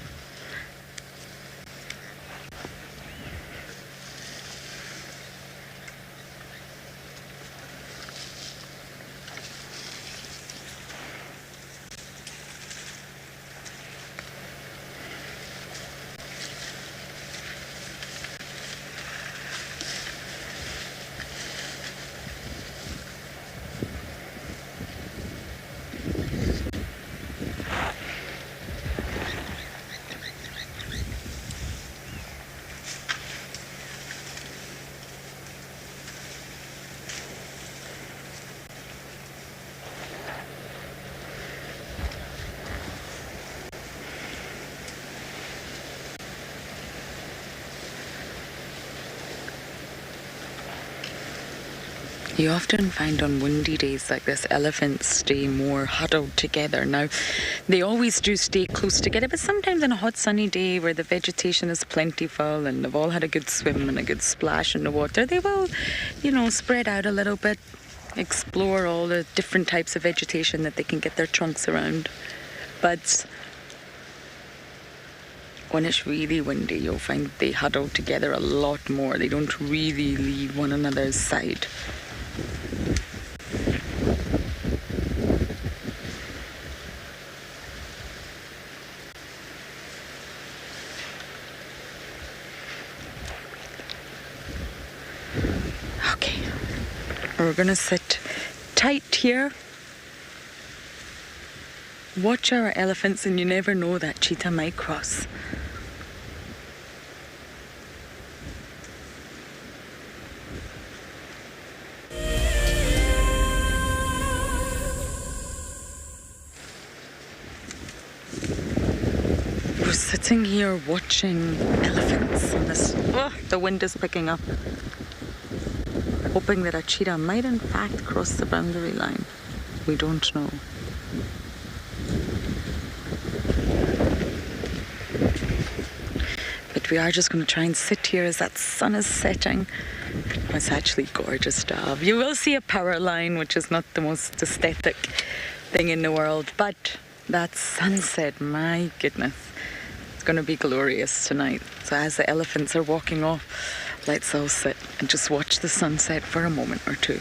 You often find on windy days like this, elephants stay more huddled together. Now, they always do stay close together, but sometimes on a hot sunny day where the vegetation is plentiful and they've all had a good swim and a good splash in the water, they will, spread out a little bit, explore all the different types of vegetation that they can get their trunks around. But when it's really windy, you'll find they huddle together a lot more. They don't really leave one another's side. Okay, we're gonna sit tight here. Watch our elephants, and you never know, that cheetah might cross. We're sitting here watching elephants on this. Oh, the wind is picking up. Hoping that a cheetah might in fact cross the boundary line. We don't know. But we are just going to try and sit here as that sun is setting. It's actually gorgeous to have. You will see a power line, which is not the most aesthetic thing in the world, but that sunset, my goodness, it's going to be glorious tonight. So as the elephants are walking off, let's all sit and just watch the sunset for a moment or two.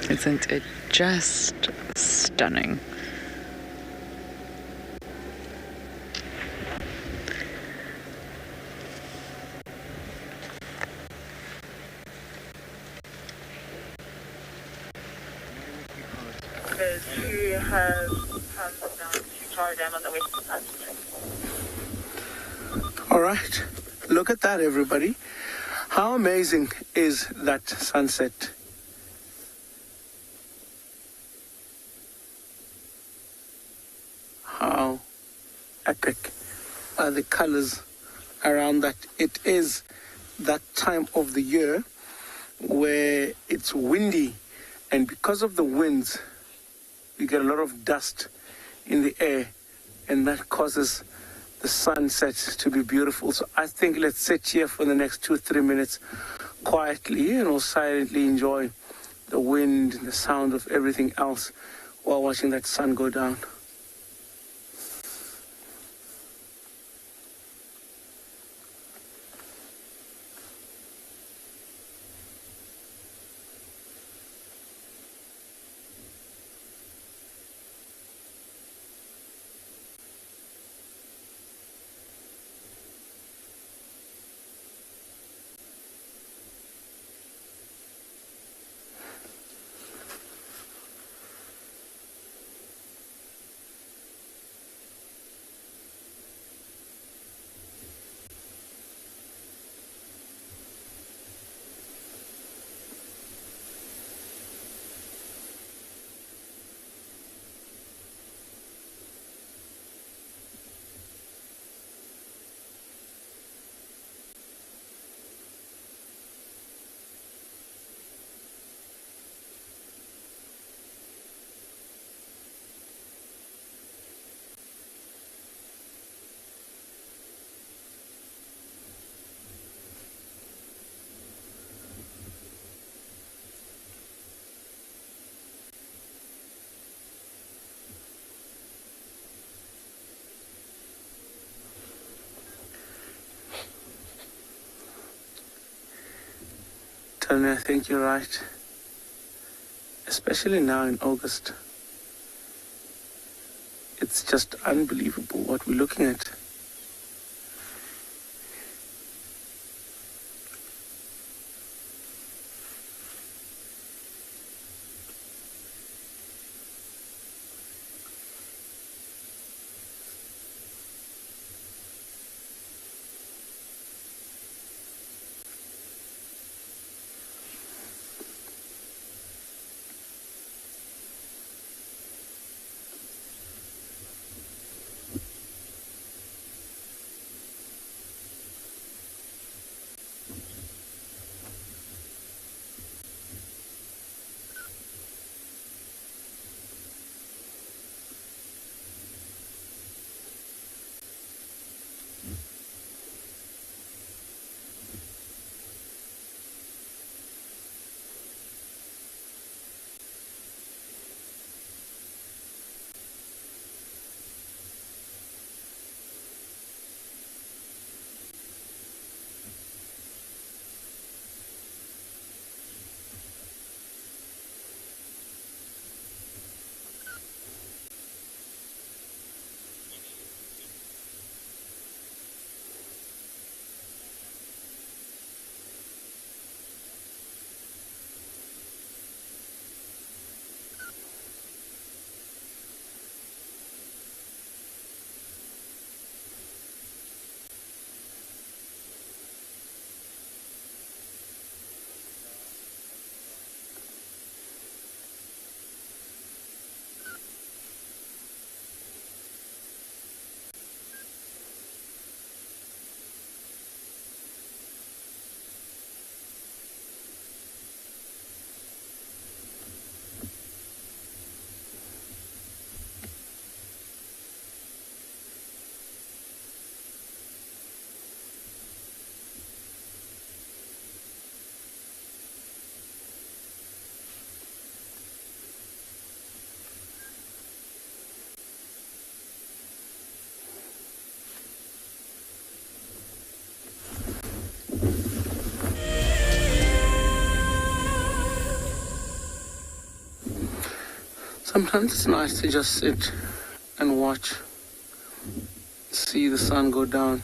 Isn't it just stunning? She has come down to Tar Dam on the western side. All right, look at that, everybody. How amazing is that sunset? How epic are the colors around that. It is that time of the year where it's windy, and because of the winds, you get a lot of dust in the air, and that causes the sunset to be beautiful. So I think let's sit here for the next 2-3 minutes quietly, silently enjoy the wind and the sound of everything else while watching that sun go down. Tony, I think you're right. Especially now in August. It's just unbelievable what we're looking at. Sometimes it's nice to just sit and watch, see the sun go down.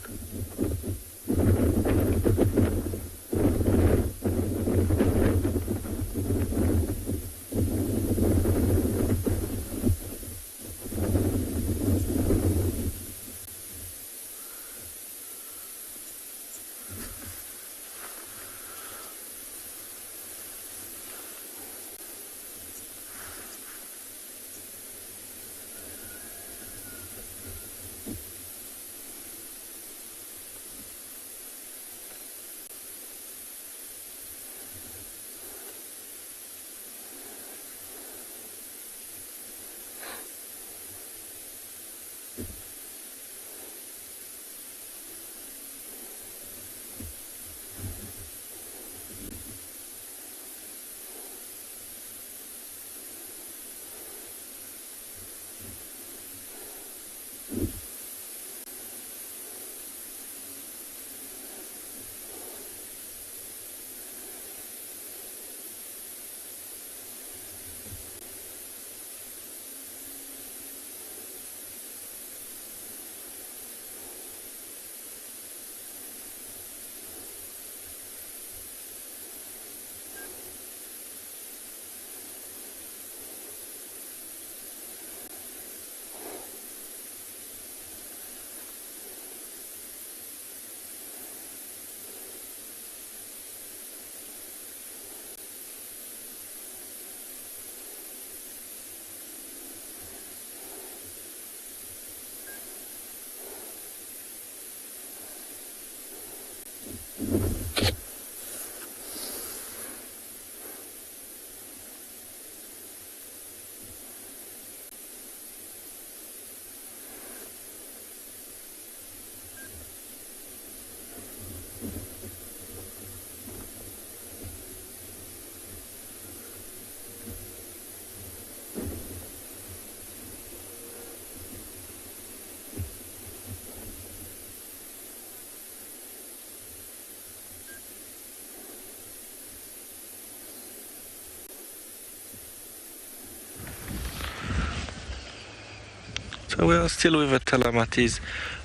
We are still with the Talamatis.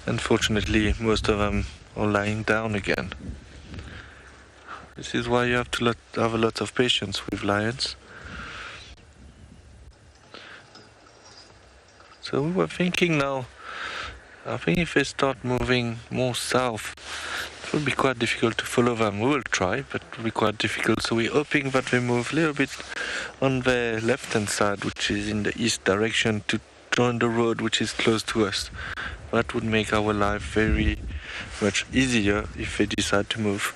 Unfortunately, most of them are lying down again. This is why you have to have a lot of patience with lions. So we were thinking now, I think if they start moving more south, it will be quite difficult to follow them. We will try, but it will be quite difficult. So we're hoping that they move a little bit on the left-hand side, which is in the east direction, to join the road which is close to us. That would make our life very much easier if they decide to move.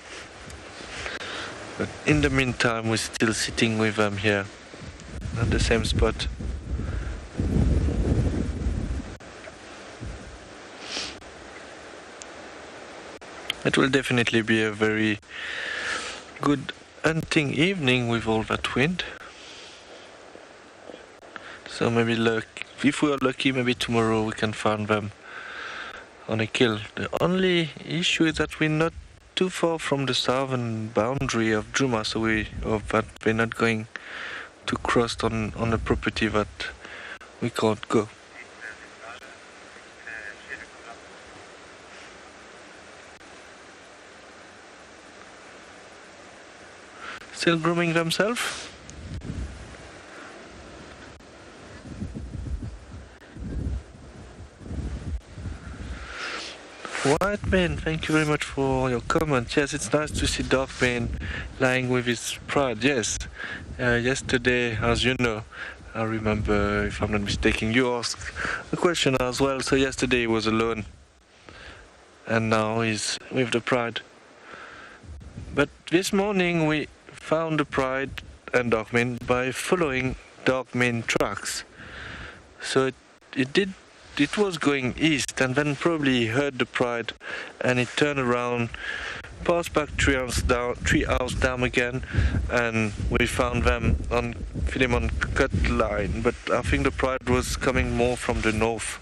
But in the meantime, we're still sitting with them here at the same spot. It will definitely be a very good hunting evening with all that wind. So maybe if we are lucky, maybe tomorrow we can find them on a kill. The only issue is that we're not too far from the southern boundary of Djuma, so we hope that we're not going to cross on a property that we can't go. Still grooming themselves? White man, thank you very much for your comment. Yes, it's nice to see dark man lying with his pride. Yes, yesterday, as you know, I remember, if I'm not mistaken, you asked a question as well. So yesterday he was alone, and now he's with the pride. But this morning we found the pride and dark man by following dark man tracks. So it was going east, and then probably heard the pride, and it turned around, passed back 3 hours down again, and we found them on Philemon cut line. But I think the pride was coming more from the north,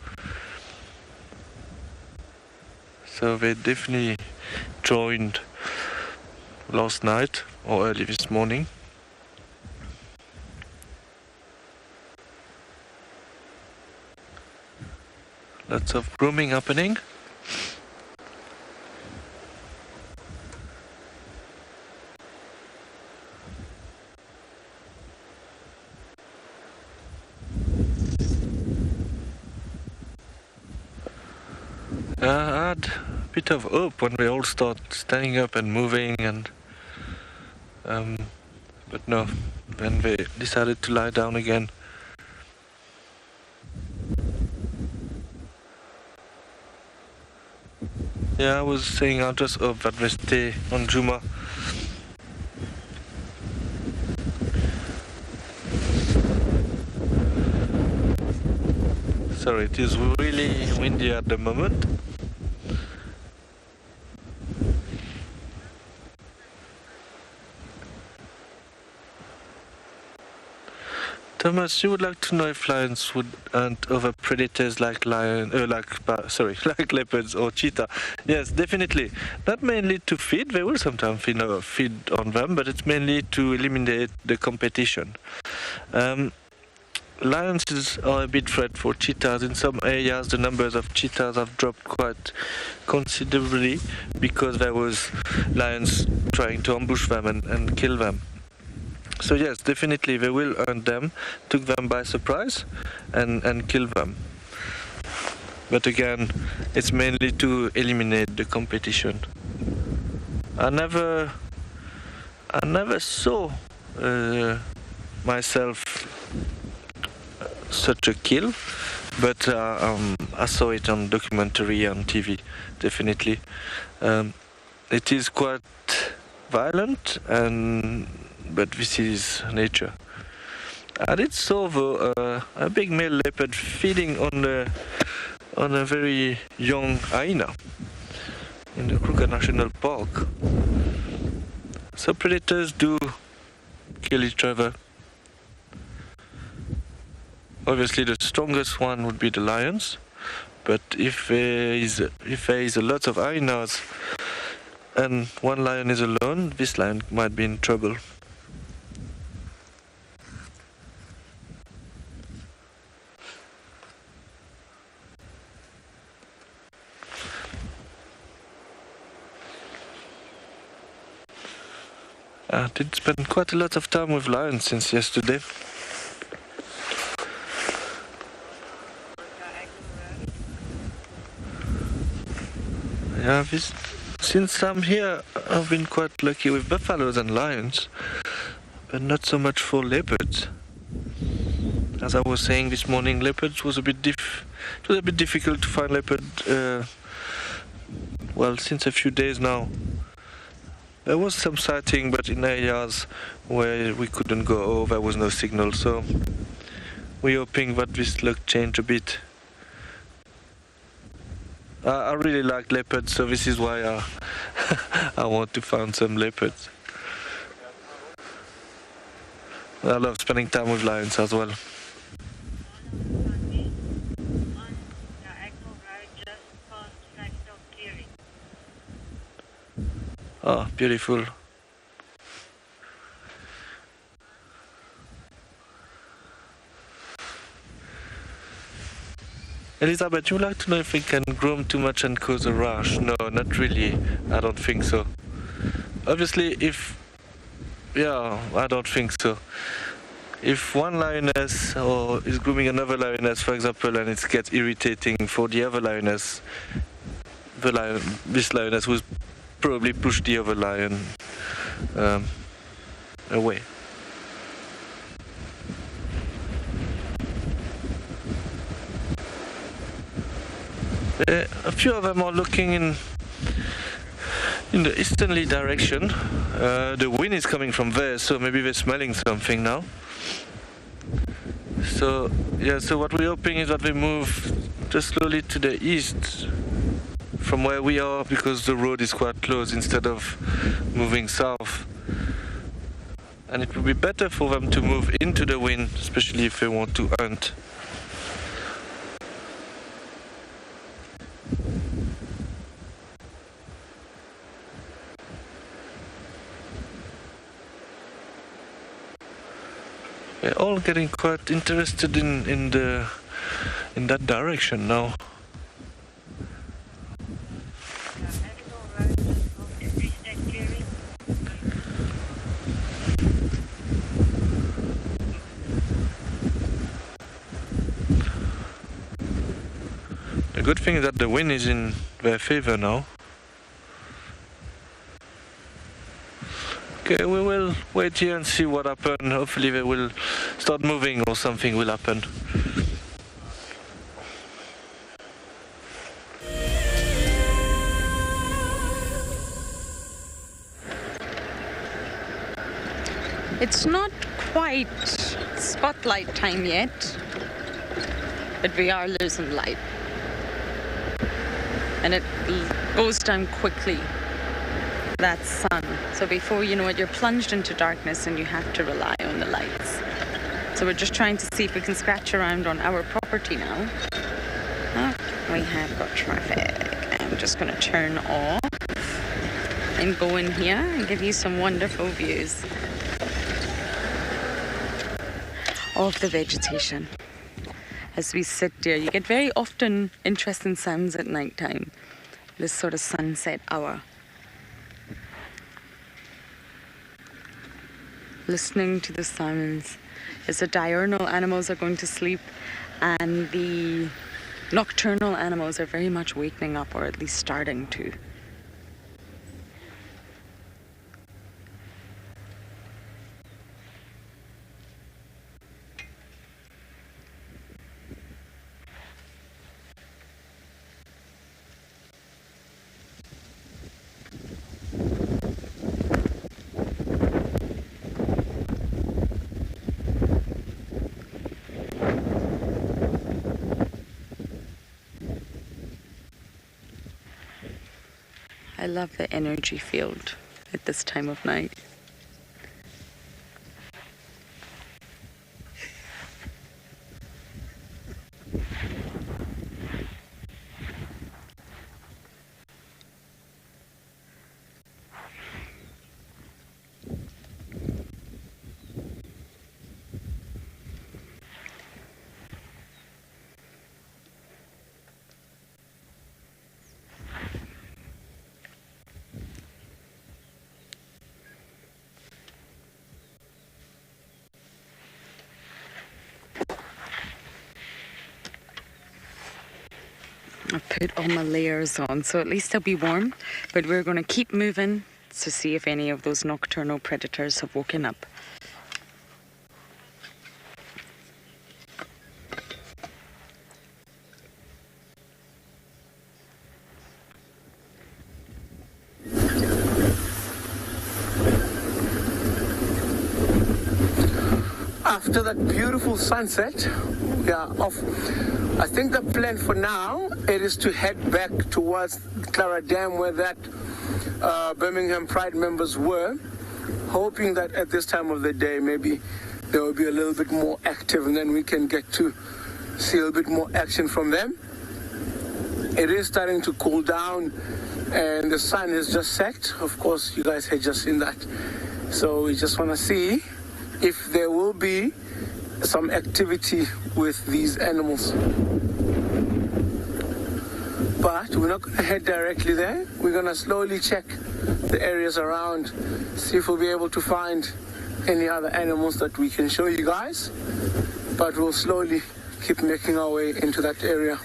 so they definitely joined last night or early this morning. Lots of grooming happening. I had a bit of hope when we all start standing up and moving, and but no, then they decided to lie down again. Yeah, I was saying I'll just hope that they stay on Djuma. Sorry, it is really windy at the moment. Thomas, you would like to know if lions would hunt other predators like leopards or cheetah? Yes, definitely. Not mainly to feed. They will sometimes feed on them, but it's mainly to eliminate the competition. Lions are a big threat for cheetahs. In some areas, the numbers of cheetahs have dropped quite considerably because there was lions trying to ambush them and kill them. So yes, definitely they will hunt them, took them by surprise, and kill them. But again, it's mainly to eliminate the competition. I never saw myself such a kill, but I saw it on documentary on TV, definitely. It is quite violent, but this is nature. I did saw though a big male leopard feeding on a very young hyena in the Kruger National Park. So predators do kill each other. Obviously the strongest one would be the lions, but if there is a lot of hyenas and one lion is alone, this lion might be in trouble. I did spend quite a lot of time with lions since yesterday. Yeah, since I'm here, I've been quite lucky with buffaloes and lions, but not so much for leopards. As I was saying this morning, leopards was a bit difficult to find leopard. Well, since a few days now. There was some sighting, but in areas where we couldn't go, there was no signal. So we're hoping that this luck change a bit. I really like leopards, so this is why I want to find some leopards. I love spending time with lions as well. Oh, beautiful. Elizabeth, you'd like to know if we can groom too much and cause a rash? No, not really. I don't think so. Obviously, I don't think so. If one lioness is grooming another lioness, for example, and it gets irritating for the other lioness, this lioness will probably push the other lion away. A few of them are looking in the easterly direction. The wind is coming from there, so maybe they're smelling something now. So what we're hoping is that they move just slowly to the east from where we are, because the road is quite close, instead of moving south. And it would be better for them to move into the wind, especially if they want to hunt. They're all getting quite interested in that direction now. The good thing is that the wind is in their favor now. Okay, we will wait here and see what happens. Hopefully they will start moving or something will happen. It's not quite spotlight time yet, but we are losing light. And it goes down quickly, that sun. So before you know it, you're plunged into darkness and you have to rely on the lights. So we're just trying to see if we can scratch around on our property now. Oh, we have got traffic. I'm just going to turn off and go in here and give you some wonderful views of the vegetation. As we sit there, you get very often interesting sounds at night time, this sort of sunset hour. Listening to the sounds as the diurnal animals are going to sleep and the nocturnal animals are very much waking up, or at least starting to. I love the energy field at this time of night. I've put all my layers on, so at least I'll be warm. But we're going to keep moving to see if any of those nocturnal predators have woken up. After that beautiful sunset, we are off. I think the plan for now, it is to head back towards Clara Dam where that Birmingham Pride members were, hoping that at this time of the day maybe they will be a little bit more active and then we can get to see a little bit more action from them. It is starting to cool down and the sun has just set. Of course, you guys had just seen that. So we just want to see if there will be some activity with these animals. But we're not going to head directly there. We're going to slowly check the areas around, see if we'll be able to find any other animals that we can show you guys. But we'll slowly keep making our way into that area.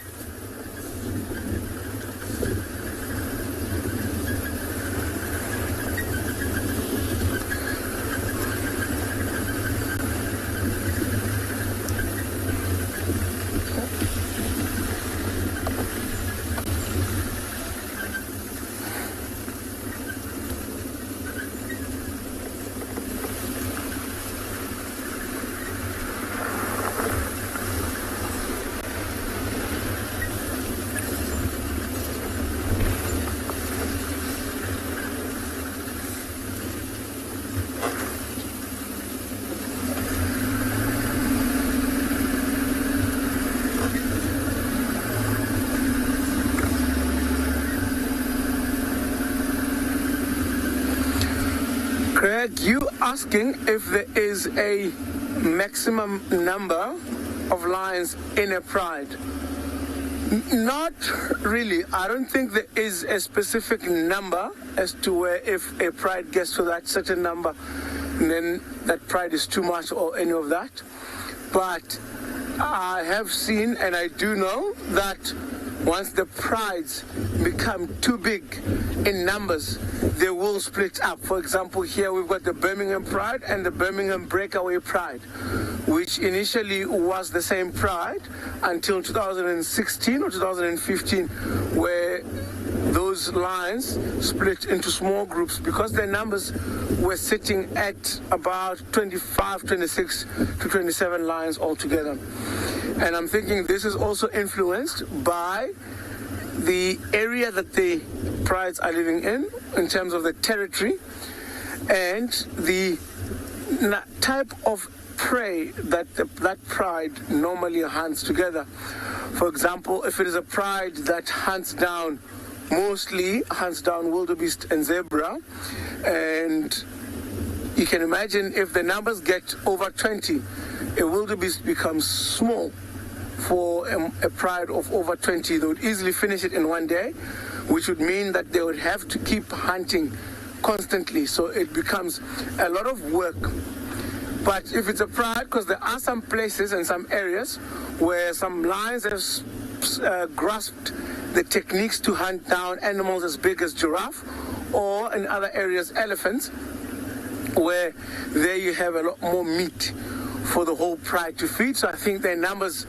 Craig, you asking if there is a maximum number of lions in a pride? Not really. I don't think there is a specific number as to where if a pride gets to that certain number, then that pride is too much or any of that. But I have seen and I do know that once the prides become too big in numbers, they will split up. For example, here we've got the Birmingham Pride and the Birmingham Breakaway Pride, which initially was the same pride until 2016 or 2015, where those lions split into small groups because their numbers were sitting at about 25, 26 to 27 lions altogether. And I'm thinking this is also influenced by the area that the prides are living in terms of the territory, and the type of prey that that pride normally hunts together. For example, if it is a pride that mostly hunts down wildebeest and zebra, and you can imagine if the numbers get over 20, a wildebeest becomes small. For a pride of over 20, they would easily finish it in one day, which would mean that they would have to keep hunting constantly. So it becomes a lot of work. But if it's a pride, because there are some places and some areas where some lions have grasped the techniques to hunt down animals as big as giraffe, or in other areas elephants, where there you have a lot more meat for the whole pride to feed. So I think their numbers,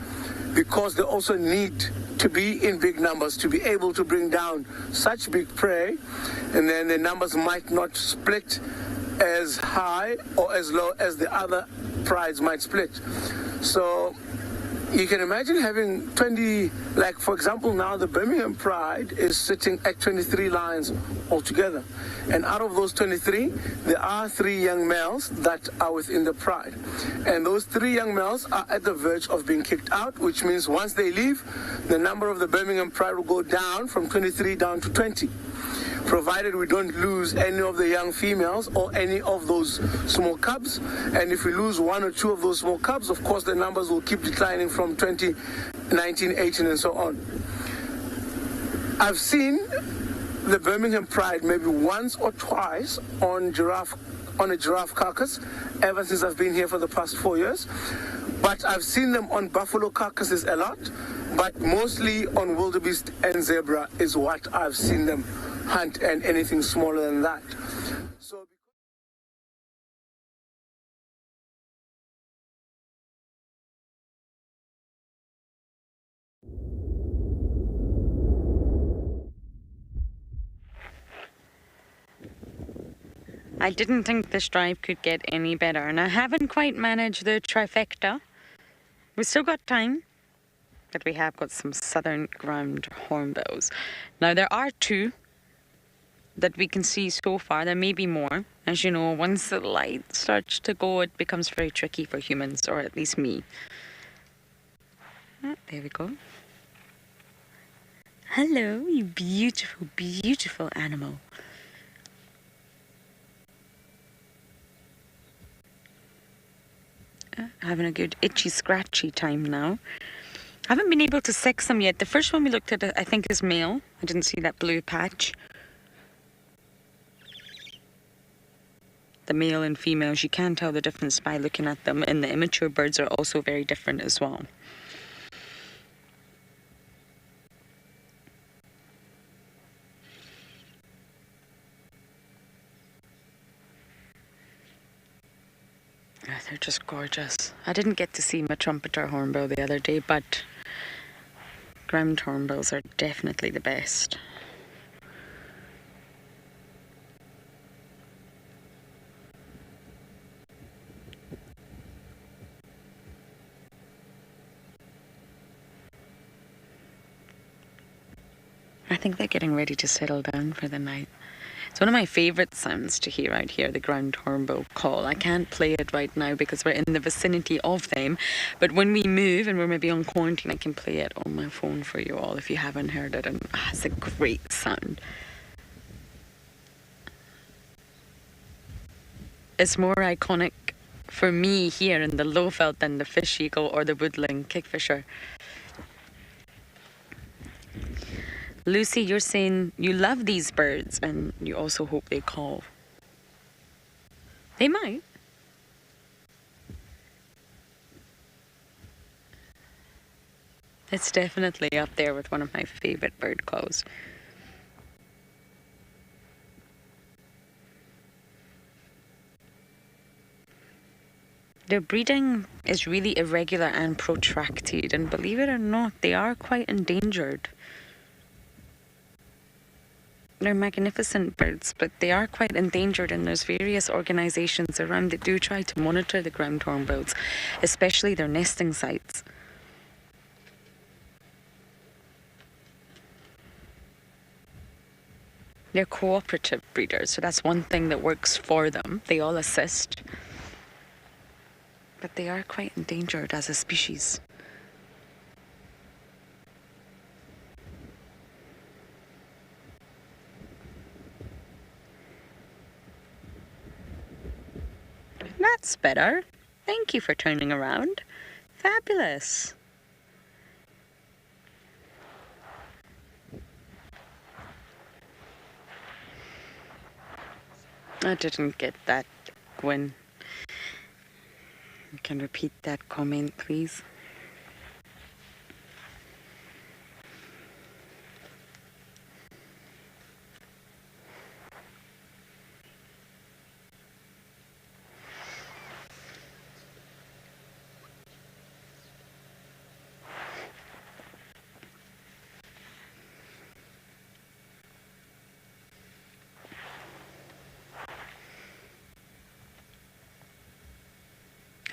because they also need to be in big numbers to be able to bring down such big prey, and then the numbers might not split as high or as low as the other prides might split. So you can imagine having 20, like for example now the Birmingham Pride is sitting at 23 lions altogether, and out of those 23 there are 3 young males that are within the pride, and those 3 young males are at the verge of being kicked out, which means once they leave, the number of the Birmingham Pride will go down from 23 down to 20, provided we don't lose any of the young females or any of those small cubs. And if we lose 1 or 2 of those small cubs, of course the numbers will keep declining from 20, 19, 18 and so on. I've seen the Birmingham Pride maybe once or twice on a giraffe carcass ever since I've been here for the past 4 years. But I've seen them on buffalo carcasses a lot, but mostly on wildebeest and zebra is what I've seen them hunt, and anything smaller than that. So I didn't think this drive could get any better, and I haven't quite managed the trifecta. We've still got time, but we have got some southern ground hornbills. Now, there are 2 that we can see so far. There may be more. As you know, once the light starts to go, it becomes very tricky for humans, or at least me. Ah, there we go. Hello, you beautiful, beautiful animal. Having a good itchy scratchy time now. I haven't been able to sex them yet. The first one we looked at, I think, is male. I didn't see that blue patch. The male and females, you can tell the difference by looking at them, and the immature birds are also very different as well. They're just gorgeous. I didn't get to see my trumpeter hornbill the other day, but ground hornbills are definitely the best. I think they're getting ready to settle down for the night. It's one of my favourite sounds to hear out here, the ground hornbill call. I can't play it right now because we're in the vicinity of them, but when we move and we're maybe on quarantine, I can play it on my phone for you all if you haven't heard it, and it's a great sound. It's more iconic for me here in the Lowveld than the fish eagle or the woodland kingfisher. Lucy, you're saying you love these birds and you also hope they call. They might. It's definitely up there with one of my favorite bird calls. Their breeding is really irregular and protracted, and believe it or not, they are quite endangered. They're magnificent birds, but they are quite endangered, and there's various organisations around that do try to monitor the ground hornbills, especially their nesting sites. They're cooperative breeders, so that's one thing that works for them. They all assist, but they are quite endangered as a species. That's better. Thank you for turning around. Fabulous. I didn't get that, Gwen. You can repeat that comment, please.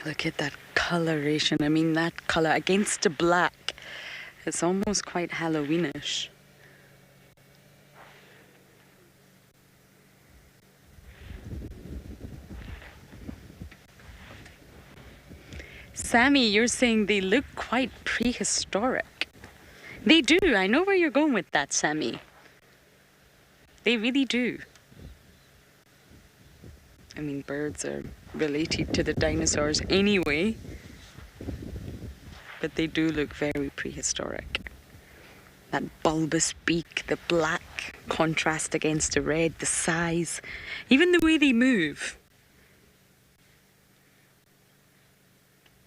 Look at that coloration. I mean, that colour against the black. It's almost quite Halloweenish. Sammy, you're saying they look quite prehistoric. They do. I know where you're going with that, Sammy. They really do. I mean, birds are related to the dinosaurs anyway, but they do look very prehistoric. That bulbous beak, the black contrast against the red, the size, even the way they move.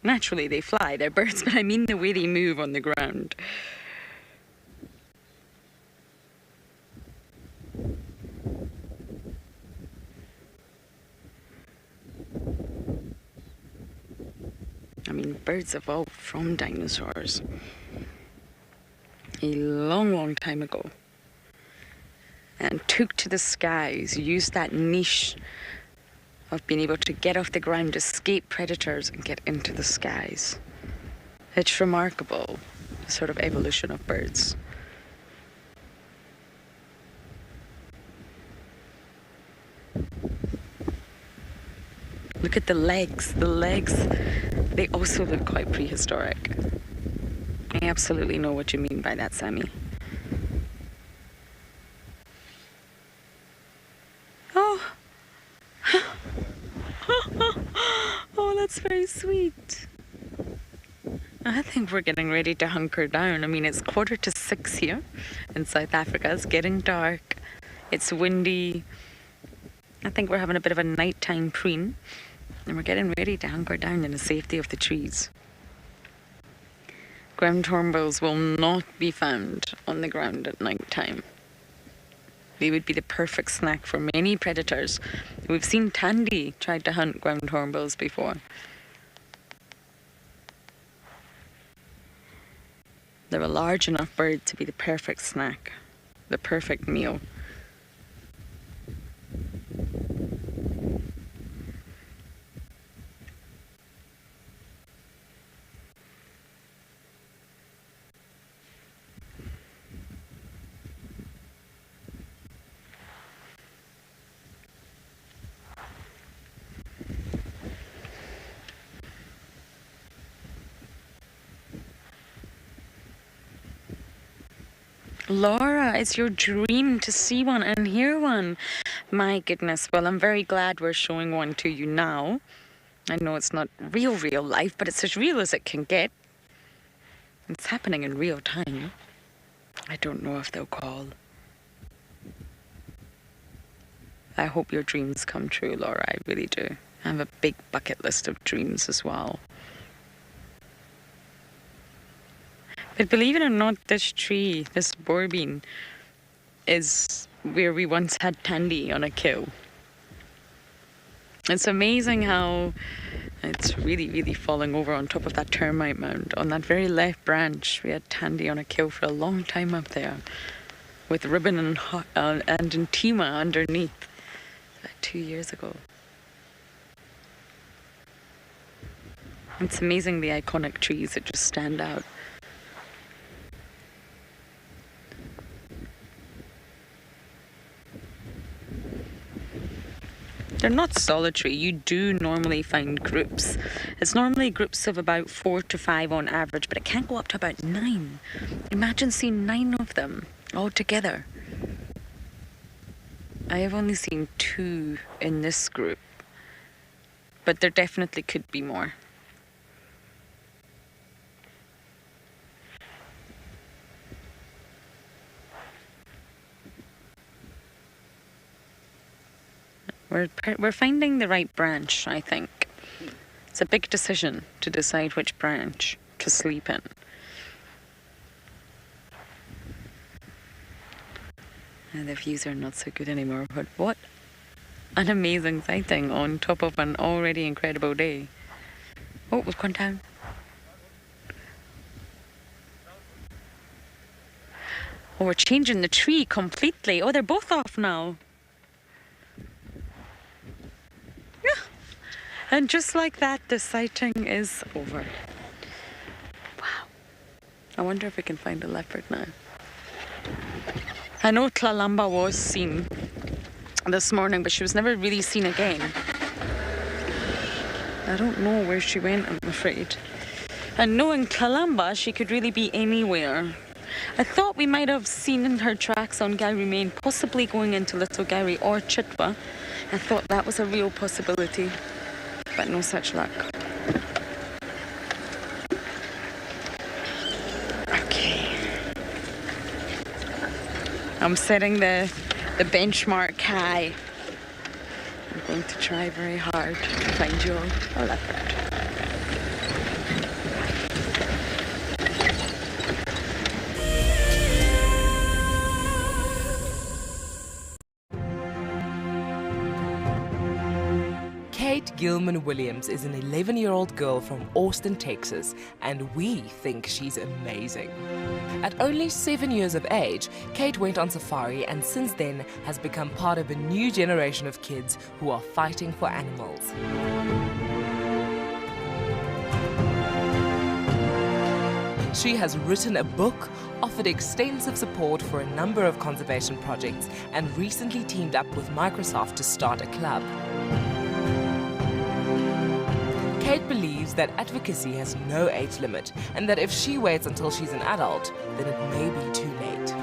Naturally, they fly, they're birds, but I mean the way they move on the ground. I mean, birds evolved from dinosaurs a long, long time ago, and took to the skies, used that niche of being able to get off the ground, escape predators, and get into the skies. It's remarkable, the sort of evolution of birds. Look at the legs. The legs, they also look quite prehistoric. I absolutely know what you mean by that, Sammy. Oh. Oh, that's very sweet. I think we're getting ready to hunker down. I mean, it's 6:15 here in South Africa. It's getting dark. It's windy. I think we're having a bit of a nighttime preen. And we're getting ready to hunker down in the safety of the trees. Ground hornbills will not be found on the ground at night time. They would be the perfect snack for many predators. We've seen Tandy try to hunt ground hornbills before. They're a large enough bird to be the perfect snack, the perfect meal. Laura, it's your dream to see one and hear one. My goodness, well, I'm very glad we're showing one to you now. I know it's not real life, but it's as real as it can get. It's happening in real time. I don't know if they'll call. I hope your dreams come true, Laura, I really do. I have a big bucket list of dreams as well. But believe it or not, this tree, this bourbean, is where we once had Tandy on a kill. It's amazing how it's really falling over on top of that termite mound. On that very left branch, we had Tandy on a kill for a long time up there, with ribbon and intima underneath, 2 years ago. It's amazing the iconic trees that just stand out. They're not solitary. You do normally find groups. It's normally groups of about 4 to 5 on average, but it can go up to about 9. Imagine seeing 9 of them all together. I have only seen 2 in this group, but there definitely could be more. We're finding the right branch, I think. It's a big decision to decide which branch to sleep in. And the views are not so good anymore, but what an amazing sighting on top of an already incredible day. Oh, we've gone down. Oh, we're changing the tree completely. Oh, they're both off now. And just like that, the sighting is over. Wow. I wonder if we can find a leopard now. I know Tlalamba was seen this morning, but she was never really seen again. I don't know where she went, I'm afraid. And knowing Tlalamba, she could really be anywhere. I thought we might have seen her tracks on Gowrie Main, possibly going into Little Gowrie or Chitwa. I thought that was a real possibility. But no such luck. Okay. I'm setting the benchmark high. I'm going to try very hard to find you a leopard. Kate Gilman-Williams is an 11-year-old girl from Austin, Texas, and we think she's amazing. At only 7 years of age, Kate went on safari and since then has become part of a new generation of kids who are fighting for animals. She has written a book, offered extensive support for a number of conservation projects, and recently teamed up with Microsoft to start a club. Kate believes that advocacy has no age limit, and that if she waits until she's an adult, then it may be too late.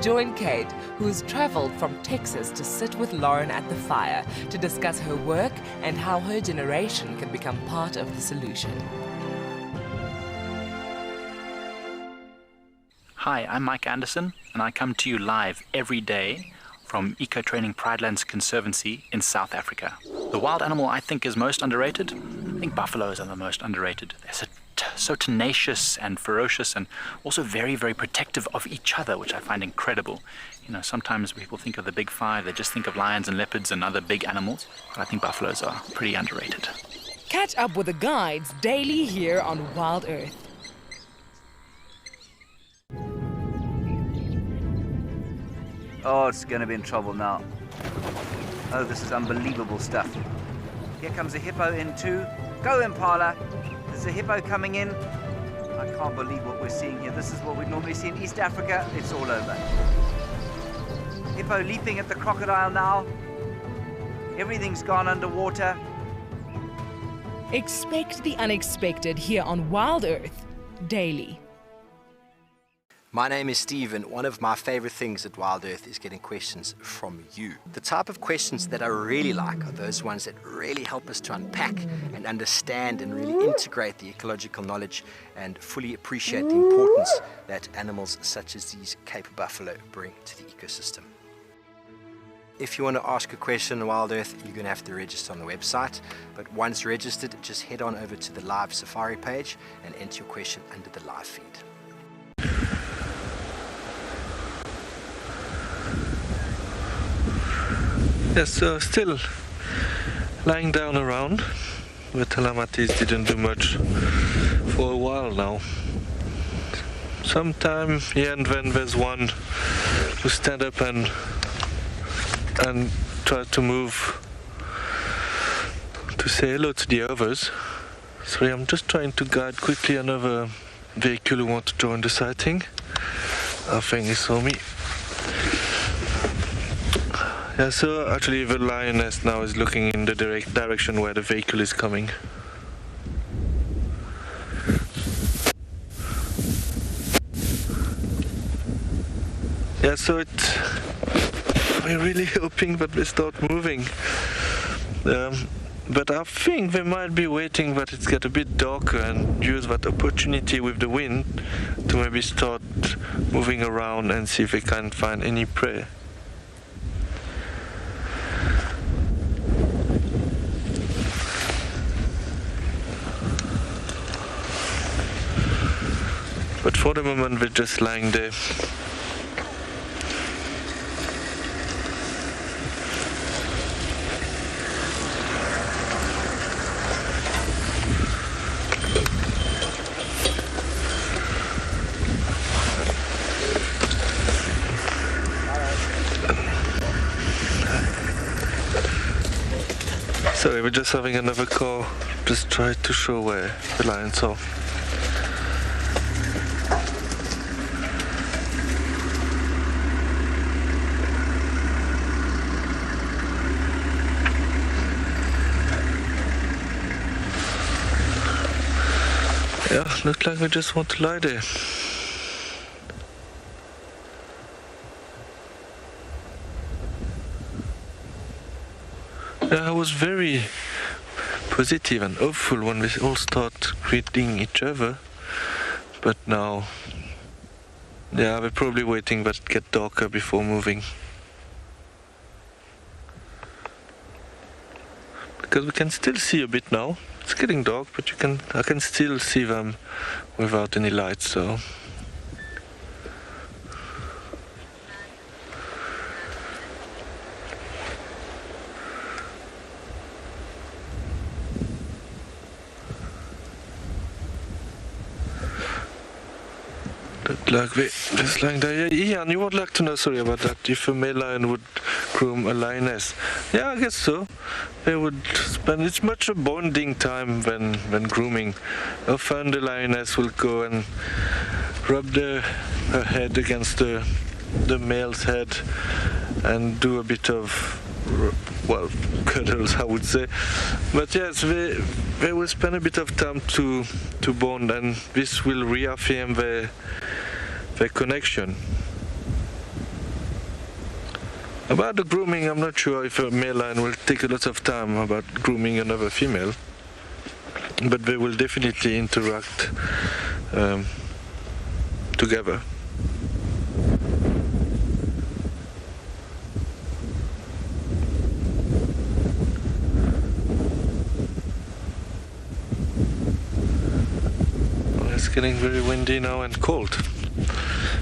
Join Kate, who has traveled from Texas to sit with Lauren at the fire to discuss her work and how her generation can become part of the solution. Hi, I'm Mike Anderson, and I come to you live every day from Eco Training Pridelands Conservancy in South Africa. The wild animal I think is most underrated. I think buffaloes are the most underrated. They're so tenacious and ferocious and also very, very protective of each other, which I find incredible. You know, sometimes people think of the big five, they just think of lions and leopards and other big animals, but I think buffaloes are pretty underrated. Catch up with the guides daily here on WildEarth. Oh, it's going to be in trouble now. Oh, this is unbelievable stuff. Here comes a hippo in too. Go, Impala. There's a hippo coming in. I can't believe what we're seeing here. This is what we normally see in East Africa. It's all over. Hippo leaping at the crocodile now. Everything's gone underwater. Expect the unexpected here on WildEarth daily. My name is Steve, and one of my favorite things at WildEarth is getting questions from you. The type of questions that I really like are those ones that really help us to unpack and understand and really integrate the ecological knowledge and fully appreciate the importance that animals such as these Cape buffalo bring to the ecosystem. If you want to ask a question on WildEarth, you're going to have to register on the website. But once registered, just head on over to the live safari page and enter your question under the live feed. Yes, so still lying down around. The Talamatis didn't do much for a while now. Sometime here and then there's one who stand up and try to move to say hello to the others. Sorry, I'm just trying to guide quickly another vehicle who wants to join the sighting. I think he saw me. Yeah, so actually the lioness now is looking in the direction where the vehicle is coming. Yeah, so we're really hoping that they start moving. But I think they might be waiting that it gets a bit darker and use that opportunity with the wind to maybe start moving around and see if they can find any prey. But for the moment we're just lying there. Sorry, we're just having another call. Just try to show where the lions are. Yeah, looks like we just want to lie there. Yeah, I was very positive and hopeful when we all start greeting each other, but now, yeah, we're probably waiting that it gets darker before moving. Because we can still see a bit now. It's getting dark, but I can still see them without any lights, so. like just like that. Yeah, Ian, you would like to know, sorry about that, if a male lion would groom a lioness. Yeah, I guess so. They would spend, it's much a bonding time when grooming. Often the lioness will go and rub her head against the male's head and do a bit of, well, cuddles, I would say. But yes, they will spend a bit of time to bond, and this will reaffirm their connection. About the grooming, I'm not sure if a male lion will take a lot of time about grooming another female, but they will definitely interact together. It's getting very windy now and cold,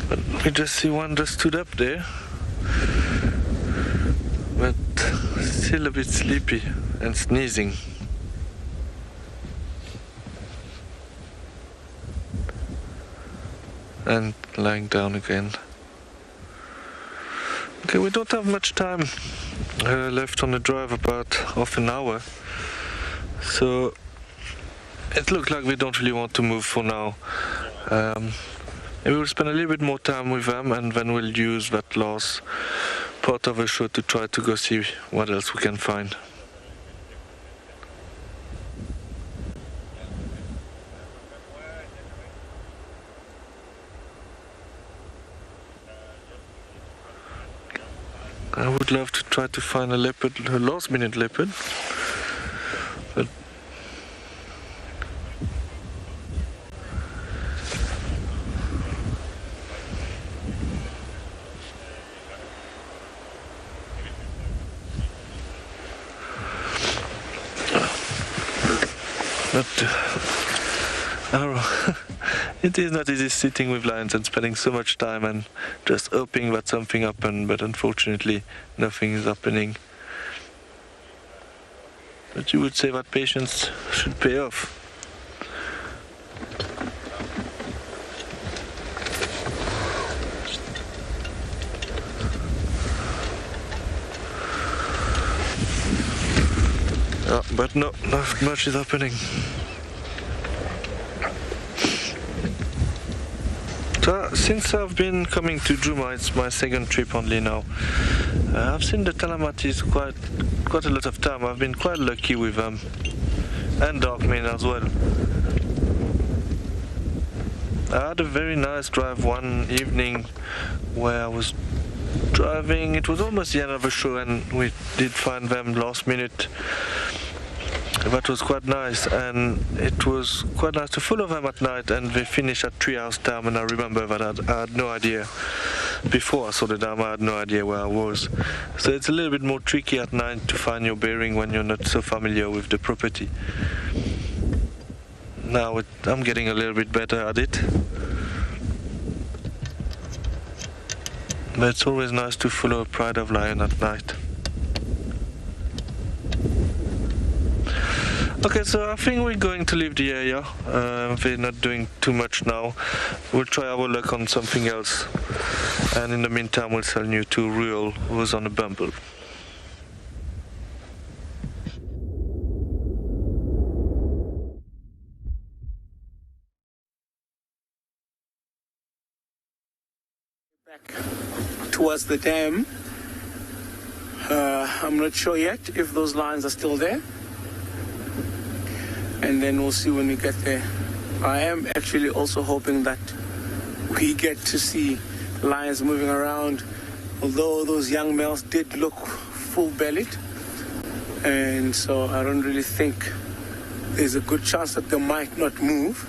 but we just see one just stood up there, but still a bit sleepy and sneezing. And lying down again. Okay, we don't have much time left on the drive, about half an hour, so it looks like we don't really want to move for now. We will spend a little bit more time with them, and then we'll use that last part of the show to try to go see what else we can find. I would love to try to find a leopard, a last-minute leopard, but it is not easy sitting with lions and spending so much time and just hoping that something happens, but unfortunately nothing is happening. But you would say that patience should pay off. Oh, but no, not much is happening. So, since I've been coming to Djuma, it's my second trip only now. I've seen the Talamatis quite a lot of time. I've been quite lucky with them, and Darkmane as well. I had a very nice drive one evening where I was driving. It was almost the end of the show, and we did find them last minute. That was quite nice, and it was quite nice to follow them at night, and they finished at 3 hours time, and I remember that I had no idea. Before I saw the dam, I had no idea where I was. So it's a little bit more tricky at night to find your bearing when you're not so familiar with the property. Now I'm getting a little bit better at it. But it's always nice to follow a pride of lion at night. Okay, so I think we're going to leave the area. We're not doing too much now. We'll try our luck on something else. And in the meantime, we'll send you to Ruel, who's on a bumble. Back towards the dam. I'm not sure yet if those lines are still there. And then we'll see when we get there. I am actually also hoping that we get to see lions moving around, although those young males did look full-bellied, and so I don't really think there's a good chance that they might not move,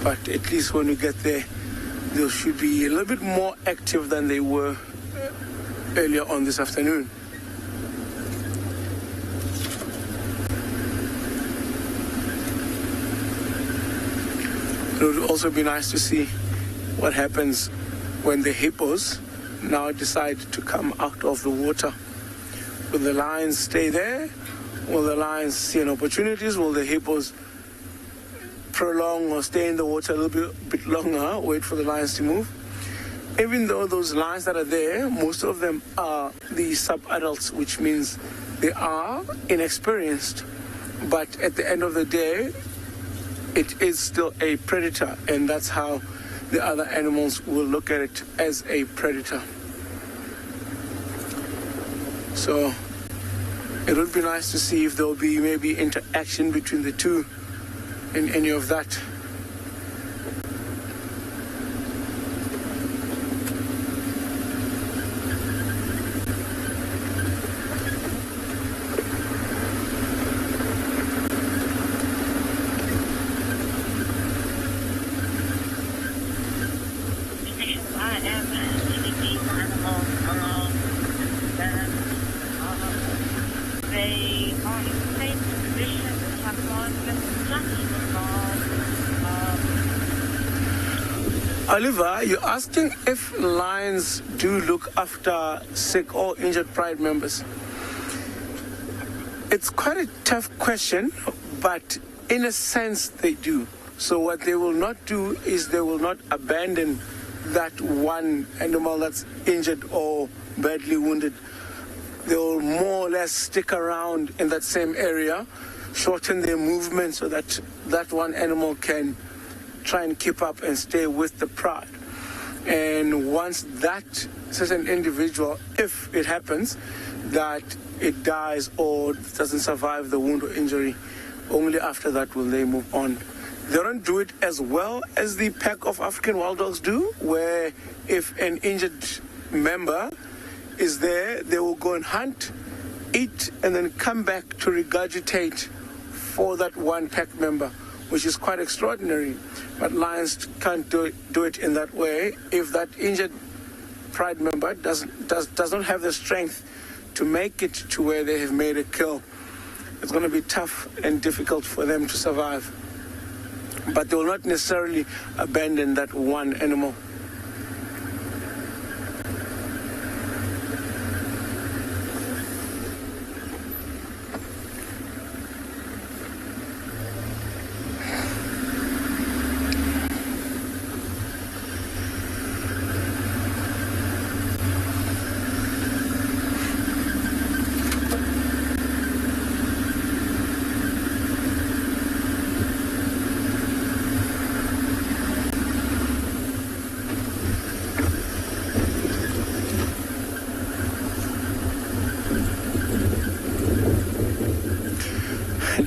but at least when we get there, they should be a little bit more active than they were earlier on this afternoon. It would also be nice to see what happens when the hippos now decide to come out of the water. Will the lions stay there? Will the lions see an opportunity? Will the hippos prolong or stay in the water a little bit longer, wait for the lions to move. Even though those lions that are there, most of them are the sub-adults, which means they are inexperienced. But at the end of the day, it is still a predator, and that's how the other animals will look at it, as a predator. So it would be nice to see if there will be maybe interaction between the two in any of that. Oliver, you're asking if lions do look after sick or injured pride members. It's quite a tough question, but in a sense they do. So what they will not do is they will not abandon that one animal that's injured or badly wounded. They will more or less stick around in that same area, shorten their movement so that that one animal can try and keep up and stay with the pride. And once that certain individual, if it happens that it dies or doesn't survive the wound or injury, only after that will they move on. They don't do it as well as the pack of African wild dogs do, where if an injured member is there, they will go and hunt, eat, and then come back to regurgitate for that one pack member, which is quite extraordinary. But lions can't do it in that way. If that injured pride member does not have the strength to make it to where they have made a kill, it's going to be tough and difficult for them to survive. But they will not necessarily abandon that one animal.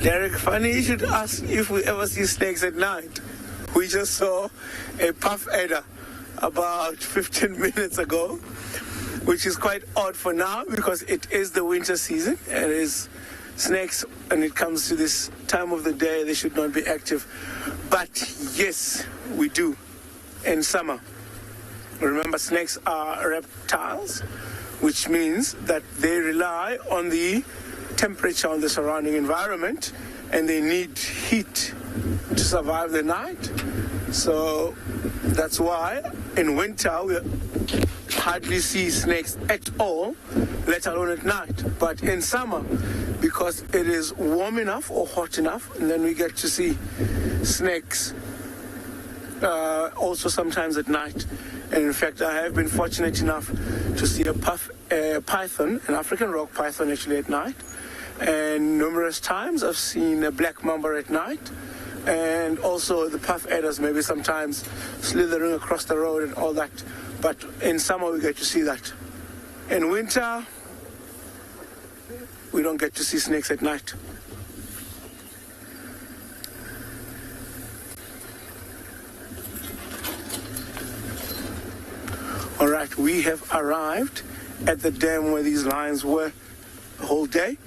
Derek, funny you should ask if we ever see snakes at night. We just saw a puff adder about 15 minutes ago, which is quite odd for now because it is the winter season and it is snakes, when it comes to this time of the day, they should not be active. But yes, we do in summer. Remember, snakes are reptiles, which means that they rely on the temperature on the surrounding environment, and they need heat to survive the night. So that's why in winter we hardly see snakes at all, let alone at night. But in summer, because it is warm enough or hot enough, and then we get to see snakes also sometimes at night. And in fact, I have been fortunate enough to see a python, an African rock python, actually at night. And numerous times I've seen a black mamba at night, and also the puff adders maybe sometimes slithering across the road and all that. But in summer we get to see that. In winter, we don't get to see snakes at night. All right, we have arrived at the dam where these lions were the whole day.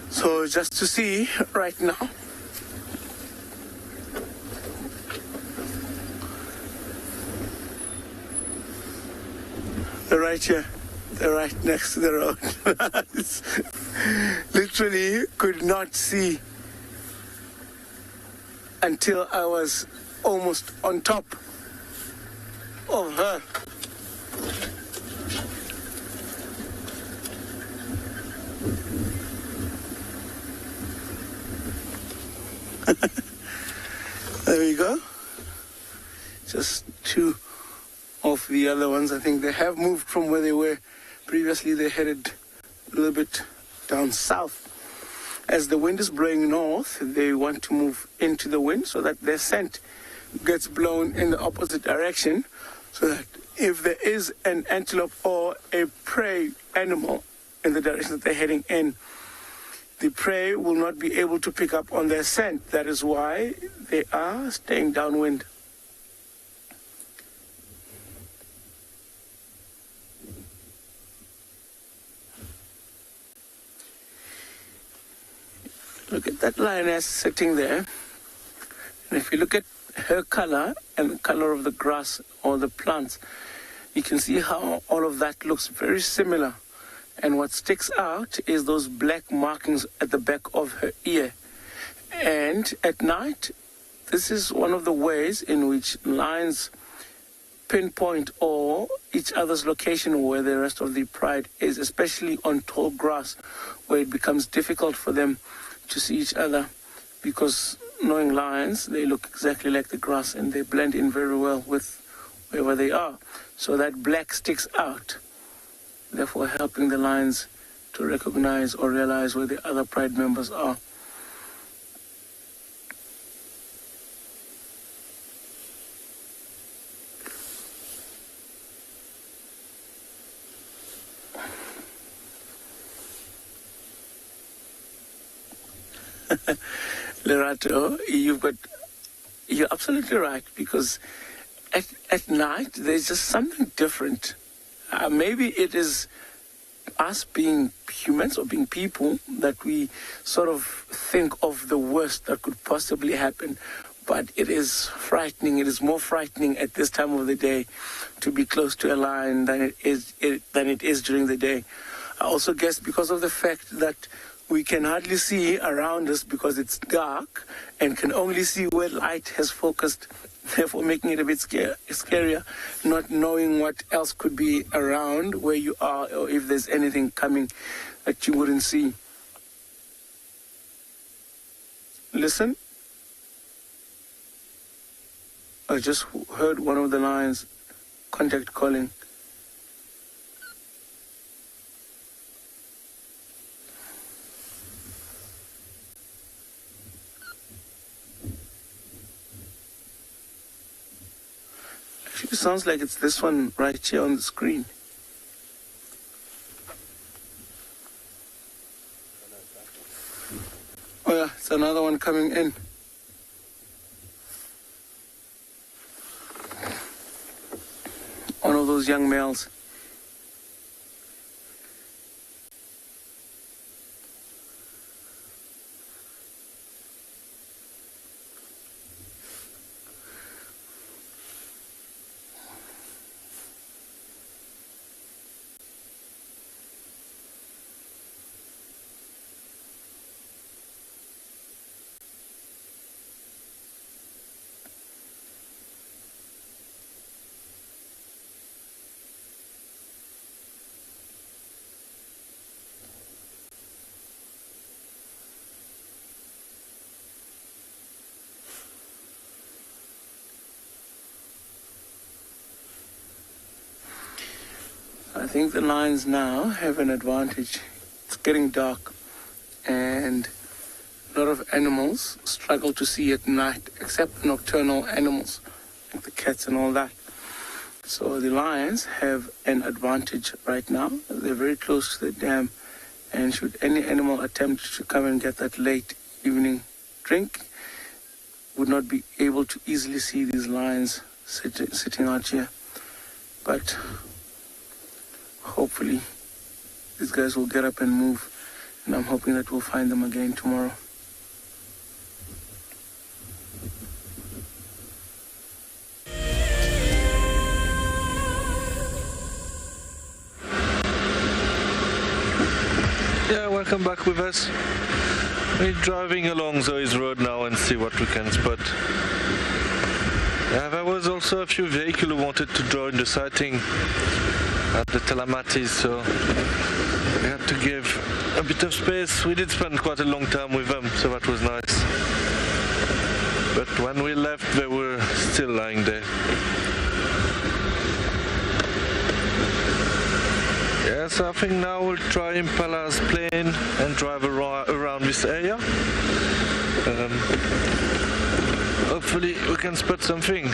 So just to see right now. They're right here. They're right next to the road. Literally could not see until I was almost on top of her. just two of the other ones. I think they have moved from where they were previously. They headed a little bit down south. As the wind is blowing north, they want to move into the wind so that their scent gets blown in the opposite direction, so that if there is an antelope or a prey animal in the direction that they're heading in, the prey will not be able to pick up on their scent. That is why they are staying downwind. Look at that lioness sitting there. And if you look at her color and the color of the grass or the plants, you can see how all of that looks very similar. And what sticks out is those black markings at the back of her ear. And at night, this is one of the ways in which lions pinpoint or each other's location where the rest of the pride is, especially on tall grass, where it becomes difficult for them to see each other, because knowing lions, they look exactly like the grass and they blend in very well with wherever they are. So that black sticks out, therefore helping the lions to recognize or realize where the other pride members are. Lerato, you're absolutely right, because at night there's just something different. Maybe it is us being humans or being people that we sort of think of the worst that could possibly happen, but it is frightening. It is more frightening at this time of the day to be close to a lion than it is during the day. I also guess because of the fact that we can hardly see around us because it's dark and can only see where light has focused, therefore making it a bit scarier, not knowing what else could be around where you are or if there's anything coming that you wouldn't see. Listen. I just heard one of the lions contact calling. It sounds like it's this one right here on the screen. Oh yeah, it's another one coming in. One of those young males. I think the lions now have an advantage. It's getting dark and a lot of animals struggle to see at night, except nocturnal animals like the cats and all that. So the lions have an advantage right now. They're very close to the dam, and should any animal attempt to come and get that late evening drink, would not be able to easily see these lions sitting out here. But hopefully these guys will get up and move, and I'm hoping that we'll find them again tomorrow. Yeah, welcome back with us. We're driving along Zoe's road now and see what we can spot. There was also a few vehicles who wanted to join the sighting at the Telamatis, so we had to give a bit of space. We did spend quite a long time with them, so that was nice. But when we left, they were still lying there. Yes, I think now we'll try Impala's plane and drive around this area. Hopefully we can spot something.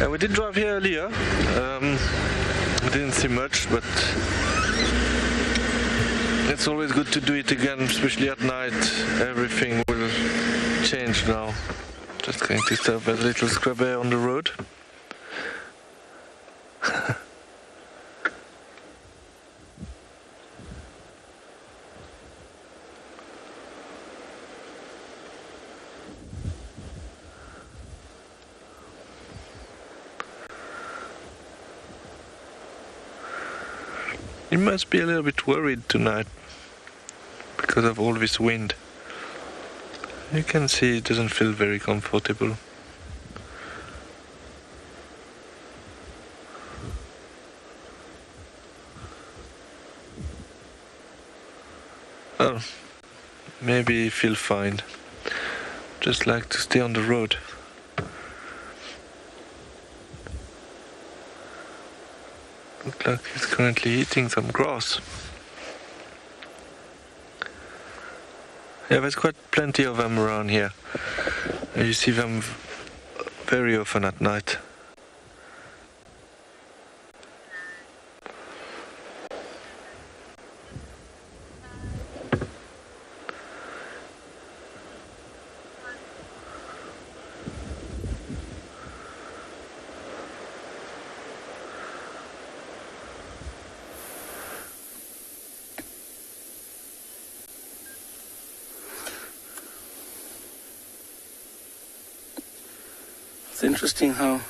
We did drive here earlier. We didn't see much, but it's always good to do it again, especially at night. Everything will change now. Just going to stop a little scrubber on the road. You must be a little bit worried tonight because of all this wind. You can see it doesn't feel very comfortable. Oh, maybe you feel fine. Just like to stay on the road. Looks like he's currently eating some grass. Yeah, there's quite plenty of them around here. You see them very often at night. It's interesting how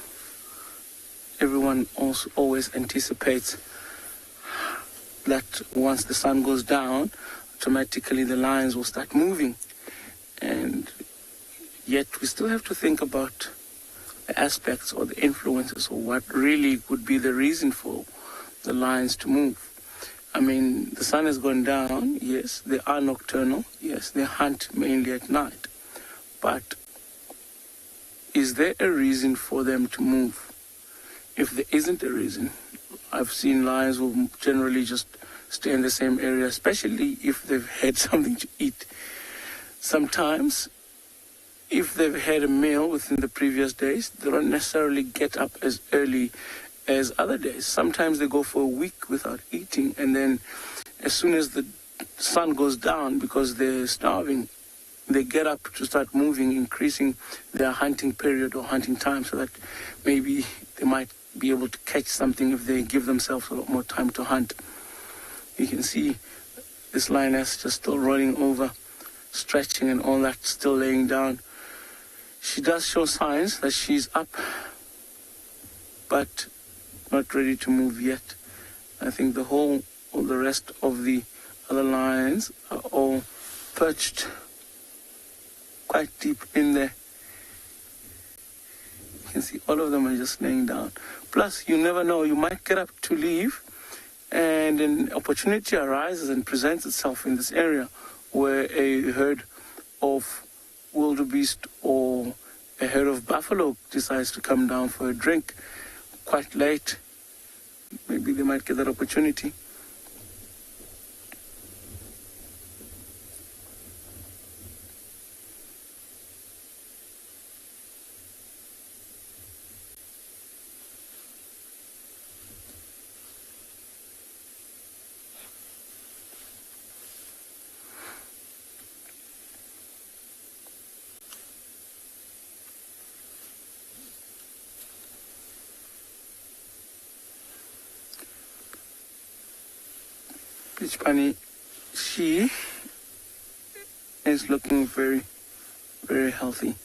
everyone also always anticipates that once the sun goes down, automatically the lions will start moving. And yet we still have to think about the aspects or the influences or what really would be the reason for the lions to move. I mean, the sun has gone down, yes, they are nocturnal, yes, they hunt mainly at night. But is there a reason for them to move? If there isn't a reason, I've seen lions will generally just stay in the same area, especially if they've had something to eat. Sometimes, if they've had a meal within the previous days, they don't necessarily get up as early as other days. Sometimes they go for a week without eating, and then as soon as the sun goes down, because they're starving, they get up to start moving, increasing their hunting period or hunting time, so that maybe they might be able to catch something if they give themselves a lot more time to hunt. You can see this lioness just still rolling over, stretching and all that, still laying down. She does show signs that she's up, but not ready to move yet. I think all the rest of the other lions are all perched quite deep in there. You can see all of them are just laying down. Plus, you never know, you might get up to leave and an opportunity arises and presents itself in this area where a herd of wildebeest or a herd of buffalo decides to come down for a drink quite late. Maybe they might get that opportunity. Peach Bunny, she is looking very, very healthy.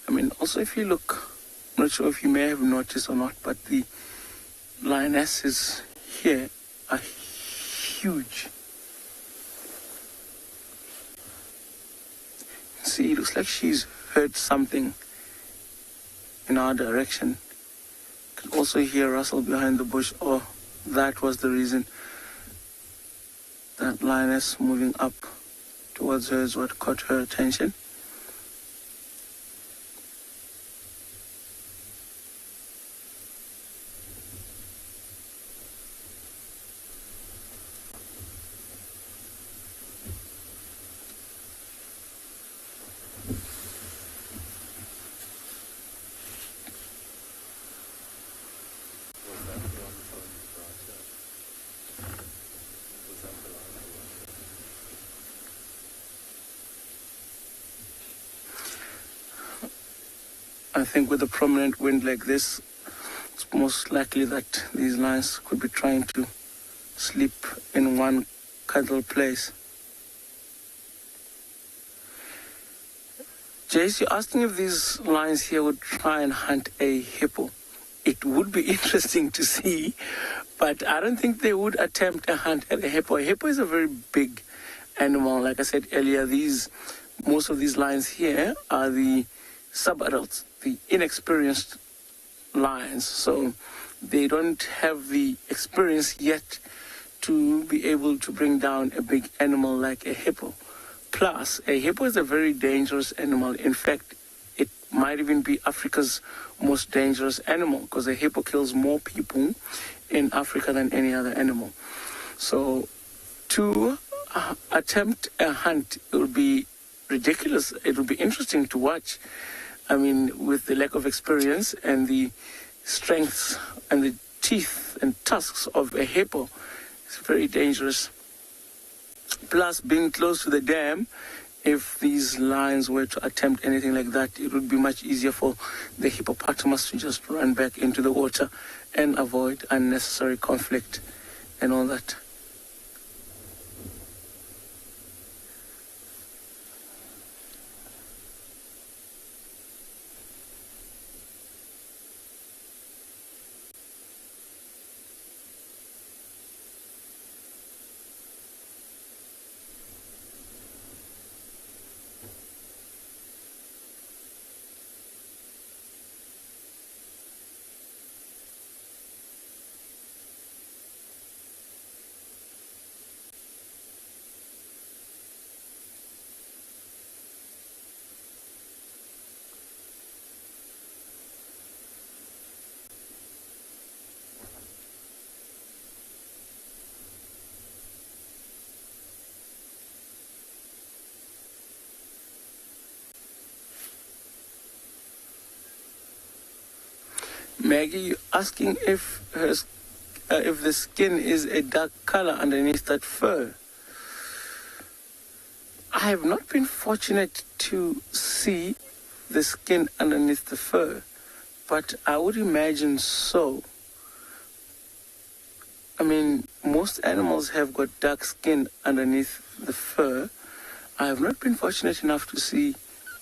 I mean, also if you look, I'm not sure if you may have noticed or not, but the lionesses here are huge. See, it looks like she's heard something in our direction. Could also hear rustle behind the bush, or that was the reason. That lioness moving up towards her is what caught her attention. I think with a prominent wind like this, it's most likely that these lions could be trying to sleep in one cuddle place. Jace, you're asking if these lions here would try and hunt a hippo. It would be interesting to see, but I don't think they would attempt a hunt at a hippo. A hippo is a very big animal. Like I said earlier, most of these lions here are the sub-adults, the inexperienced lions, so they don't have the experience yet to be able to bring down a big animal like a hippo. Plus, a hippo is a very dangerous animal. In fact, it might even be Africa's most dangerous animal, because a hippo kills more people in Africa than any other animal. So to attempt a hunt, it would be ridiculous. It would be interesting to watch. I mean, with the lack of experience and the strengths and the teeth and tusks of a hippo, it's very dangerous. Plus, being close to the dam, if these lions were to attempt anything like that, it would be much easier for the hippopotamus to just run back into the water and avoid unnecessary conflict and all that. Maggie, you're asking if the skin is a dark color underneath that fur. I have not been fortunate to see the skin underneath the fur, but I would imagine so. I mean, most animals have got dark skin underneath the fur. I have not been fortunate enough to see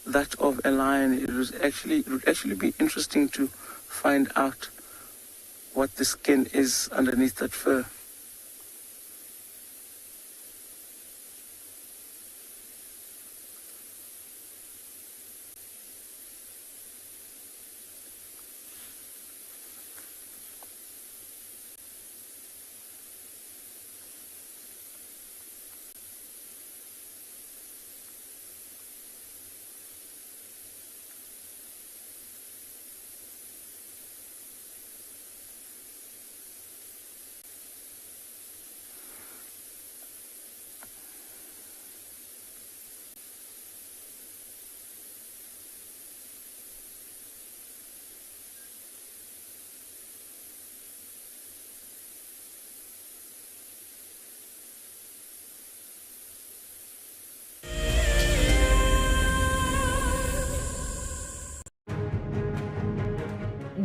that of a lion. It would actually be interesting to find out what the skin is underneath that fur.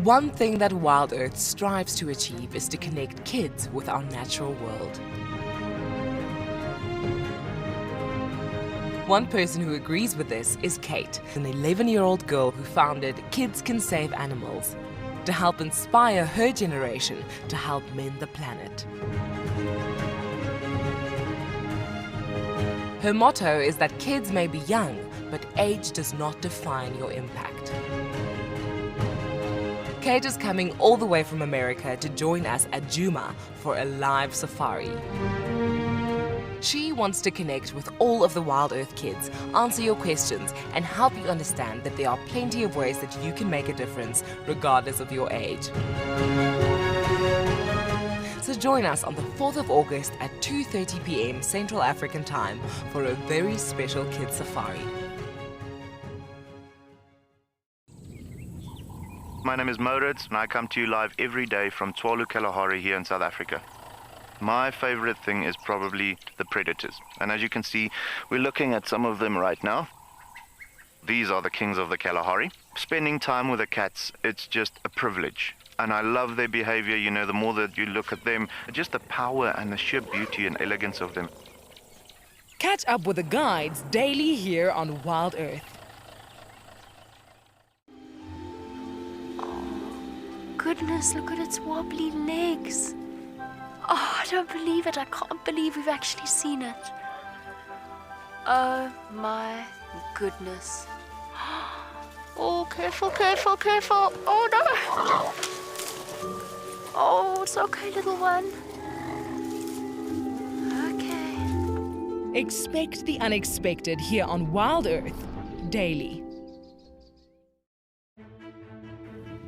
One thing that WildEarth strives to achieve is to connect kids with our natural world. One person who agrees with this is Kate, an 11-year-old girl who founded Kids Can Save Animals to help inspire her generation to help mend the planet. Her motto is that kids may be young, but age does not define your impact. Kate is coming all the way from America to join us at Djuma for a live safari. She wants to connect with all of the WildEarth kids, answer your questions, and help you understand that there are plenty of ways that you can make a difference regardless of your age. So join us on the 4th of August at 2:30 p.m. Central African Time for a very special kids safari. My name is Moritz and I come to you live every day from Tswalu Kalahari here in South Africa. My favorite thing is probably the predators. And as you can see, we're looking at some of them right now. These are the kings of the Kalahari. Spending time with the cats, it's just a privilege. And I love their behavior, you know, the more that you look at them, just the power and the sheer beauty and elegance of them. Catch up with the guides daily here on WildEarth. Goodness, look at its wobbly legs. Oh, I don't believe it. I can't believe we've actually seen it. Oh my goodness. Oh, careful, careful, careful. Oh no. Oh, it's okay, little one. Okay. Expect the unexpected here on WildEarth daily.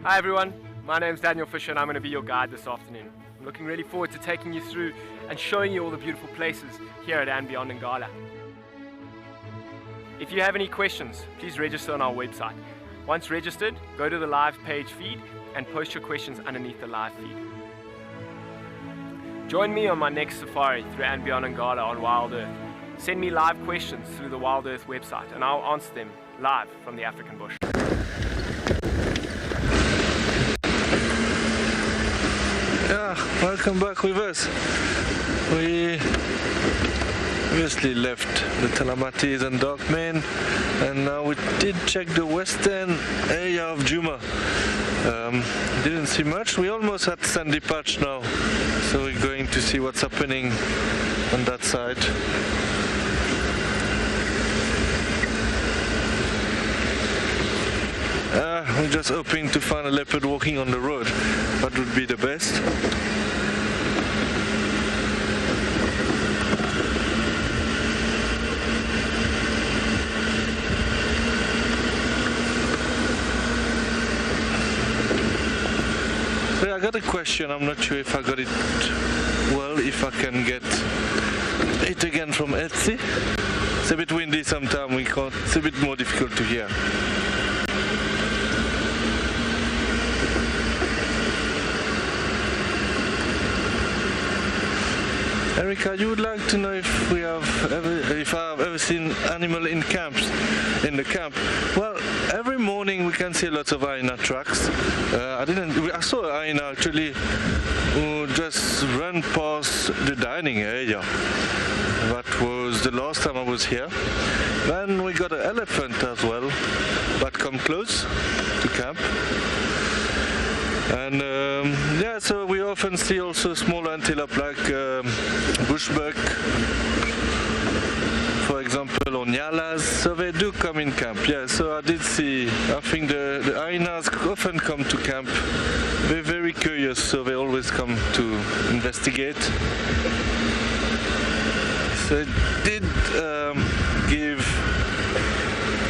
Hi everyone. My name's Daniel Fisher and I'm going to be your guide this afternoon. I'm looking really forward to taking you through and showing you all the beautiful places here at andBeyond in Ngala. If you have any questions, please register on our website. Once registered, go to the live page feed and post your questions underneath the live feed. Join me on my next safari through andBeyond in Ngala on WildEarth. Send me live questions through the WildEarth website and I'll answer them live from the African bush. Yeah, welcome back with us. We obviously left the Talamatis and Darkmen, and now we did check the western area of Djuma. Didn't see much. We almost had sandy patch now, so we're going to see what's happening on that side. We're just hoping to find a leopard walking on the road. That would be the best. So I got a question. I'm not sure if I got it well, if I can get it again from Etsy. It's a bit windy sometimes. We can't. It's a bit more difficult to hear. Erica, you would like to know if I've ever seen animal in camps, in the camp. Well, every morning we can see lots of hyena tracks. I saw a hyena actually who just ran past the dining area. That was the last time I was here. Then we got an elephant as well, but come close to camp. And yeah, so we often see also small antelope like bushbuck, for example, or nyalas. So they do come in camp. Yeah, so I did see. I think the hyenas often come to camp. They're very curious, so they always come to investigate. So it did give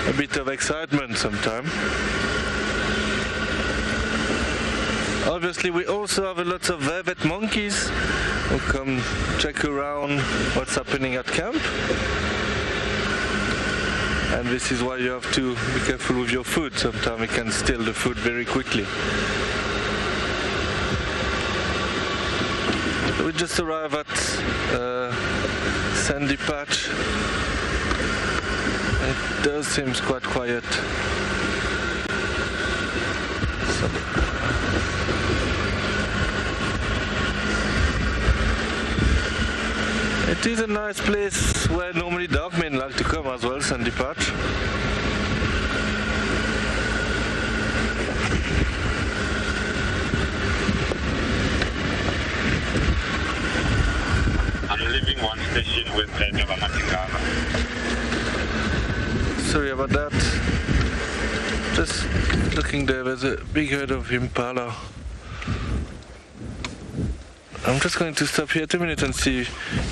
a bit of excitement sometimes. Obviously, we also have a lot of velvet monkeys who come check around what's happening at camp. And this is why you have to be careful with your food. Sometimes you can steal the food very quickly. We just arrived at sandy patch. It does seem quite quiet. It is a nice place where normally dogmen like to come as well, sandy patch. I'm leaving one station with the government in Ghana. Sorry about about that. Just looking there, there's a big herd of impala. I'm just going to stop here 2 minutes and see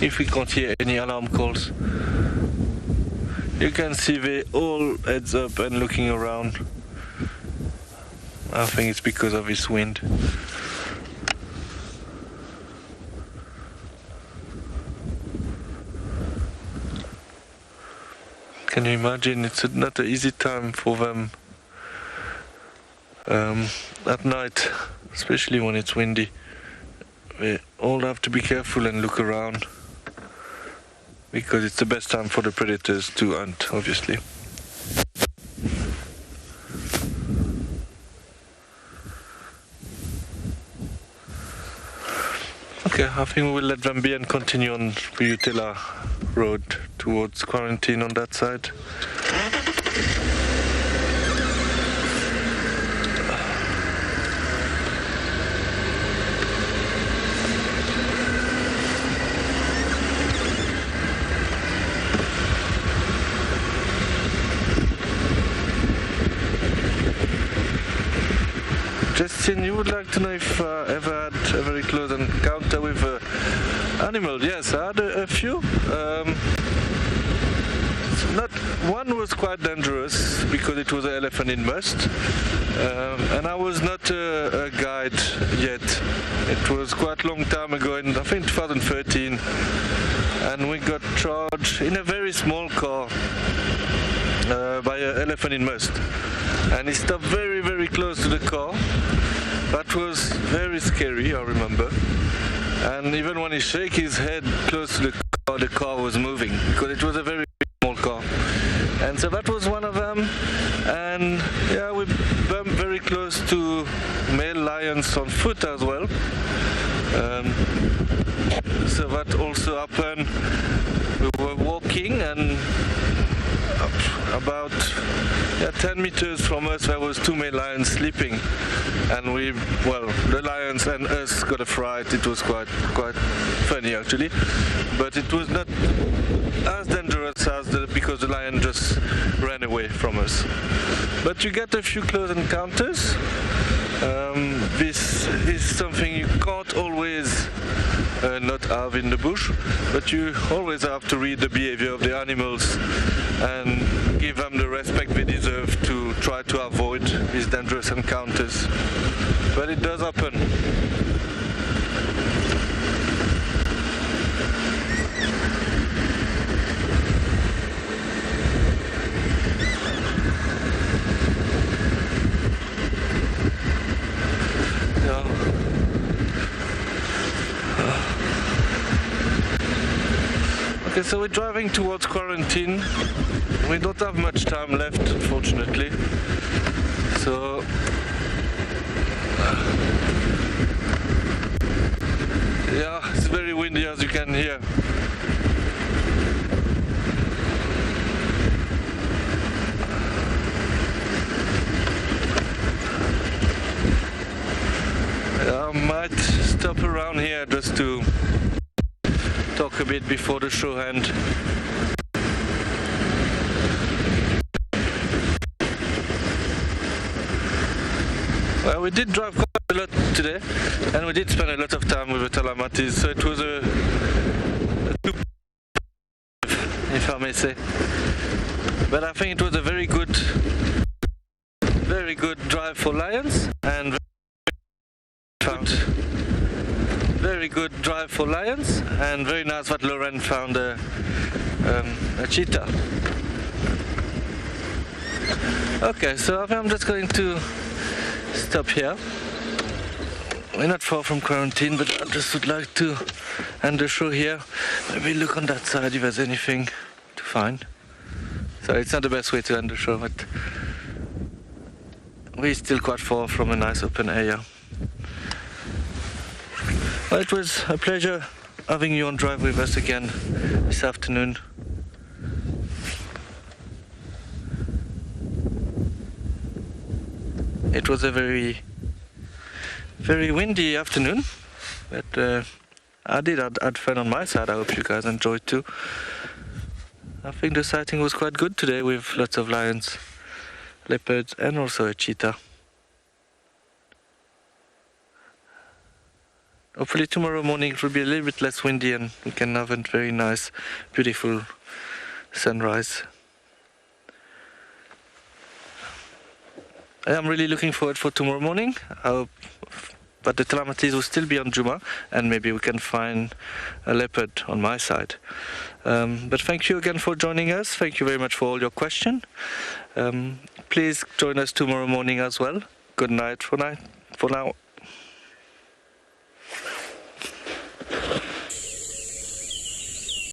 if we can't hear any alarm calls. You can see they all heads up and looking around. I think it's because of this wind. Can you imagine? It's not an easy time for them at night, especially when it's windy. They all have to be careful and look around, because it's the best time for the predators to hunt, obviously. Okay, I think we will let them be and continue on the Utila road towards quarantine on that side. Justin, you would like to know if I ever had a very close encounter with an animal? Yes, I had a few. Not one was quite dangerous because it was an elephant in must, and I was not a guide yet. It was quite a long time ago, in I think 2013, and we got charged in a very small car by an elephant in must, and he stopped very, very close to the car. That was very scary, I remember. And even when he shook his head close to the car was moving, because it was a very small car. And so that was one of them. And yeah, we bumped very close to male lions on foot as well. So that also happened. We were walking, and about 10 meters from us there was two male lions sleeping, and the lions and us got a fright. It was quite funny actually, but it was not as dangerous as because the lion just ran away from us. But you get a few close encounters. This is something you can't always not have in the bush, but you always have to read the behavior of the animals and give them the respect they deserve to try to avoid these dangerous encounters. But it does happen. Okay, so we're driving towards quarantine. We don't have much time left, unfortunately. So yeah, it's very windy, as you can hear. I might stop around here just to talk a bit before the show ends. Well, we did drive quite a lot today, and we did spend a lot of time with the Talamatis, so it was a if I may say. But I think it was a very good drive for lions, and very good drive for lions, and very nice that Lauren found a cheetah. Okay, so I think I'm just going to stop here. We're not far from quarantine, but I just would like to end the show here. Maybe look on that side if there's anything to find. So it's not the best way to end the show, but we're still quite far from a nice open area. Well, it was a pleasure having you on drive with us again this afternoon. It was a very windy afternoon, but I had fun on my side. I hope you guys enjoyed too. I think the sighting was quite good today with lots of lions, leopards and also a cheetah. Hopefully tomorrow morning it will be a little bit less windy and we can have a very nice, beautiful sunrise. I am really looking forward for tomorrow morning. I hope that the calamities will still be on Djuma and maybe we can find a leopard on my side. But thank you again for joining us. Thank you very much for all your questions. Please join us tomorrow morning as well. Good night for now.